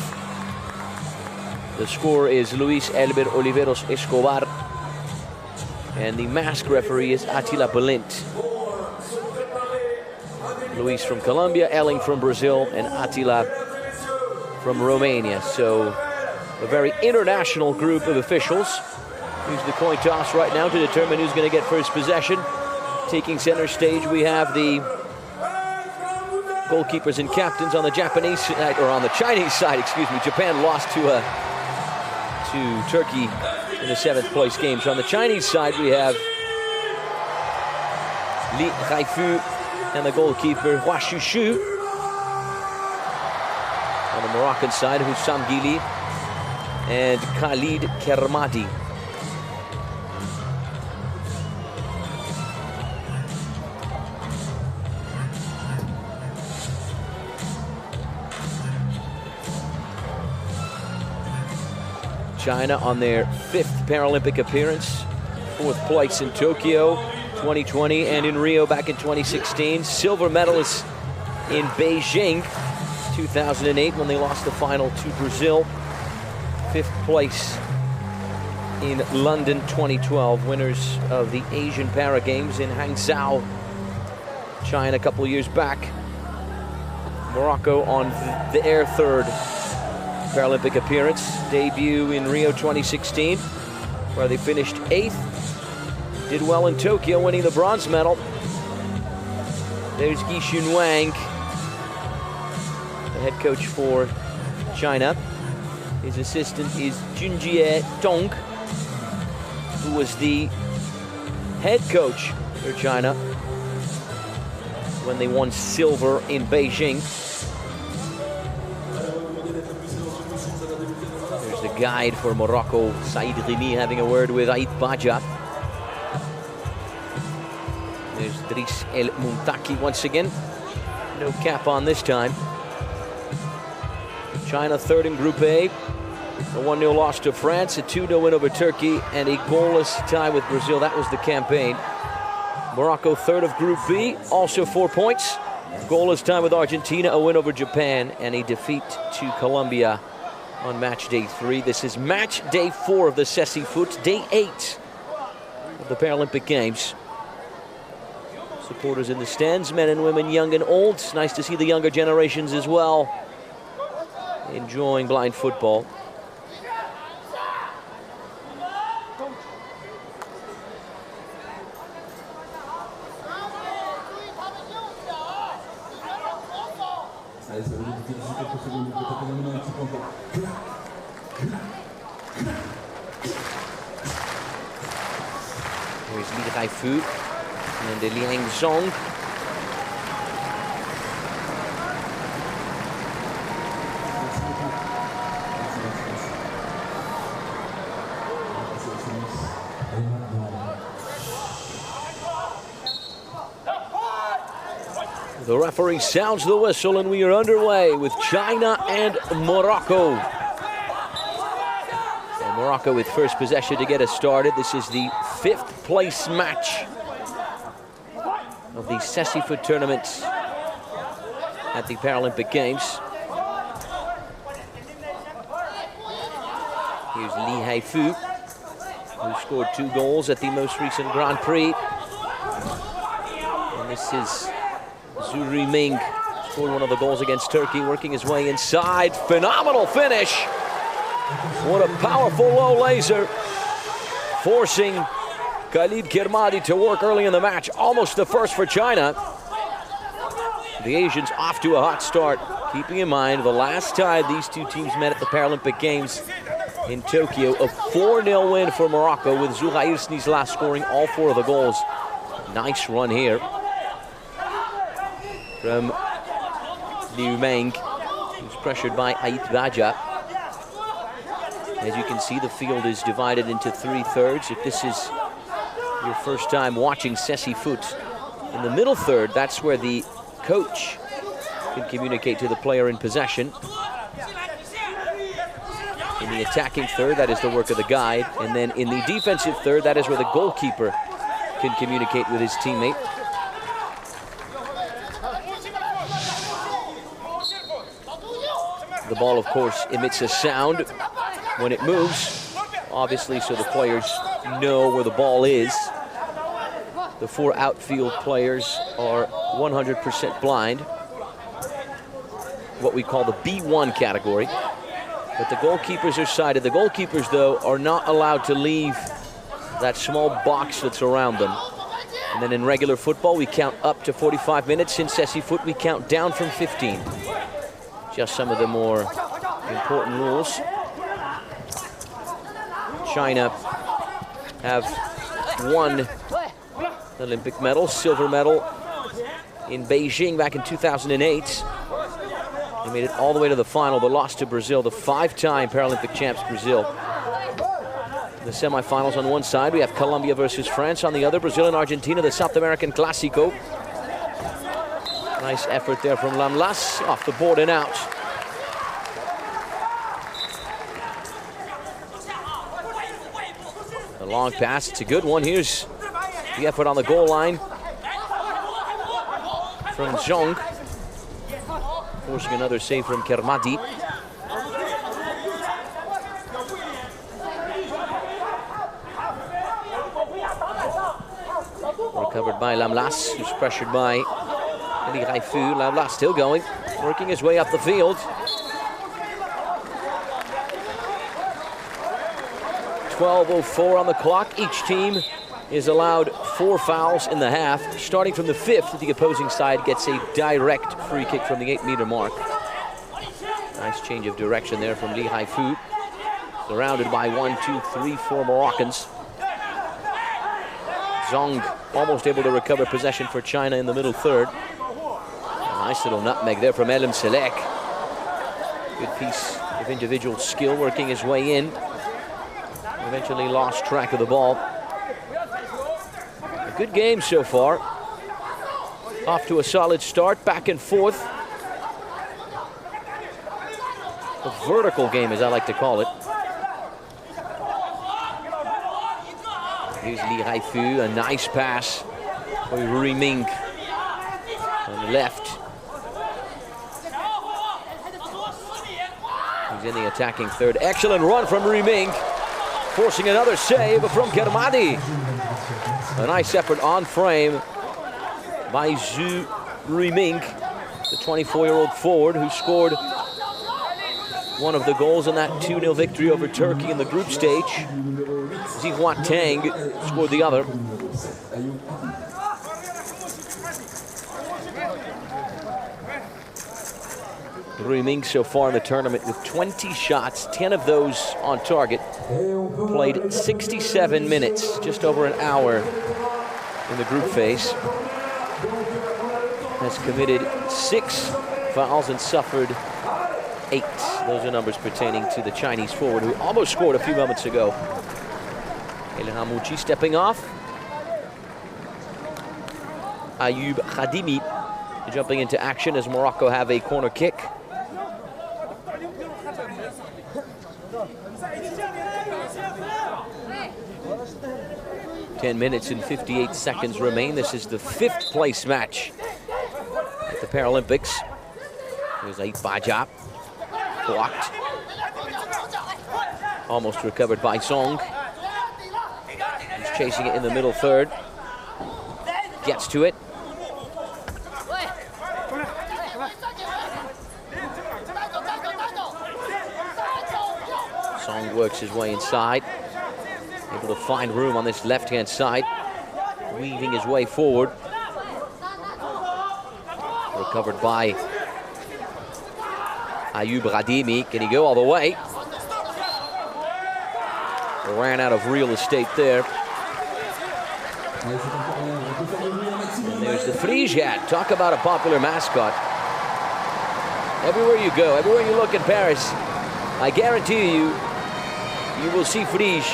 The scorer is Luis Elber Oliveros Escobar. And the mask referee is Attila Balint. Luis from Colombia, Erling from Brazil, and Attila from Romania. So a very international group of officials. Use the coin toss right now to determine who's going to get first possession. Taking center stage, we have the goalkeepers and captains on the Japanese side, or on the Chinese side, excuse me. Japan lost to Turkey in the 7th place game. So on the Chinese side, we have Li Haifu and the goalkeeper Hua Xu. On the Moroccan side, Hussam Ghili and Khalid Kermadi. China on their 5th Paralympic appearance, 4th place in Tokyo 2020 and in Rio back in 2016. Silver medalists in Beijing 2008 when they lost the final to Brazil. 5th place in London 2012, winners of the Asian Para Games in Hangzhou, China a couple of years back. Morocco on their 3rd Paralympic appearance, debut in Rio 2016, where they finished 8th. Did well in Tokyo, winning the bronze medal. There's Guixun Wang, the head coach for China. His assistant is Junjie Dong, who was the head coach for China when they won silver in Beijing. There's the guide for Morocco, Saïd Rimi, having a word with Ait Baja. There's Driss El Muntaki once again. No cap on this time. China 3rd in Group A. A 1-0 loss to France, a 2-0 win over Turkey, and a goalless tie with Brazil. That was the campaign. Morocco 3rd of Group B, also 4 points. Goalless tie with Argentina, a win over Japan, and a defeat to Colombia on match day 3. This is match day 4 of the Ceci Foot, day 8 of the Paralympic Games. Supporters in the stands, men and women, young and old. It's nice to see the younger generations as well enjoying blind football. Allez, ça veut dire que d'ici quelques secondes, vous pouvez taper la main un petit peu encore. Here's Li Haifu and Liang Zhong. The referee sounds the whistle and we are underway with China and Morocco. And Morocco with first possession to get us started. This is the 5th place match of the Ceci Foot tournament at the Paralympic Games. Here's Li Haifu, who scored 2 goals at the most recent Grand Prix. And this is Zhu Riming, scored one of the goals against Turkey, working his way inside. Phenomenal finish. What a powerful low laser, forcing Khalid Kermadi to work early in the match. Almost the first for China. The Asians off to a hot start, keeping in mind the last time these two teams met at the Paralympic Games in Tokyo, a 4-0 win for Morocco, with Zouhair Snisla scoring all 4 of the goals. Nice run here from Liu Meng, who's pressured by Ait Baja. As you can see, the field is divided into 3/3. If this is your first time watching Ceci Foot, in the middle third, that's where the coach can communicate to the player in possession. In the attacking third, that is the work of the guide. And then in the defensive third, that is where the goalkeeper can communicate with his teammate. The ball, of course, emits a sound when it moves, obviously, so the players know where the ball is. The 4 outfield players are 100% blind, what we call the B1 category. But the goalkeepers are sighted. The goalkeepers, though, are not allowed to leave that small box that's around them. And then in regular football, we count up to 45 minutes. In Ceci Foot, we count down from 15. Just some of the more important rules. China have won Olympic medal, silver medal in Beijing back in 2008. They made it all the way to the final, but lost to Brazil, the 5-time Paralympic champs Brazil. The semifinals on one side, we have Colombia versus France. On the other, Brazil and Argentina, the South American Clásico. Nice effort there from Lamlas, off the board and out. A long pass, it's a good one. Here's the effort on the goal line from Zhong, forcing another save from Kermadi. Covered by Lamlas, who's pressured by Li Haifu. Lamlas still going, working his way up the field. 12:04 on the clock. Each team is allowed 4 fouls in the half. Starting from the 5th, the opposing side gets a direct free kick from the 8-meter mark. Nice change of direction there from Li Haifu. Surrounded by 1, 2, 3, 4 Moroccans. Zong almost able to recover possession for China in the middle third. A nice little nutmeg there from Elim Selek. Good piece of individual skill working his way in. Eventually lost track of the ball. A good game so far. Off to a solid start, back and forth. A vertical game, as I like to call it. Here's Li Haifu, a nice pass for Ru Ming on the left. He's in the attacking third. Excellent run from Ru Ming, forcing another save from Kermadi. A nice effort on frame by Zhu Ruiming, the 24-year-old forward who scored one of the goals in that 2-0 victory over Turkey in the group stage. Zihua Tang scored the other. Ruiming so far in the tournament with 20 shots, 10 of those on target. Played 67 minutes, just over an hour in the group phase. Has committed 6 fouls and suffered 8. Those are numbers pertaining to the Chinese forward who almost scored a few moments ago. Elham Mouchi stepping off. Ayoub Khadimi jumping into action as Morocco have a corner kick. Ten minutes and 58 seconds remain. This is the 5th place match at the Paralympics. Here's Ait Bajab. Blocked. Almost recovered by Song. He's chasing it in the middle third. Gets to it. Song works his way inside. Able to find room on this left-hand side. Weaving his way forward. Recovered by Ayoub Radimi. Can he go all the way? Ran out of real estate there. And there's the Frige hat. Talk about a popular mascot. Everywhere you go, everywhere you look in Paris, I guarantee you, you will see Frige.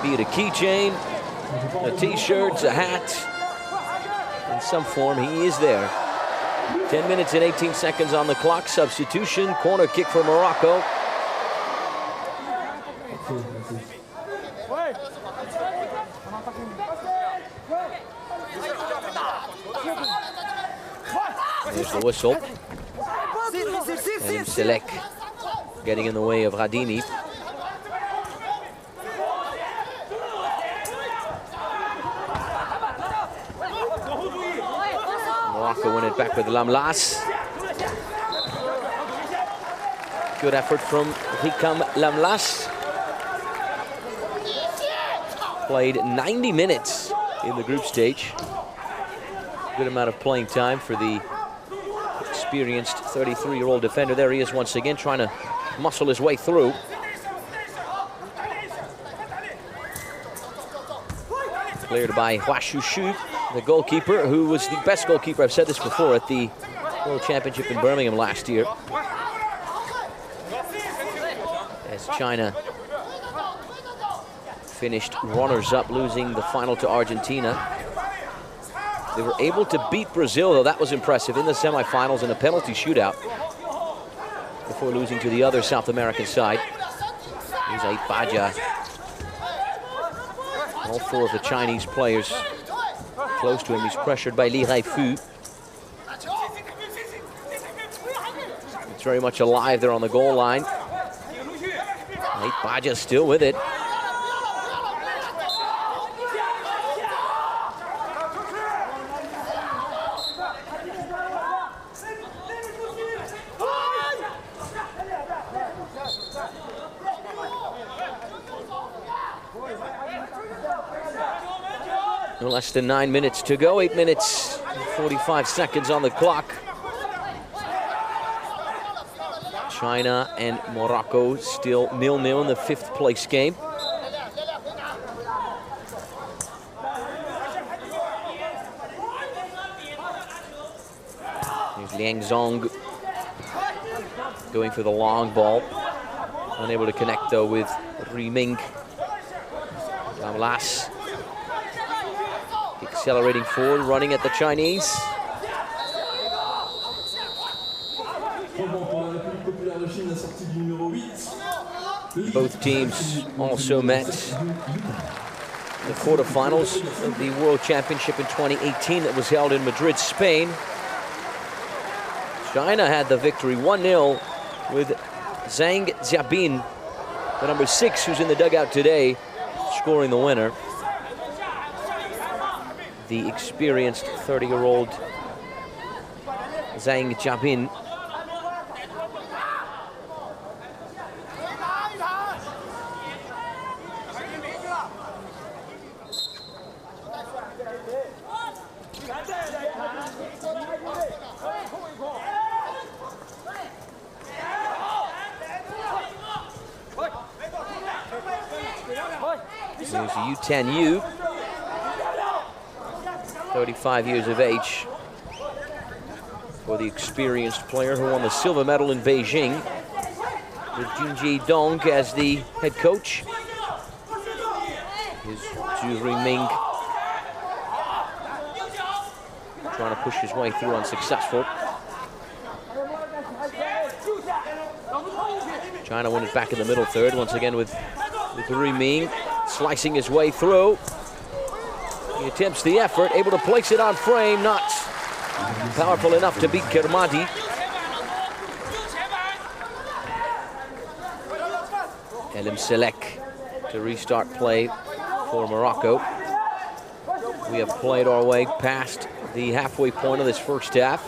Be it a keychain, a t-shirt, a hat. In some form, he is there. 10 minutes and 18 seconds on the clock. Substitution, corner kick for Morocco. There's the whistle. And Selek getting in the way of Radini. Morocco win it back with Lamlas. Good effort from Hikam Lamlas. Played 90 minutes in the group stage. Good amount of playing time for the experienced 33-year-old defender. There he is once again, trying to muscle his way through. Cleared by Hua Shushu, the goalkeeper, who was the best goalkeeper, I've said this before, at the World Championship in Birmingham last year. As China finished runners-up, losing the final to Argentina. They were able to beat Brazil, though that was impressive, in the semifinals in a penalty shootout before losing to the other South American side. Here's Ait Baja. All 4 of the Chinese players close to him. He's pressured by Li Haifu. It's very much alive there on the goal line. Ait Baja still with it. Less than 9 minutes to go, 8 minutes, 45 seconds on the clock. China and Morocco still 0-0 in the 5th place game. Here's Liang Zhong going for the long ball. Unable to connect though with Riming. Lamlas accelerating forward, running at the Chinese. Both teams also met the quarterfinals of the World Championship in 2018 that was held in Madrid, Spain. China had the victory 1-0 with Zhang Jiabin, the number 6 who's in the dugout today, scoring the winner. The experienced 30-year-old Zhang Jiabin. There's Yu Tan Yu, 35 years of age, for the experienced player who won the silver medal in Beijing, with Junji Dong as the head coach. Here's Zhu Riming trying to push his way through, unsuccessful. China won it back in the middle third, once again with Riming slicing his way through. He attempts the effort, able to place it on frame, not powerful enough to beat Kermadi. Elim Selek to restart play for Morocco. We have played our way past the halfway point of this first half.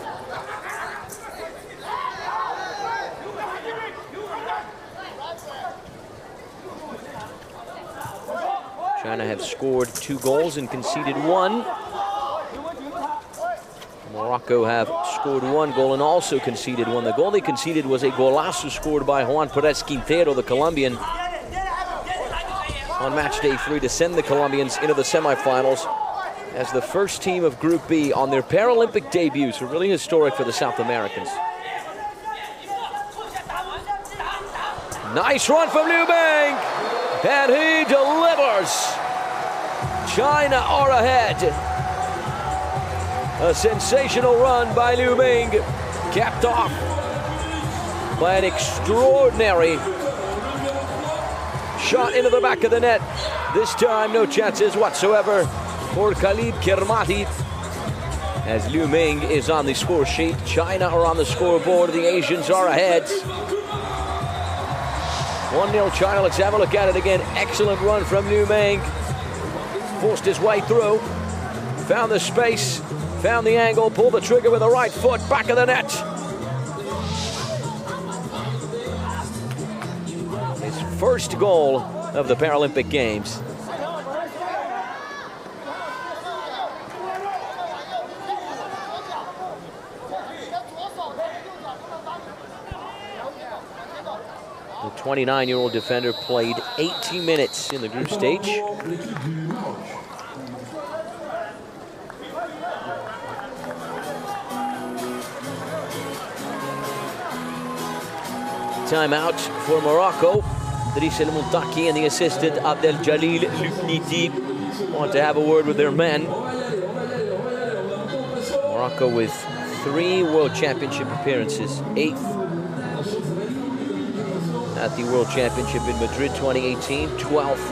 China have scored 2 goals and conceded 1. Morocco have scored 1 goal and also conceded 1. The goal they conceded was a golazo scored by Juan Perez Quintero, the Colombian, on match day 3 to send the Colombians into the semifinals as the first team of Group B on their Paralympic debut. So really historic for the South Americans. Nice run from Liu Bing, and he delivers. China are ahead. A sensational run by Liu Bing, capped off by an extraordinary shot into the back of the net. This time, no chances whatsoever for Khalid Kermadi, as Liu Bing is on the score sheet. China are on the scoreboard. The Asians are ahead. 1-0 China. Let's have a look at it again. Excellent run from Liu Bing. Forced his way through, found the space, found the angle, pulled the trigger with the right foot, back of the net. His first goal of the Paralympic Games. The 29-year-old defender played 18 minutes in the group stage. Timeout for Morocco. Driss El Montaki and the assistant Abdel Jalil Lukniti want to have a word with their men. Morocco with 3 World Championship appearances, 8th at the World Championship in Madrid 2018, 12th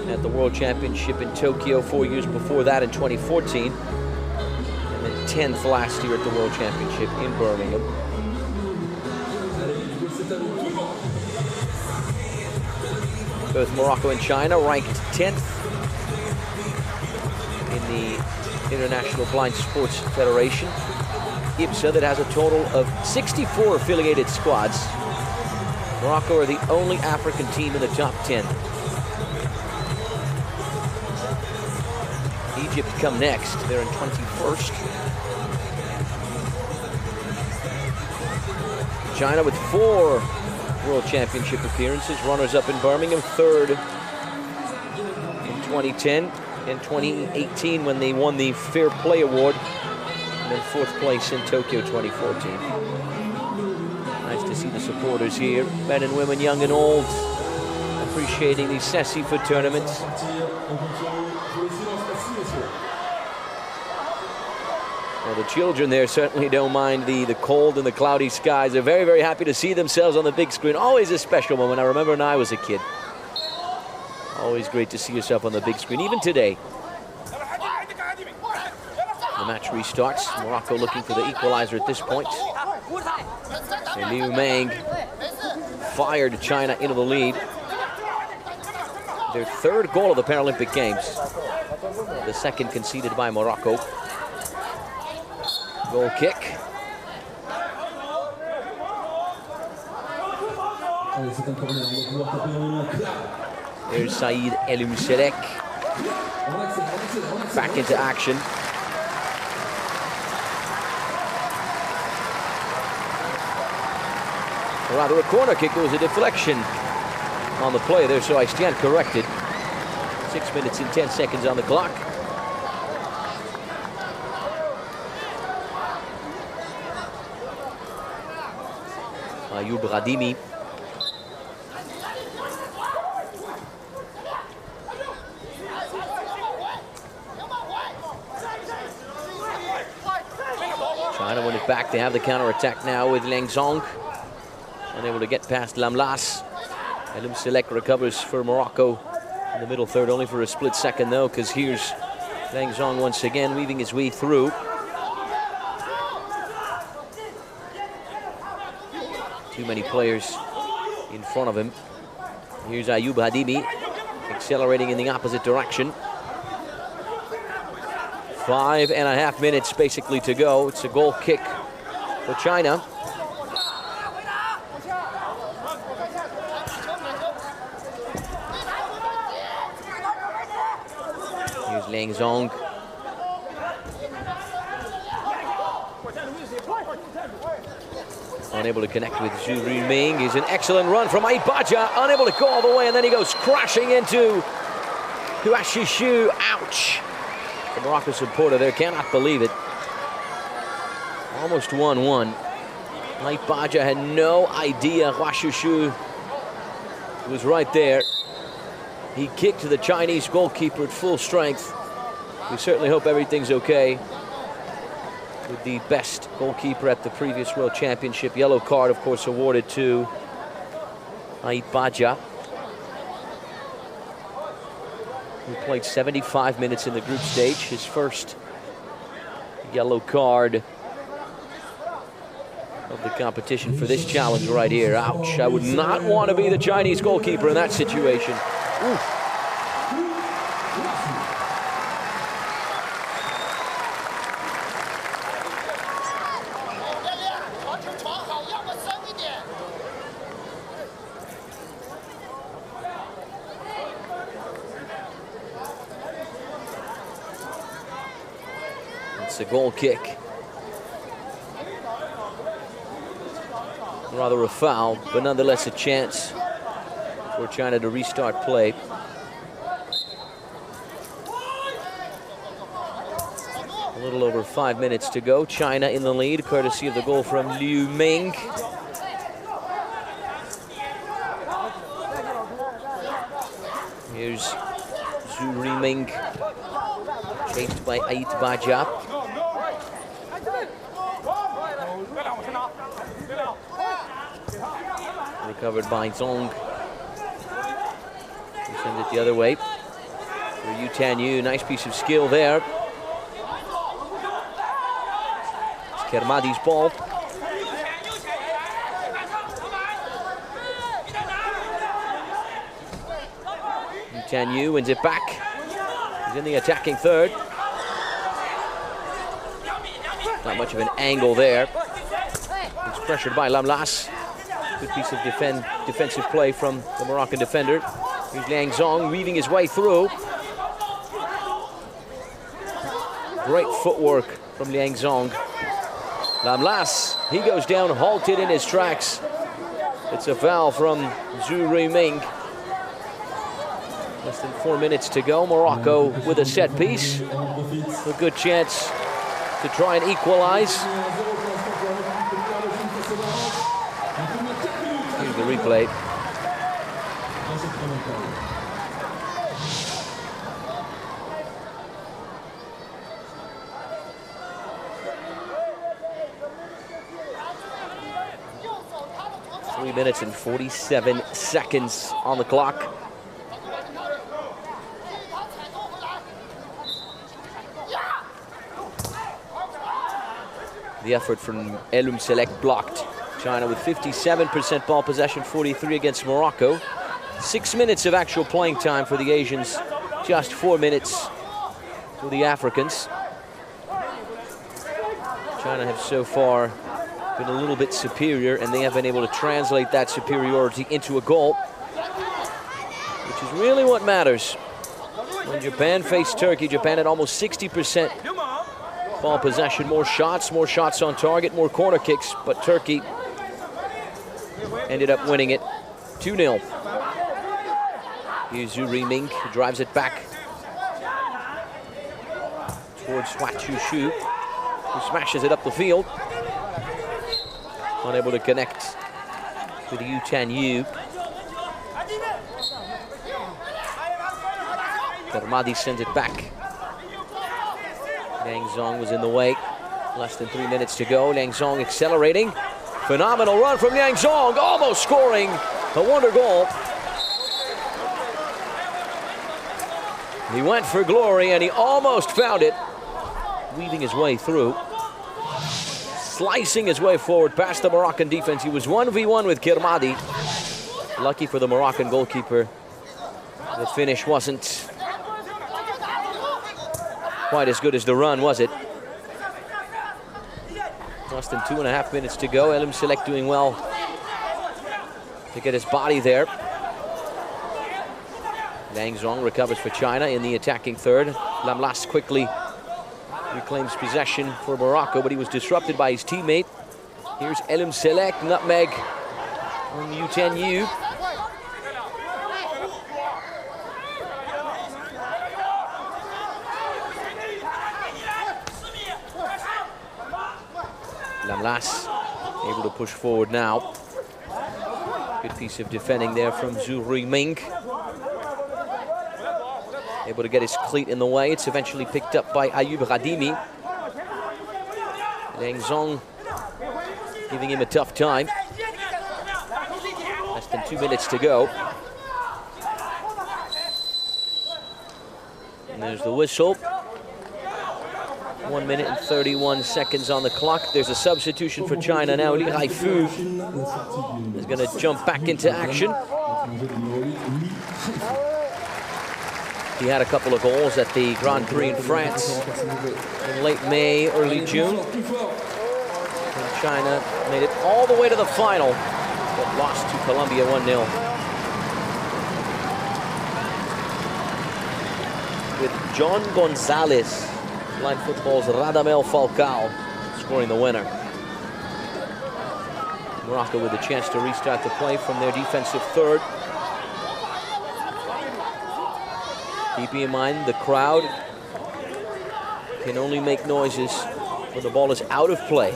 at the World Championship in Tokyo 4 years before that in 2014, and then 10th last year at the World Championship in Birmingham. Both Morocco and China ranked 10th in the International Blind Sports Federation, IBSA, that has a total of 64 affiliated squads. Morocco are the only African team in the top 10. Egypt come next. They're in 21st. China with 4 World Championship appearances. Runners-up in Birmingham, 3rd in 2010. In 2018 when they won the Fair Play Award. And then 4th place in Tokyo 2014. Nice to see the supporters here, men and women, young and old, appreciating these Cécifoot tournaments. Well, the children there certainly don't mind the cold and the cloudy skies. They're very, very happy to see themselves on the big screen. Always a special moment. I remember when I was a kid. Always great to see yourself on the big screen, even today. The match restarts. Morocco looking for the equalizer at this point. And Liu Meng fired China into the lead. Their 3rd goal of the Paralympic Games. The 2nd conceded by Morocco. Goal kick. There's Saïd El-Mousselek. Back into action. Rather a corner kick. There was a deflection on the play there, so I stand corrected. 6 minutes and 10 seconds on the clock. Ayoub Radimi. China win it back. They have the counter-attack now with Leng Zong. Unable to get past Lamlas. El-Mousselek recovers for Morocco in the middle third, only for a split second though, because here's Leng Zong once again weaving his way through. Too many players in front of him. Here's Ayoub Hadimi accelerating in the opposite direction. 5.5 minutes basically to go. It's a goal kick for China. Here's Leng Zong. Unable to connect with Zhu Riming. He's an excellent run from Ait Baja. Unable to go all the way, and then he goes crashing into Huashishu. Ouch. The Morocco supporter there cannot believe it. Almost 1-1. Ait Baja had no idea Huashishu was right there. He kicked the Chinese goalkeeper at full strength. We certainly hope everything's okay with the best goalkeeper at the previous World Championship. Yellow card, of course, awarded to Ait Baja, who played 75 minutes in the group stage. His first yellow card of the competition for this challenge right here. Ouch. I would not want to be the Chinese goalkeeper in that situation. Oof. It's a goal kick. Rather a foul, but nonetheless a chance for China to restart play. A little over 5 minutes to go. China in the lead, courtesy of the goal from Liu Meng. Here's Zhu Riming, chased by Ait Baja. Recovered by Zong. He sends it the other way. For Yu Tanyu, nice piece of skill there. It's Kermadi's ball. Yu Tanyu wins it back. He's in the attacking third. Not much of an angle there. He's pressured by Lamlas. Good piece of defensive play from the Moroccan defender. Here's Leng Zong weaving his way through. Great footwork from Liang Zong. Lamlas, he goes down halted in his tracks. It's a foul from Zhu Ruiming. Less than 4 minutes to go. Morocco with a set piece. A good chance to try and equalize. Here's the replay. Three minutes and 47 seconds on the clock. The effort from Elum Select blocked. China with 57% ball possession, 43 against Morocco. 6 minutes of actual playing time for the Asians, just 4 minutes for the Africans. China have so far been a little bit superior, and they have been able to translate that superiority into a goal, which is really what matters. When Japan faced Turkey, Japan had almost 60% ball possession, more shots on target, more corner kicks, but Turkey ended up winning it 2-0. Here's Zhu Ruiming, who drives it back towards Hua Chuxu, who smashes it up the field. Unable to connect with Yu Tianyu. Kermadi sends it back. Liang Zong was in the way. Less than 3 minutes to go. Liang Zong accelerating. Phenomenal run from Liang Zong, almost scoring a wonder goal. He went for glory and he almost found it. Weaving his way through. Slicing his way forward past the Moroccan defense. He was 1v1 with Kermadi. Lucky for the Moroccan goalkeeper, the finish wasn't quite as good as the run, was it? Less than 2.5 minutes to go. Elum Select doing well to get his body there. Liang Zong recovers for China in the attacking third. Lamlas quickly reclaims possession for Morocco, but he was disrupted by his teammate. Here's Elum Select, nutmeg on Yu Tianyu. Lamlas able to push forward now. Good piece of defending there from Zhu Ruiming. Able to get his cleat in the way. It's eventually picked up by Ayoub Radimi. Liang Zong giving him a tough time. Less than 2 minutes to go. And there's the whistle. 1 minute and 31 seconds on the clock. There's a substitution for China now. Li Haifu is going to jump back into action. He had a couple of goals at the Grand Prix in France in late May, early June. And China made it all the way to the final, but lost to Colombia 1-0. With John Gonzalez, Blind Football's Radamel Falcao, scoring the winner. Morocco with a chance to restart the play from their defensive third. Keeping in mind, the crowd can only make noises when the ball is out of play.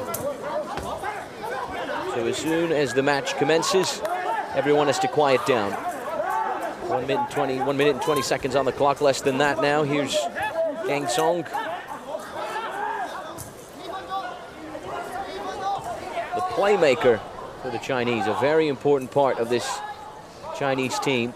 So as soon as the match commences, everyone has to quiet down. 1 minute and 20 seconds on the clock, less than that now. Here's Liang Zong. The playmaker for the Chinese, a very important part of this Chinese team.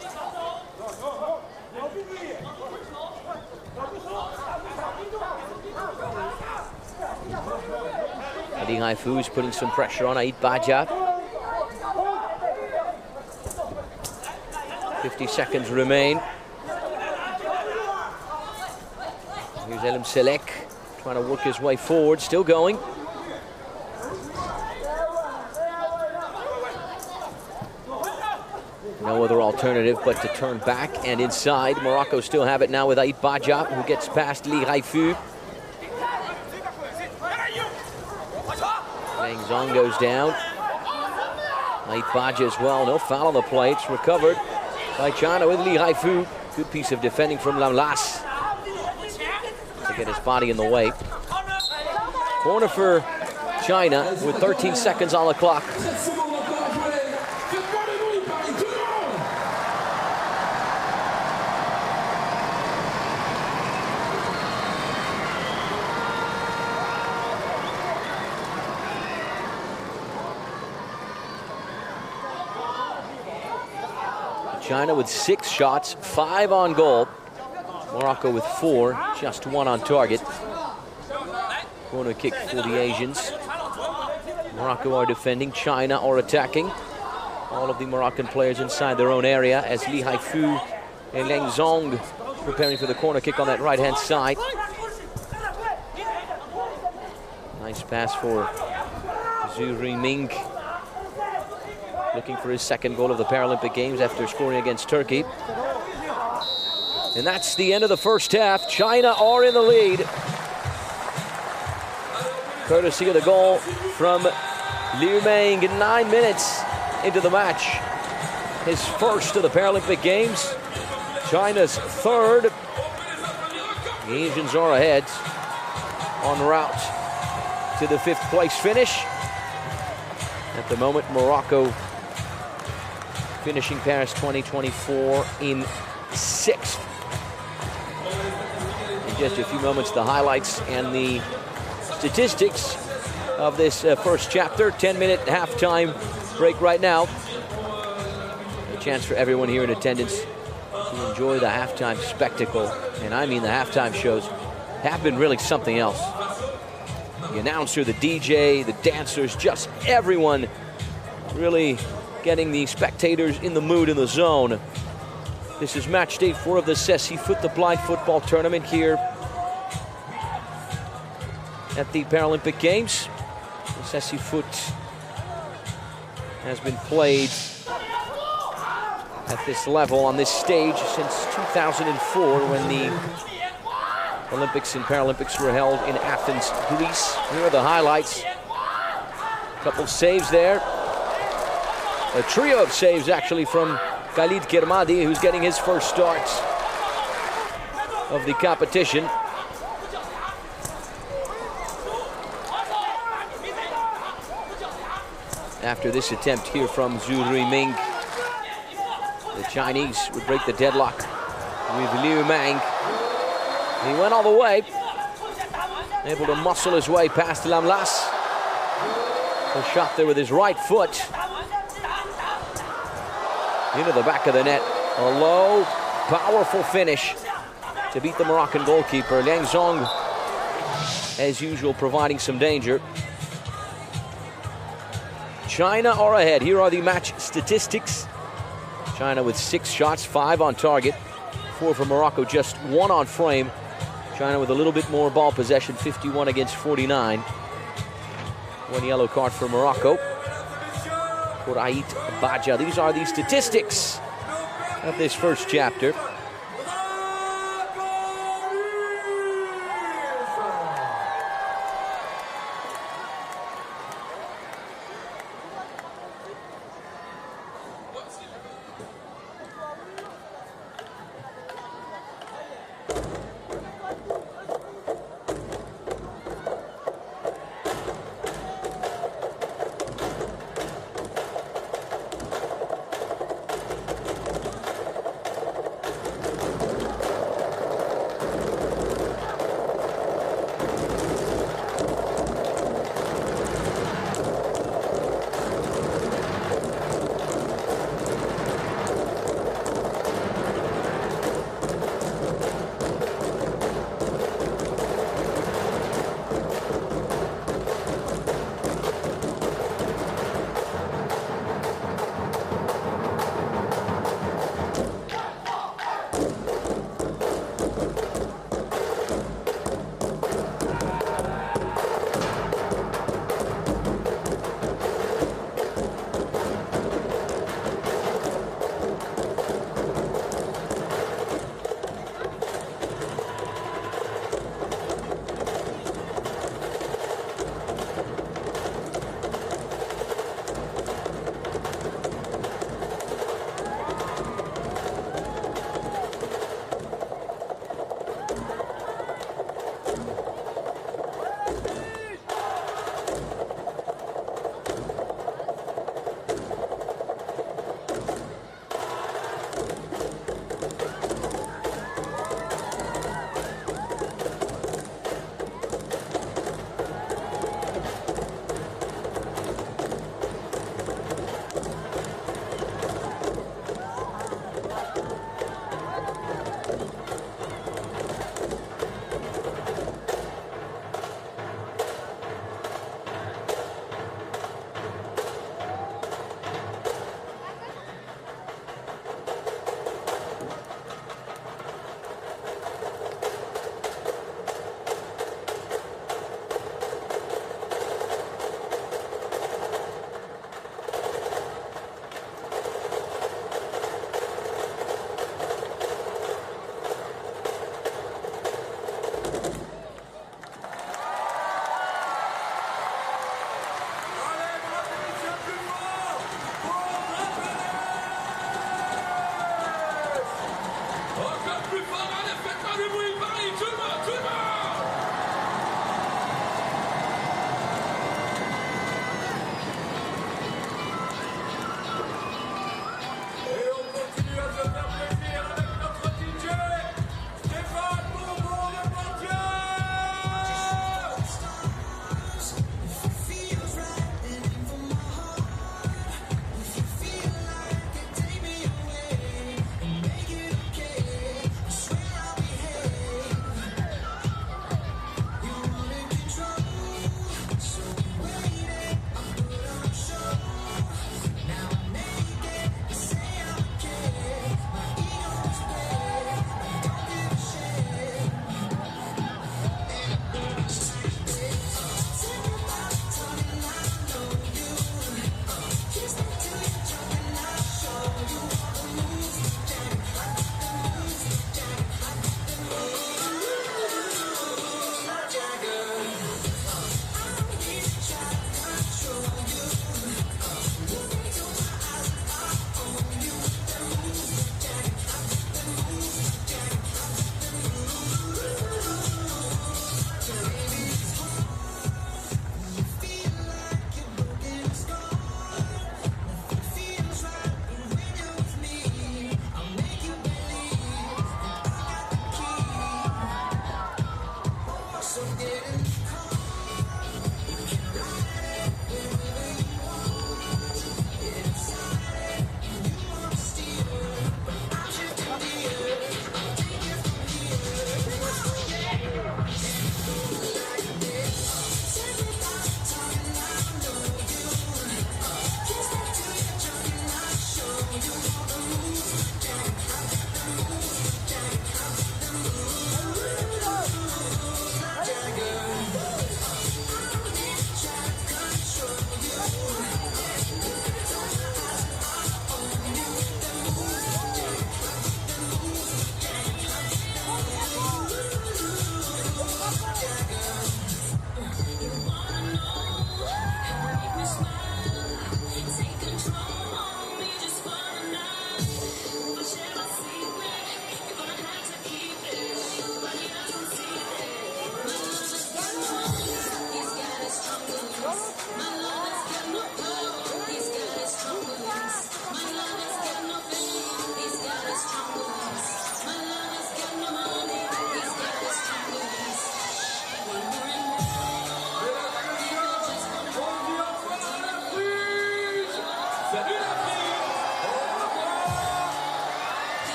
Li Haifu is putting some pressure on Ait Baja. 50 seconds remain. Here's Elum Select trying to work his way forward, still going. No other alternative but to turn back and inside. Morocco still have it now with Ait Baja, who gets past Li Haifu. Liang Zong goes down. Late Baja as well. No foul on the play. It's recovered by China with Li Haifu. Good piece of defending from Lam Las to get his body in the way. Corner for China with 13 seconds on the clock. China with 6 shots, 5 on goal. Morocco with 4, just 1 on target. Corner kick for the Asians. Morocco are defending, China are attacking. All of the Moroccan players inside their own area as Li Haifu and Liang Zong preparing for the corner kick on that right-hand side. Nice pass for Zhu Ruiming, looking for his second goal of the Paralympic Games after scoring against Turkey. And that's the end of the first half. China are in the lead, courtesy of the goal from Liu Meng 9 minutes into the match. His first of the Paralympic Games, China's third. The Asians are ahead en route to the 5th place finish. At the moment, Morocco finishing Paris 2024 in 6th. In just a few moments, the highlights and the statistics of this first chapter. 10-minute halftime break right now. A chance for everyone here in attendance to enjoy the halftime spectacle. And I mean the halftime shows have been really something else. The announcer, the DJ, the dancers, just everyone really getting the spectators in the mood, in the zone. This is match day 4 of the Ceci Foot, the blind football tournament here at the Paralympic Games. The Ceci Foot has been played at this level, on this stage, since 2004, when the Olympics and Paralympics were held in Athens, Greece. Here are the highlights. A couple saves there. A trio of saves, actually, from Khalid Kermadi, who's getting his first start of the competition. After this attempt here from Zhu Ruiming, the Chinese would break the deadlock with Liu Meng. He went all the way, able to muscle his way past Lam Las. A shot there with his right foot into the back of the net. A low, powerful finish to beat the Moroccan goalkeeper. Liang Zong, as usual, providing some danger. China are ahead. Here are the match statistics. China with 6 shots, 5 on target. 4 for Morocco, just 1 on frame. China with a little bit more ball possession, 51 against 49. 1 yellow card for Morocco. For Ait Baja. These are the statistics of this first chapter.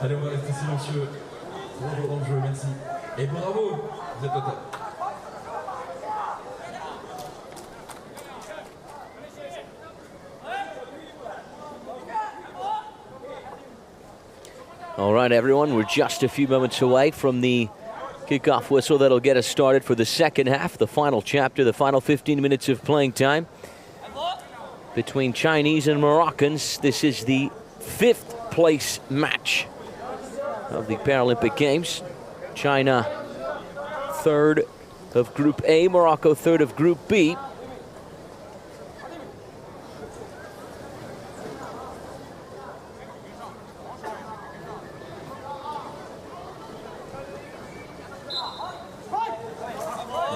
Allez, on va rester silencieux. Bravo dans le jeu, merci. Et bravo, vous êtes au top. All right, everyone, we're just a few moments away from the kickoff whistle that'll get us started for the second half, the final chapter, the final 15 minutes of playing time between Chinese and Moroccans. This is the 5th place match of the Paralympic Games. China 3rd of Group A, Morocco 3rd of Group B.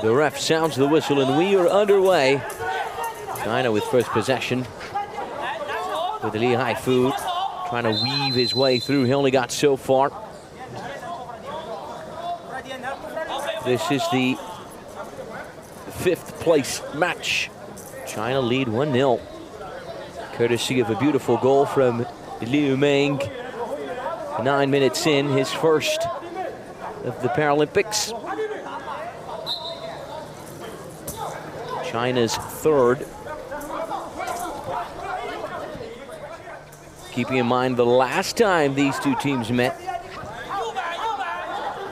The ref sounds the whistle and we are underway. China with first possession with Li Haifu trying to weave his way through. He only got so far. This is the 5th place match. China lead 1-0. Courtesy of a beautiful goal from Liu Meng. 9 minutes in, his first of the Paralympics. China's 3rd. Keeping in mind the last time these two teams met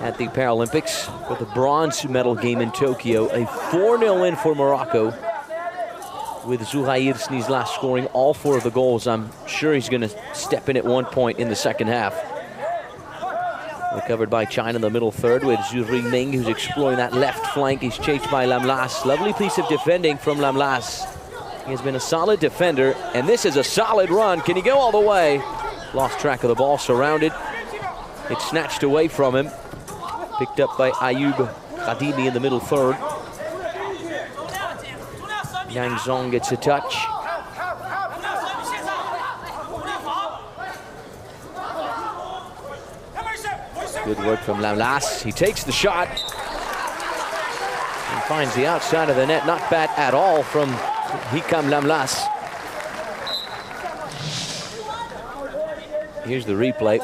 at the Paralympics for the bronze medal game in Tokyo, a 4-0 win for Morocco, with Zouhair Sneezlas scoring all 4 of the goals. I'm sure he's going to step in at one point in the second half. Recovered by China in the middle third with Zhu Ringning, who's exploring that left flank. He's chased by Lamlas. Lovely piece of defending from Lamlas. He has been a solid defender, and this is a solid run. Can he go all the way? Lost track of the ball, surrounded. It's snatched away from him. Picked up by Ayoub Khadimi in the middle third. Yang Zong gets a touch. Good work from Lamlas. He takes the shot and finds the outside of the net. Not bad at all from Hikam Lamlas. Here's the replay.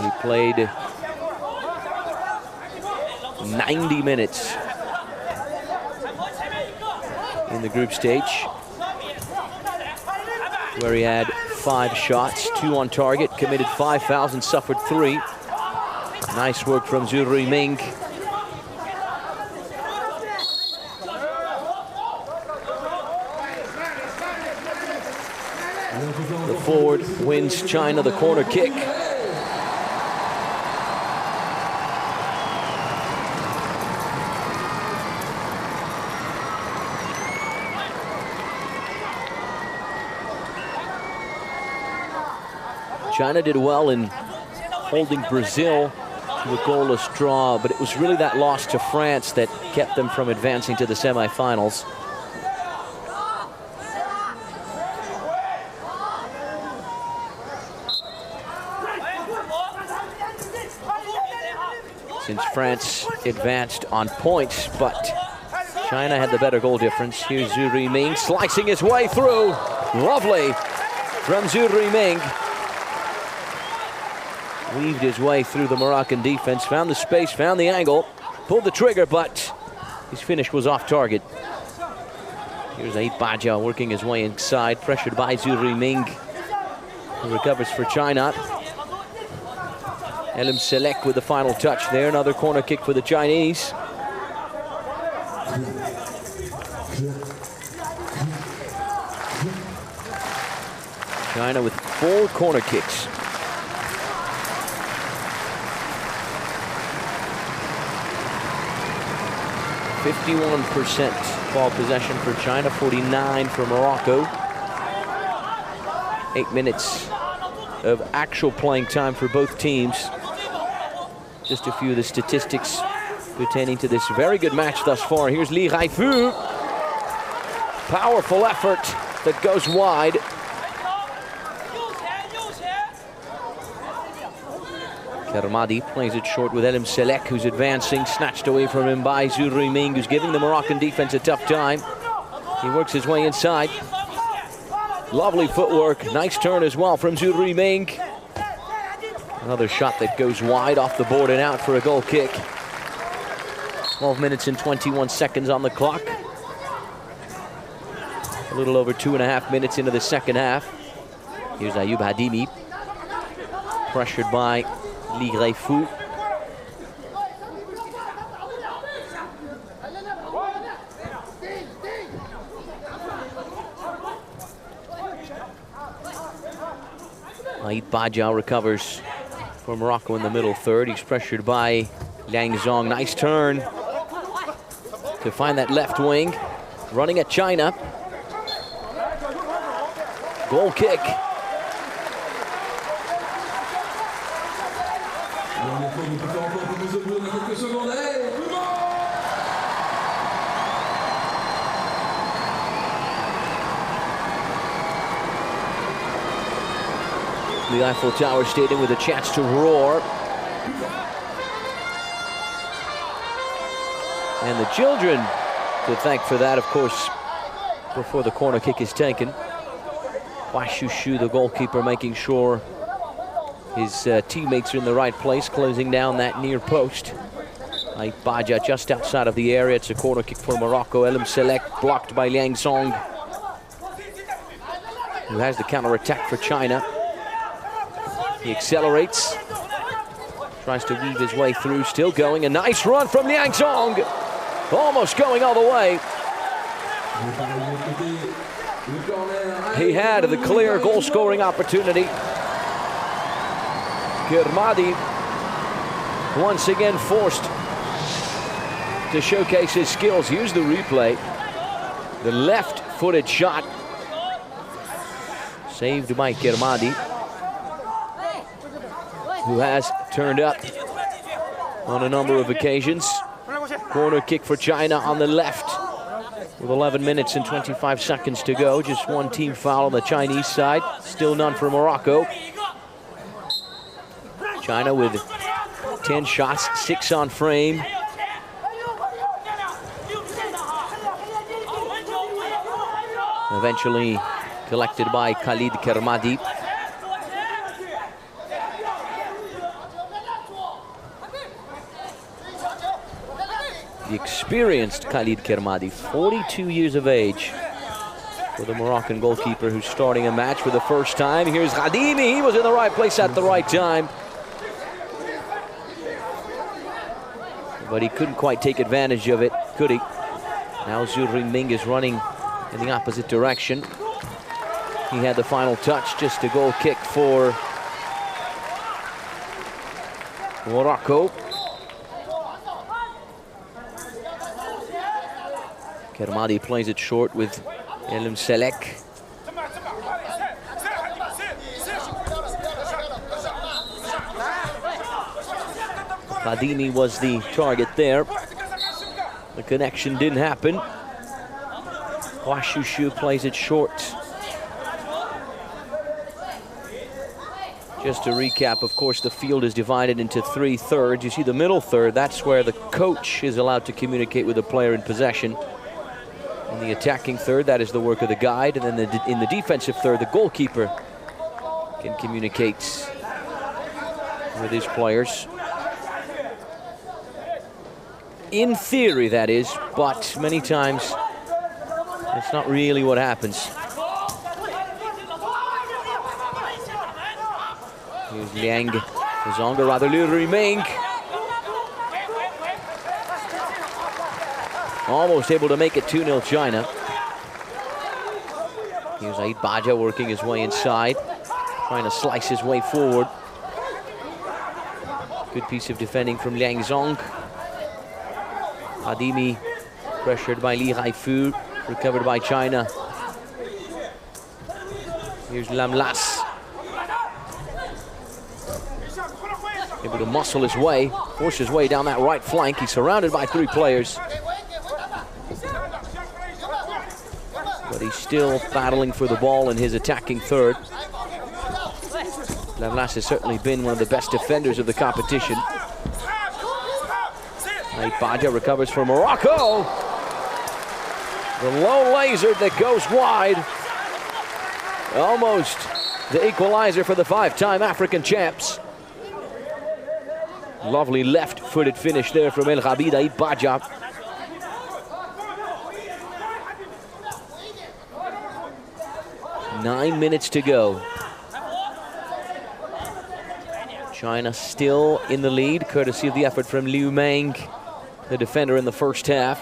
He played 90 minutes in the group stage, where he had 5 shots, 2 on target, committed 5 fouls and suffered 3. Nice work from Zhu Ruiming. The forward wins China the corner kick. China did well in holding Brazil to a goalless draw, but it was really that loss to France that kept them from advancing to the semifinals. Since France advanced on points, but China had the better goal difference. Here's Zhu Ruiming slicing his way through. Lovely from Zhu Ruiming. Weaved his way through the Moroccan defense, found the space, found the angle, pulled the trigger, but his finish was off target. Here's Eiffel working his way inside, pressured by Zhu Ruiming, who recovers for China. Elim Selek with the final touch there. Another corner kick for the Chinese. China with 4 corner kicks. %51% ball possession for China, 49 for Morocco. 8 minutes of actual playing time for both teams. Just a few of the statistics pertaining to this very good match thus far. Here's Li Haifu. Powerful effort that goes wide. Kermadi plays it short with Elim Selek, who's advancing, snatched away from him by Zhu Ruiming, who's giving the Moroccan defense a tough time. He works his way inside. Lovely footwork, nice turn as well from Zhu Ruiming. Another shot that goes wide off the board and out for a goal kick. 12 minutes and 21 seconds on the clock. A little over 2.5 minutes into the second half. Here's Ayoub Hadimi, pressured by Li Haifu. Ait Bajau recovers for Morocco in the middle third. He's pressured by Liang Zong. Nice turn to find that left wing. Running at China. Goal kick. The Eiffel Tower Stadium with a chance to roar. And the children to thank for that, of course, before the corner kick is taken. Hua Shushu, the goalkeeper, making sure his teammates are in the right place, closing down that near post. Baja just outside of the area. It's a corner kick for Morocco. Elim Selek blocked by Liang Zong, who has the counter-attack for China. He accelerates, tries to weave his way through, still going. A nice run from Liang Zong, almost going all the way. He had the clear goal-scoring opportunity. Kermadi once again forced to showcase his skills. Here's the replay. The left-footed shot saved by Kermadi, who has turned up on a number of occasions. Corner kick for China on the left with 11 minutes and 25 seconds to go. Just one team foul on the Chinese side. Still none for Morocco. China with 10 shots, 6 on frame. Eventually collected by Khalid Kermadi. The experienced Khalid Kermadi, 42 years of age, for the Moroccan goalkeeper who's starting a match for the first time. Here's Ghadimi, he was in the right place at the right time. But he couldn't quite take advantage of it, could he? Now Zhu Rinming is running in the opposite direction. He had the final touch, just a goal kick for Morocco. Kermadi plays it short with Elim Selek. Ghadimi was the target there. The connection didn't happen. Ouashouchou plays it short. Just to recap, of course, the field is divided into 3 thirds. You see the middle third, that's where the coach is allowed to communicate with the player in possession. In the attacking third, that is the work of the guide. And then in the defensive third, the goalkeeper can communicate with his players. In theory, that is, but many times it's not really what happens. Here's Liang Zong, or rather Liu Riming. Almost able to make it 2-0 China. Here's Aid Baja working his way inside, trying to slice his way forward. Good piece of defending from Liang Zong. Ghadimi pressured by Li Haifu, recovered by China. Here's Lamlas. Able to muscle his way, force his way down that right flank. He's surrounded by 3 players. But he's still battling for the ball in his attacking third. Lamlas has certainly been one of the best defenders of the competition. Baja recovers for Morocco. The low laser that goes wide. Almost the equalizer for the 5-time African champs. Lovely left-footed finish there from El Ghabid Aid Baja. Nine minutes to go. China still in the lead, courtesy of the effort from Liu Meng, the defender in the first half.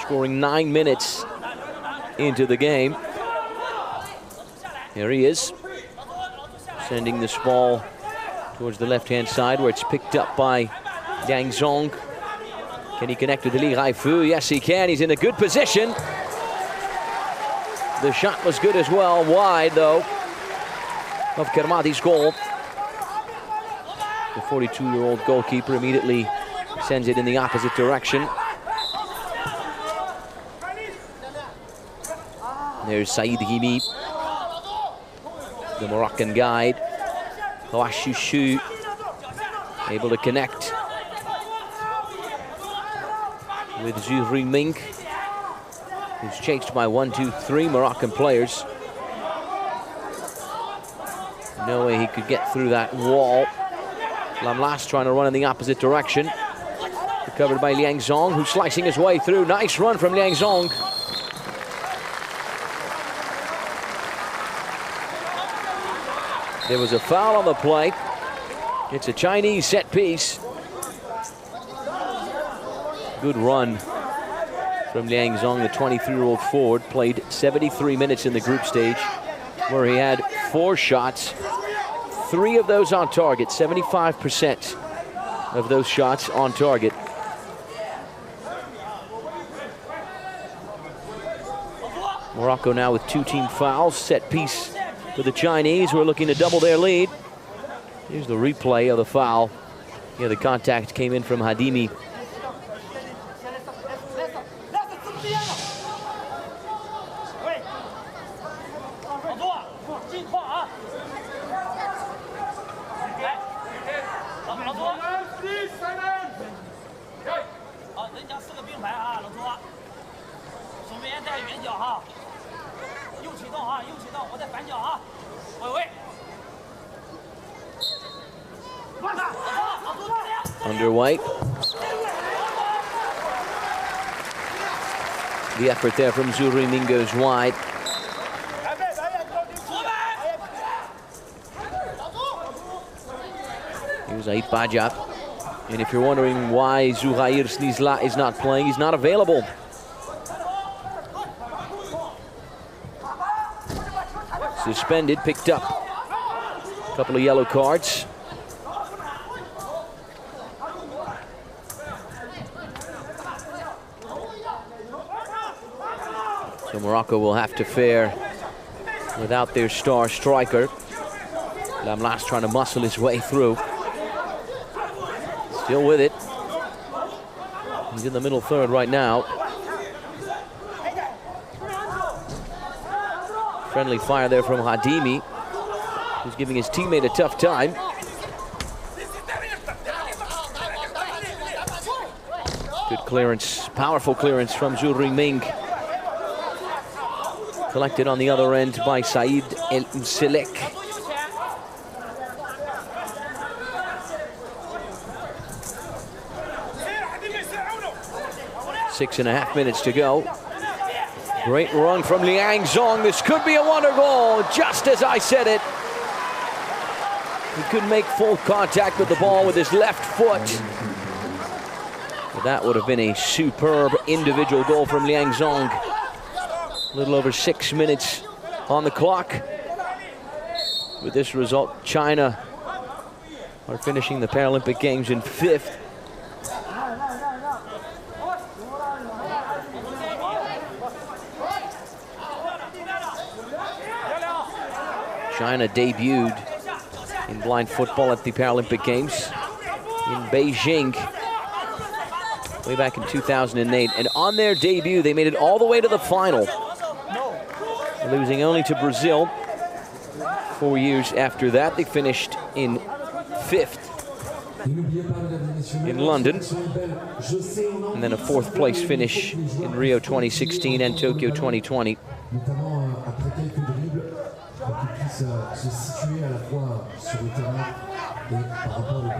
Scoring 9 minutes into the game. Here he is, sending this ball towards the left-hand side where it's picked up by Liang Zong. Can he connect with Li Haifu? Yes, he can. He's in a good position. The shot was good as well, wide though, of Kermadi's goal. The 42-year-old goalkeeper immediately sends it in the opposite direction. There's Saïd Ghimi, the Moroccan guide. Ouashouchou able to connect with Zhu Riming, who's chased by 1, 2, 3 Moroccan players. No way he could get through that wall. Lamlas trying to run in the opposite direction. Recovered by Liang Zong, who's slicing his way through. Nice run from Liang Zong. There was a foul on the play. It's a Chinese set piece. Good run from Liang Zong, the 23-year-old forward. Played 73 minutes in the group stage, where he had 4 shots. 3 of those on target, 75% of those shots on target. Morocco now with 2 team fouls. Set piece for the Chinese, who are looking to double their lead. Here's the replay of the foul. Yeah, the contact came in from Ghadimi. Underway. The effort there from Zhu Ruiming goes wide. Here's Ait Bajab. And if you're wondering why Zouhair Snizla is not playing, he's not available. Suspended, picked up. A couple of yellow cards. So Morocco will have to fare without their star striker. Lamlas trying to muscle his way through. Still with it. He's in the middle third right now. Friendly fire there from Hadimi, who's giving his teammate a tough time. Good clearance, powerful clearance from Zhu Ruiming. Collected on the other end by Saïd El Mselek. 6.5 minutes to go. Great run from Liang Zong. This could be a wonder goal, just as I said it. He could make full contact with the ball with his left foot. But that would have been a superb individual goal from Liang Zong. A little over 6 minutes on the clock. With this result, China are finishing the Paralympic Games in 5th. China debuted in blind football at the Paralympic Games in Beijing way back in 2008. And on their debut, they made it all the way to the final, losing only to Brazil. 4 years after that, they finished in 5th in London, and then a 4th place finish in Rio 2016 and Tokyo 2020. Se situer à la fois sur le terrain et par rapport au but.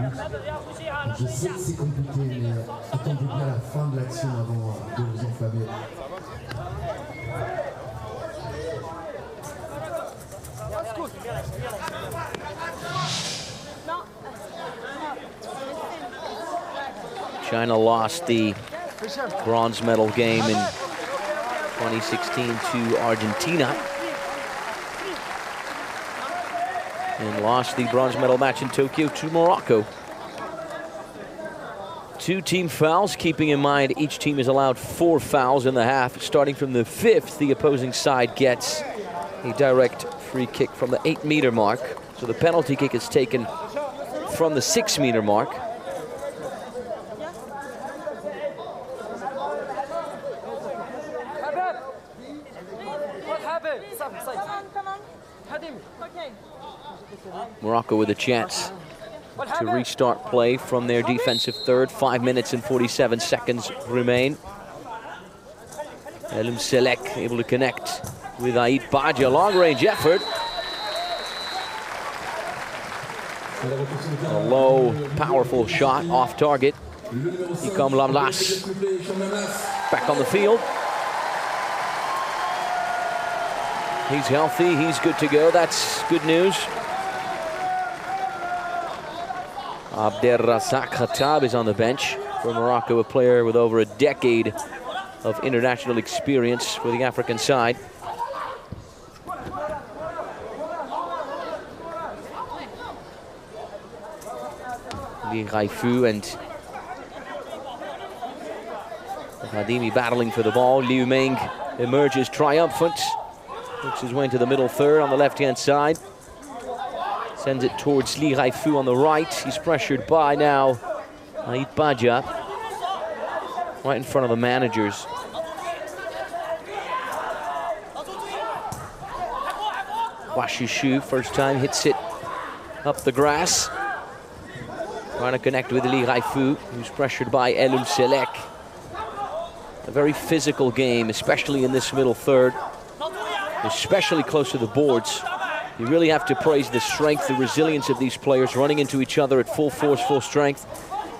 Je sais que c'est compliqué, mais attendez bien la fin de l'action avant de vous enflammer. China lost the bronze medal game in 2016 to Argentina, and lost the bronze medal match in Tokyo to Morocco. 2 team fouls, keeping in mind each team is allowed 4 fouls in the half. Starting from the 5th, the opposing side gets a direct free kick from the 8-meter mark. So the penalty kick is taken from the 6-meter mark. Morocco with a chance to restart play from their defensive third. 5 minutes and 47 seconds remain. El Mselek able to connect with Ait Bajab. Long-range effort. A low, powerful shot off target. Hicham Lamlas back on the field. He's healthy, he's good to go. That's good news. Abderrazak Khattab is on the bench for Morocco, a player with over a decade of international experience for the African side. Li Haifu and Hadimi battling for the ball. Liu Meng emerges triumphant. Works his way into the middle third on the left-hand side. Sends it towards Li Haifu on the right. He's pressured by now Ait Bajab, right in front of the managers. Washushu, first time, hits it up the grass. Trying to connect with Li Haifu, who's pressured by El Mselek. A very physical game, especially in this middle third. especially close to the boards. You really have to praise the strength, the resilience of these players running into each other at full force, full strength.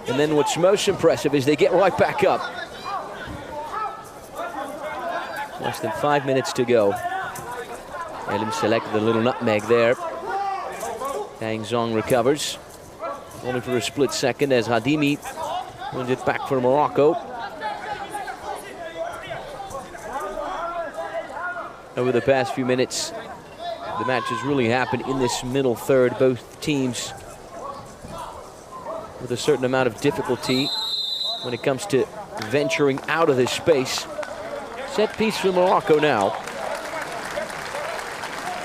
And then what's most impressive is they get right back up. Less than 5 minutes to go. Elim selected the little nutmeg there. Yang Zong recovers. Only for a split second as Hadimi wins it back for Morocco. Over the past few minutes, the match has really happened in this middle third. Both teams with a certain amount of difficulty when it comes to venturing out of this space. Set piece for Morocco now.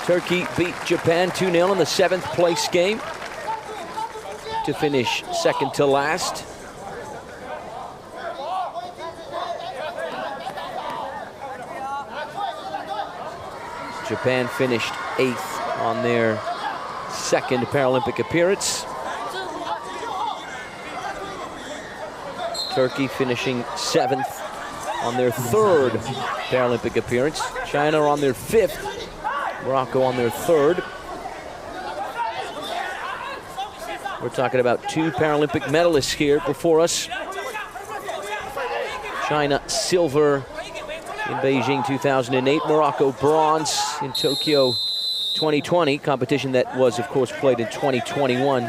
Turkey beat Japan 2-0 in the 7th place game to finish second to last. Japan finished 8th on their 2nd Paralympic appearance. Turkey finishing 7th on their 3rd Paralympic appearance. China on their 5th. Morocco on their 3rd. We're talking about 2 Paralympic medalists here before us. China silver in Beijing 2008, Morocco bronze in Tokyo 2020, competition that was of course played in 2021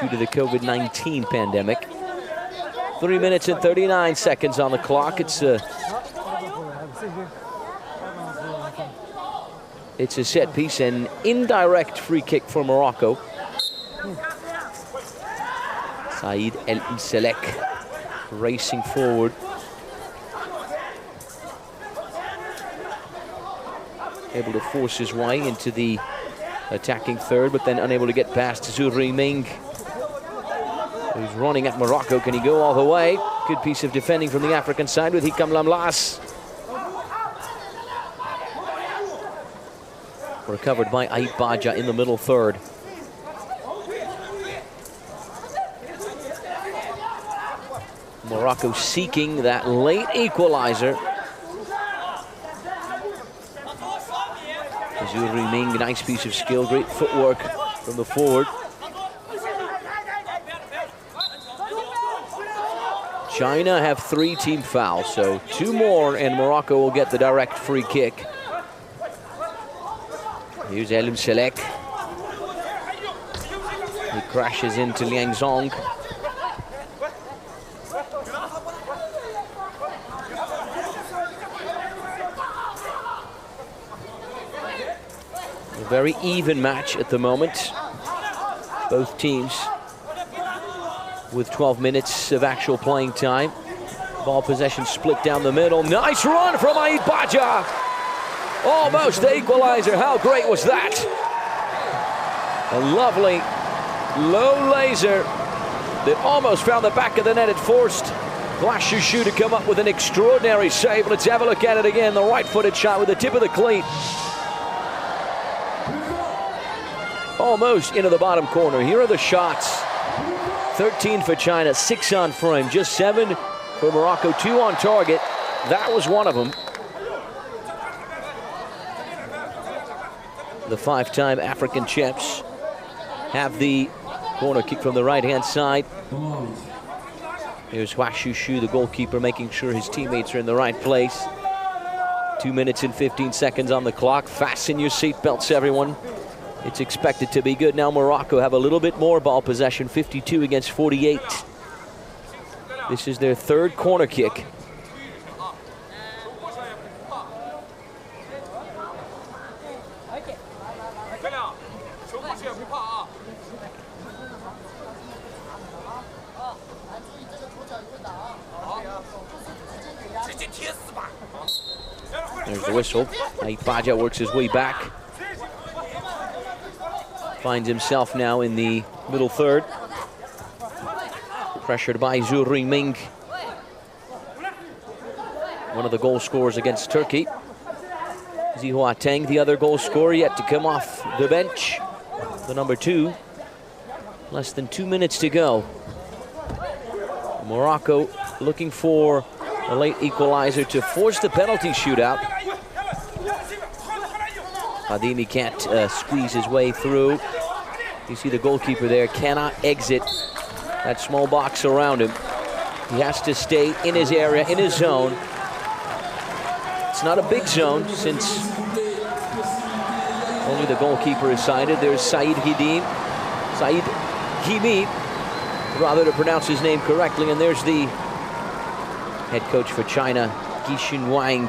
due to the COVID-19 pandemic. 3 minutes and 39 seconds on the clock. It's a set piece, an indirect free kick for Morocco. Saïd El Mselek racing forward. Able to force his way into the attacking third, but then unable to get past Zhu Ruiming, who's running at Morocco. Can he go all the way? Good piece of defending from the African side with Hikam Lamlas. Recovered by Ait Baja in the middle third. Morocco seeking that late equalizer. Zhu Ruiming, nice piece of skill, great footwork from the forward. China have 3 team fouls, so 2 more and Morocco will get the direct free kick. Here's Elim Selek. He crashes into Liang Zong. A very even match at the moment. Both teams with 12 minutes of actual playing time. Ball possession split down the middle. Nice run from Ait Baja. Almost the equalizer. How great was that? A lovely low laser that almost found the back of the net. It forced Guashushu to come up with an extraordinary save. Let's have a look at it again. The right-footed shot with the tip of the cleat. Almost into the bottom corner. Here are the shots. 13 for China, 6 on frame, just 7 for Morocco, 2 on target. That was one of them. The 5-time African champs have the corner kick from the right-hand side. Here's Guashushu, the goalkeeper, making sure his teammates are in the right place. 2 minutes and 15 seconds on the clock. Fasten your seatbelts, everyone. It's expected to be good. Now Morocco have a little bit more ball possession, 52 against 48. This is their 3rd corner kick. There's the whistle. Ait Baja works his way back. Finds himself now in the middle third. Pressured by Zhu Ruiming, one of the goal scorers against Turkey. Zihua Teng, the other goal scorer, yet to come off the bench. The number 2. Less than 2 minutes to go. Morocco looking for a late equalizer to force the penalty shootout. Khadimi can't squeeze his way through. You see the goalkeeper there cannot exit that small box around him. He has to stay in his area, in his zone. It's not a big zone since only the goalkeeper is sighted. There's Said Himi, rather to pronounce his name correctly, and there's the head coach for China, Guixin Wang.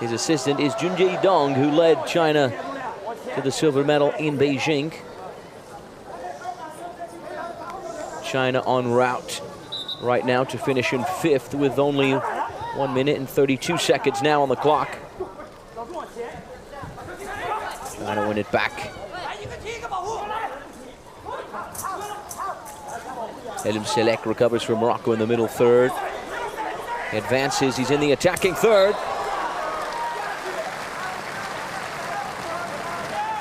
His assistant is Junji Dong, who led China to the silver medal in Beijing. China en route right now to finish in 5th with only 1 minute and 32 seconds now on the clock. China win it back. Elim Selek recovers from Morocco in the middle third. Advances, he's in the attacking third.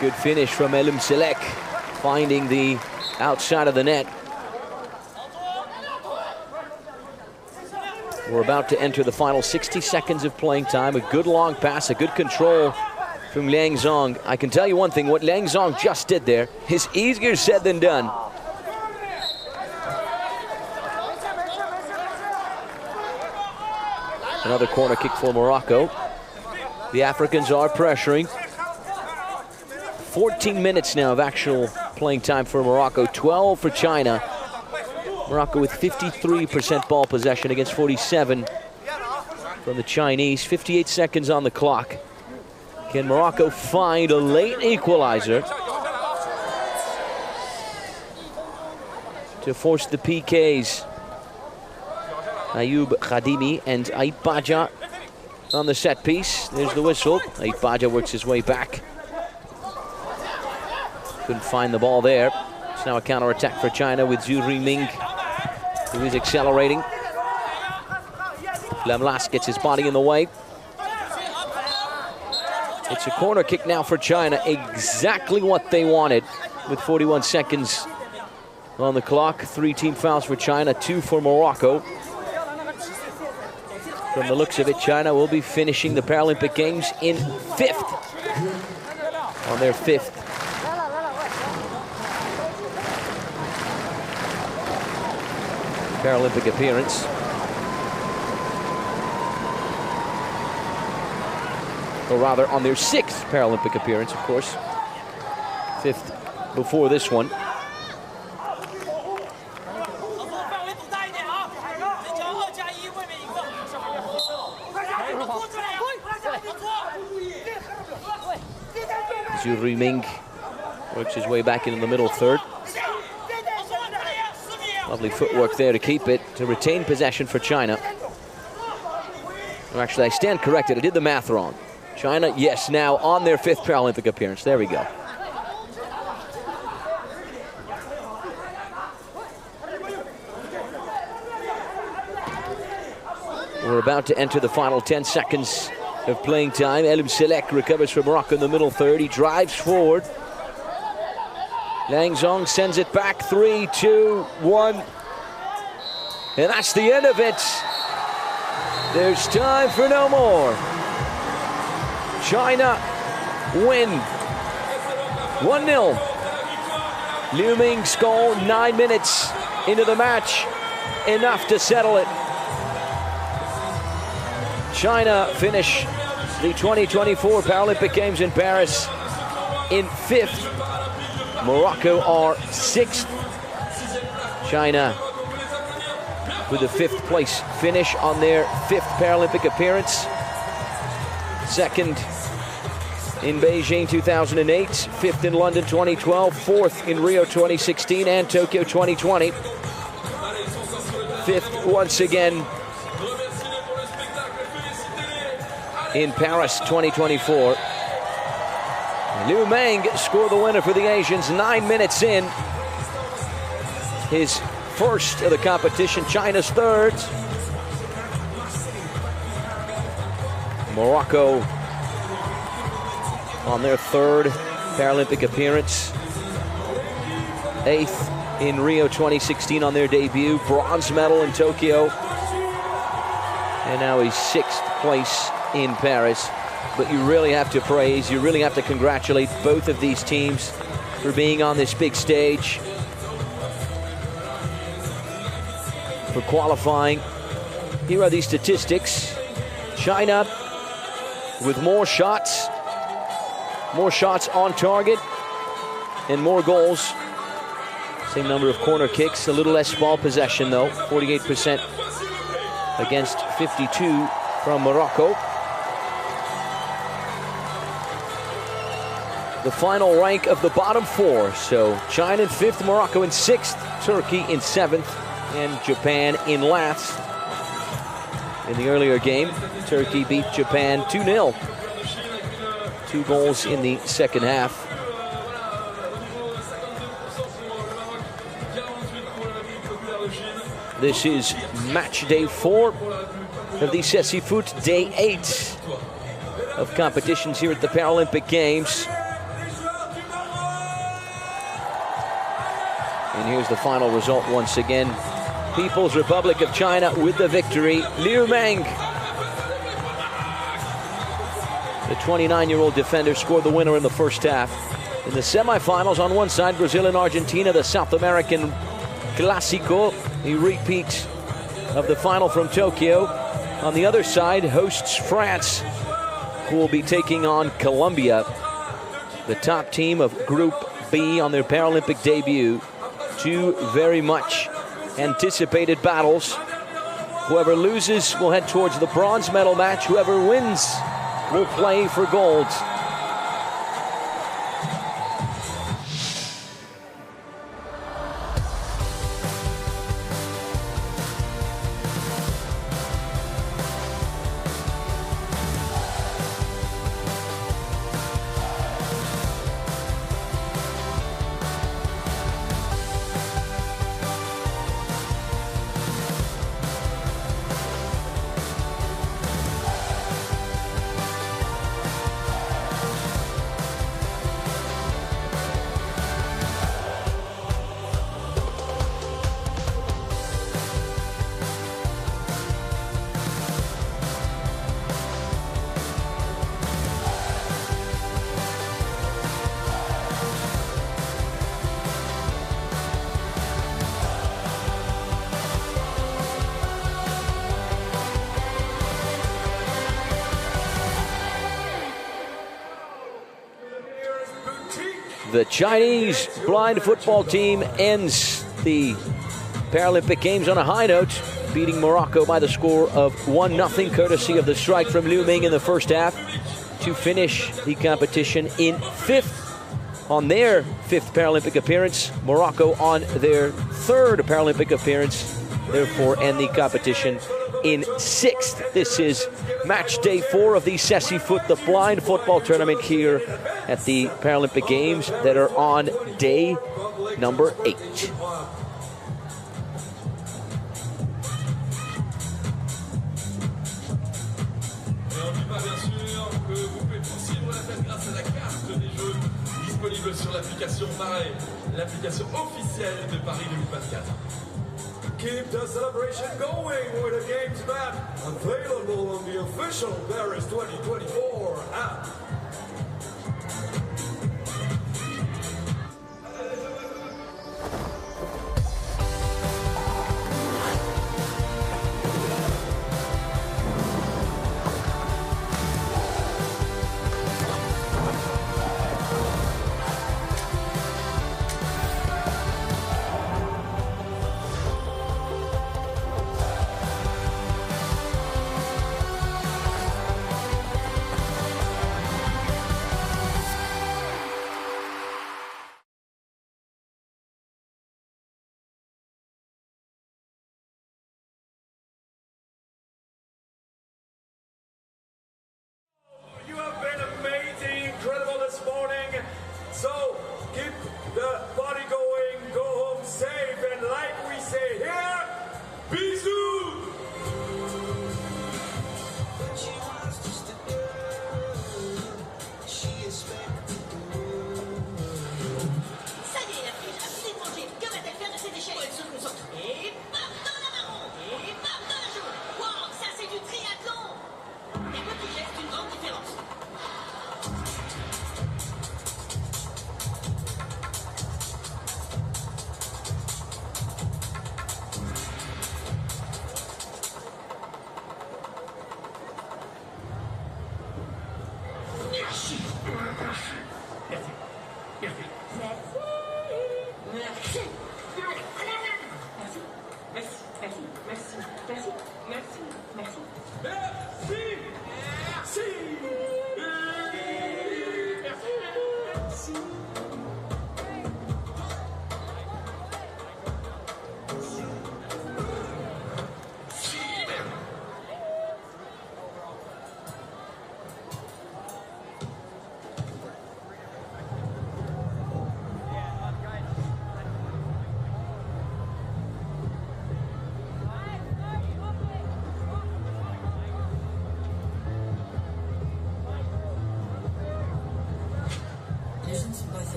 Good finish from Elim Selek, finding the outside of the net. We're about to enter the final 60 seconds of playing time. A good long pass, a good control from Liang Zong. I can tell you one thing, what Liang Zong just did there is easier said than done. Another corner kick for Morocco. The Africans are pressuring. 14 minutes now of actual playing time for Morocco, 12 for China. Morocco with 53% ball possession against 47 from the Chinese. 58 seconds on the clock. Can Morocco find a late equalizer to force the PKs? Ayoub Khadimi and Aït Baja on the set piece. There's the whistle. Aït Baja works his way back. Couldn't find the ball there. It's now a counter-attack for China with Zhu Riming, who is accelerating. Lamlas gets his body in the way. It's a corner kick now for China, exactly what they wanted with 41 seconds on the clock. 3 team fouls for China, 2 for Morocco. From the looks of it, China will be finishing the Paralympic Games in 5th, on their 5th. Paralympic appearance. Or rather, on their 6th Paralympic appearance, of course. 5th before this one. Zhu Riming works his way back into the middle third. Lovely footwork there to keep it, to retain possession for China. Or actually, I stand corrected. I did the math wrong. China, yes, now on their 5th Paralympic appearance. There we go. We're about to enter the final 10 seconds of playing time. Elim Selek recovers from Morocco in the middle third. He drives forward. Liang Zong sends it back. 3, 2, 1. And that's the end of it. There's time for no more. China win 1-0. Liu Ming's goal 9 minutes into the match. Enough to settle it. China finish the 2024 Paralympic Games in Paris in 5th. Morocco are 6th. China with a 5th place finish on their 5th Paralympic appearance. 2nd in Beijing 2008, 5th in London 2012, 4th in Rio 2016 and Tokyo 2020. 5th once again in Paris 2024. Liu Meng scored the winner for the Asians 9 minutes in. His first of the competition, China's 3rd. Morocco on their 3rd Paralympic appearance. 8th in Rio 2016 on their debut. Bronze medal in Tokyo. And now a 6th place in Paris. But you really have to praise, you really have to congratulate both of these teams for being on this big stage, for qualifying. Here are these statistics. China with more shots on target, and more goals. Same number of corner kicks, a little less ball possession though, 48% against 52 from Morocco. The final rank of the bottom four. So China in 5th, Morocco in 6th, Turkey in 7th, and Japan in last. In the earlier game, Turkey beat Japan 2-0. 2 goals in the second half. This is match day 4 of the CECI Foot, day 8 of competitions here at the Paralympic Games. And here's the final result once again. People's Republic of China with the victory. Liu Meng, the 29-year-old defender, scored the winner in the first half. In the semifinals, on one side, Brazil and Argentina, the South American Clásico, a repeat of the final from Tokyo. On the other side, hosts France, who will be taking on Colombia, the top team of Group B on their Paralympic debut. 2 very much anticipated battles. Whoever loses will head towards the bronze medal match. Whoever wins will play for gold. The Chinese blind football team ends the Paralympic Games on a high note, beating Morocco by the score of 1-0, courtesy of the strike from Liu Meng in the first half, to finish the competition in 5th on their 5th Paralympic appearance. Morocco on their 3rd Paralympic appearance, therefore end the competition in 6th. This is match day 4 of the CECI Foot, the blind football tournament here at the Paralympic Games that are on day number 8. Disponible sur l'application Paralais, l'application officielle de Paris 2024. Keep the celebration going with a games map available on the official Paris 2024 app.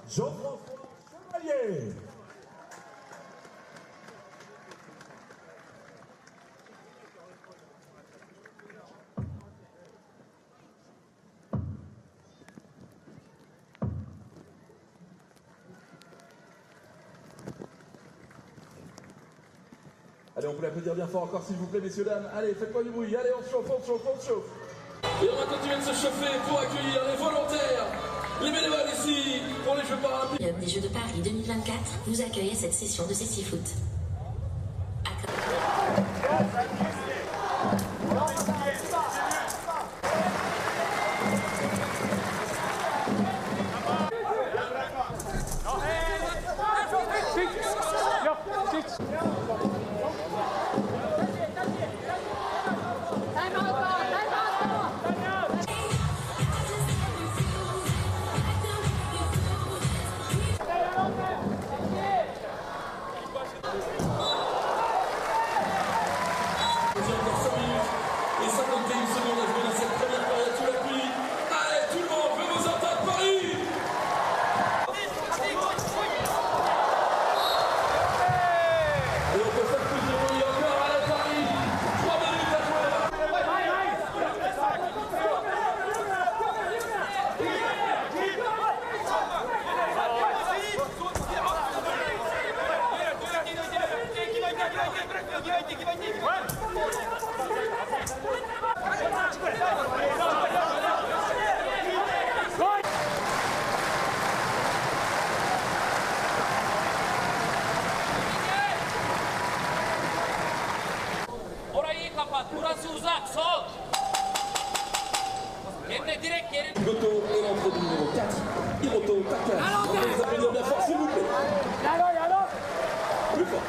Jean-François Chevalier. Allez, on peut l'applaudir bien fort encore s'il vous plaît, messieurs, dames. Allez, faites-moi du bruit. Allez, on se chauffe, on se chauffe, on se chauffe. Et on va continuer de se chauffer pour accueillir les volontaires, les bénévoles ici pour les Jeux Paralympiques. Des Jeux de Paris 2024 vous accueille à cette session de sexy-foot. Orayı kapat. Burası uzak. Sol. Kendine direkt gelin. Goto et l'entrée du numéro 4, Hiroto Taka. On va les applaudir bien fort s'il vous plaît. Plus fort.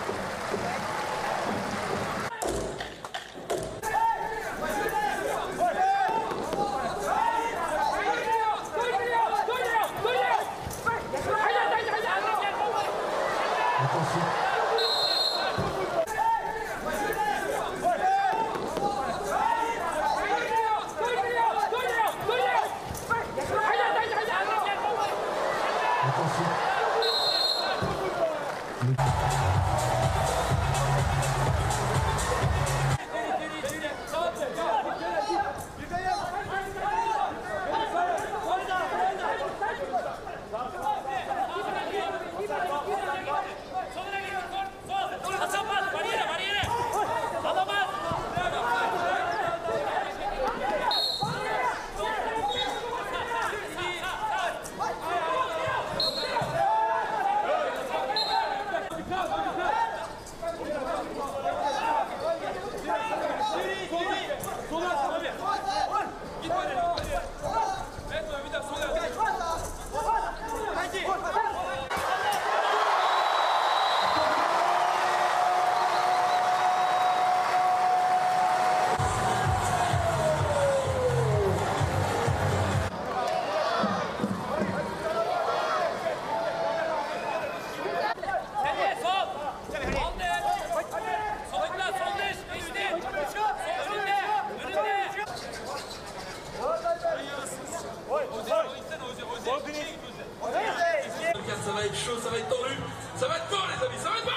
Ça va être chaud, ça va être tendu, ça va être bon les amis, ça va être bon.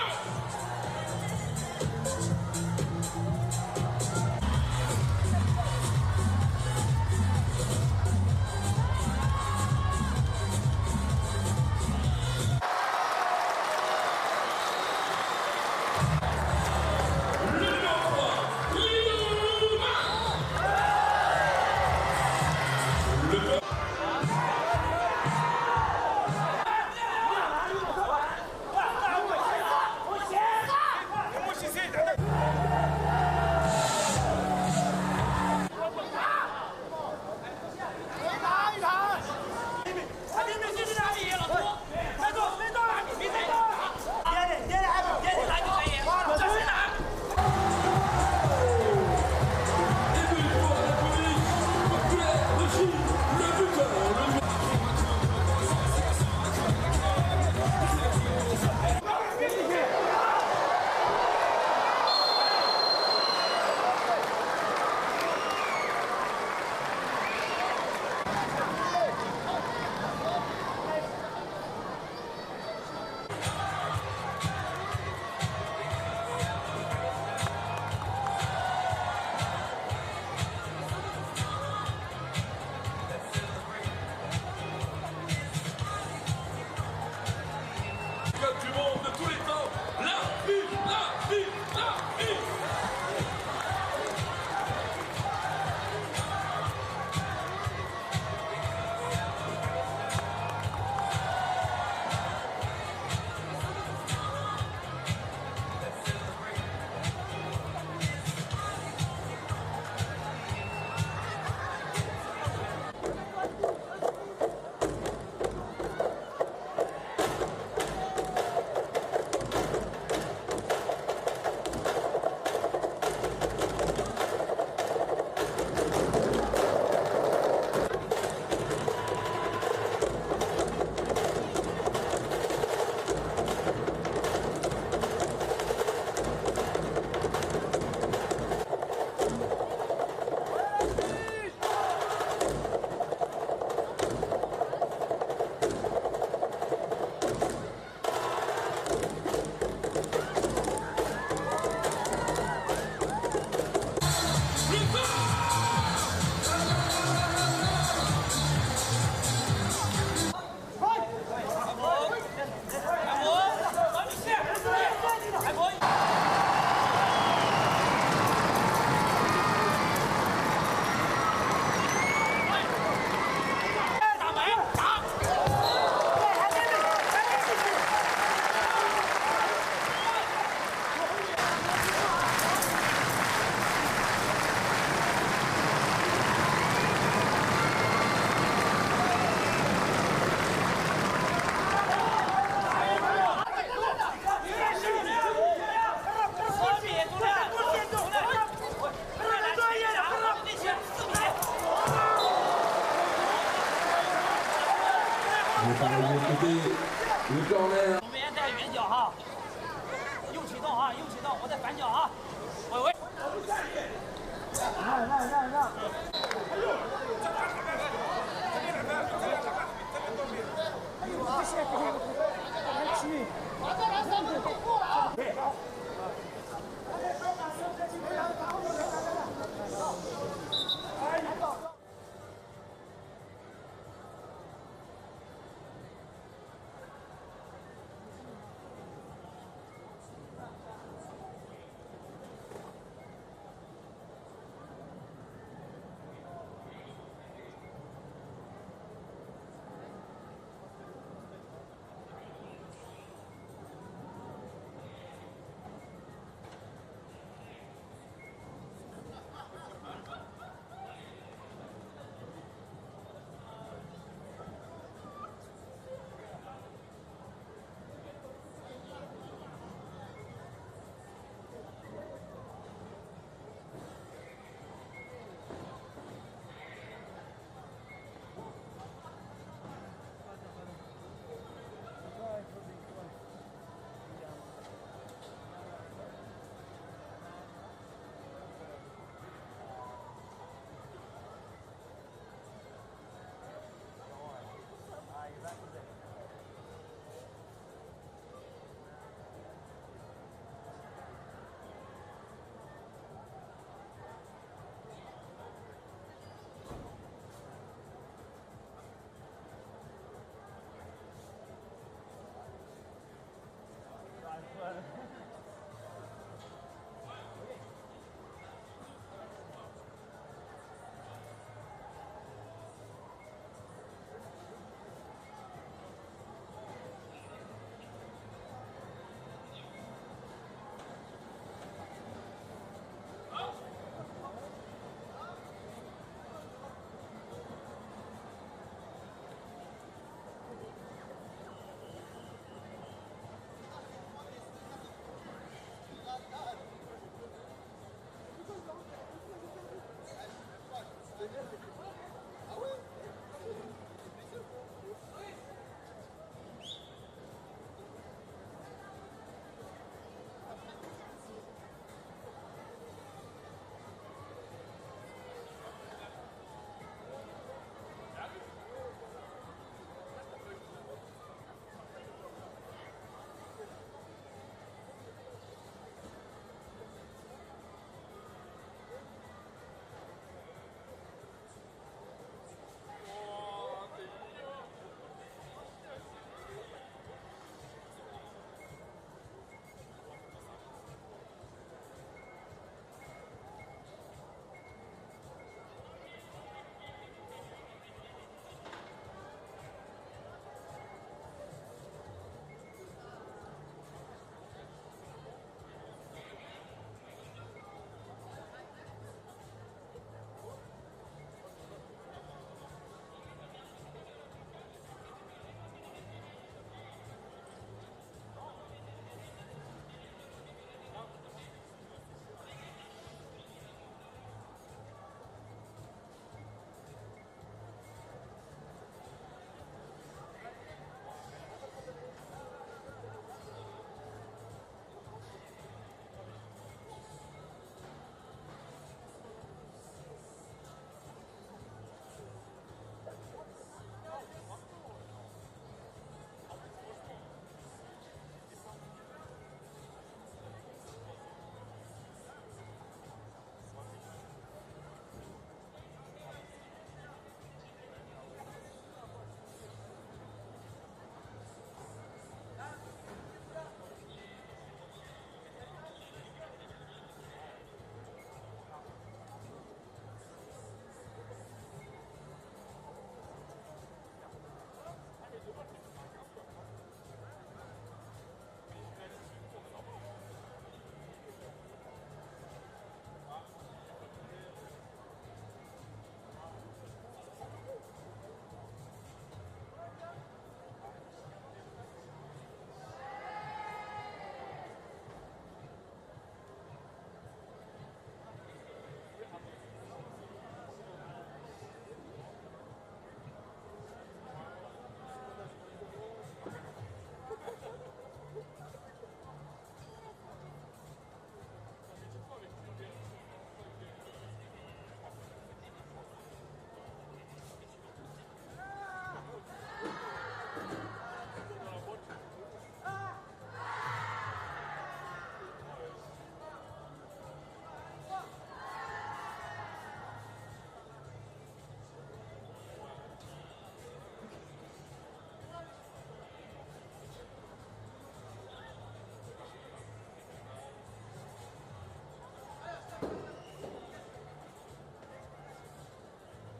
va arriver côté le corner. 我们先带圆脚哈，右启动啊，右启动，我再反脚啊，喂喂。让。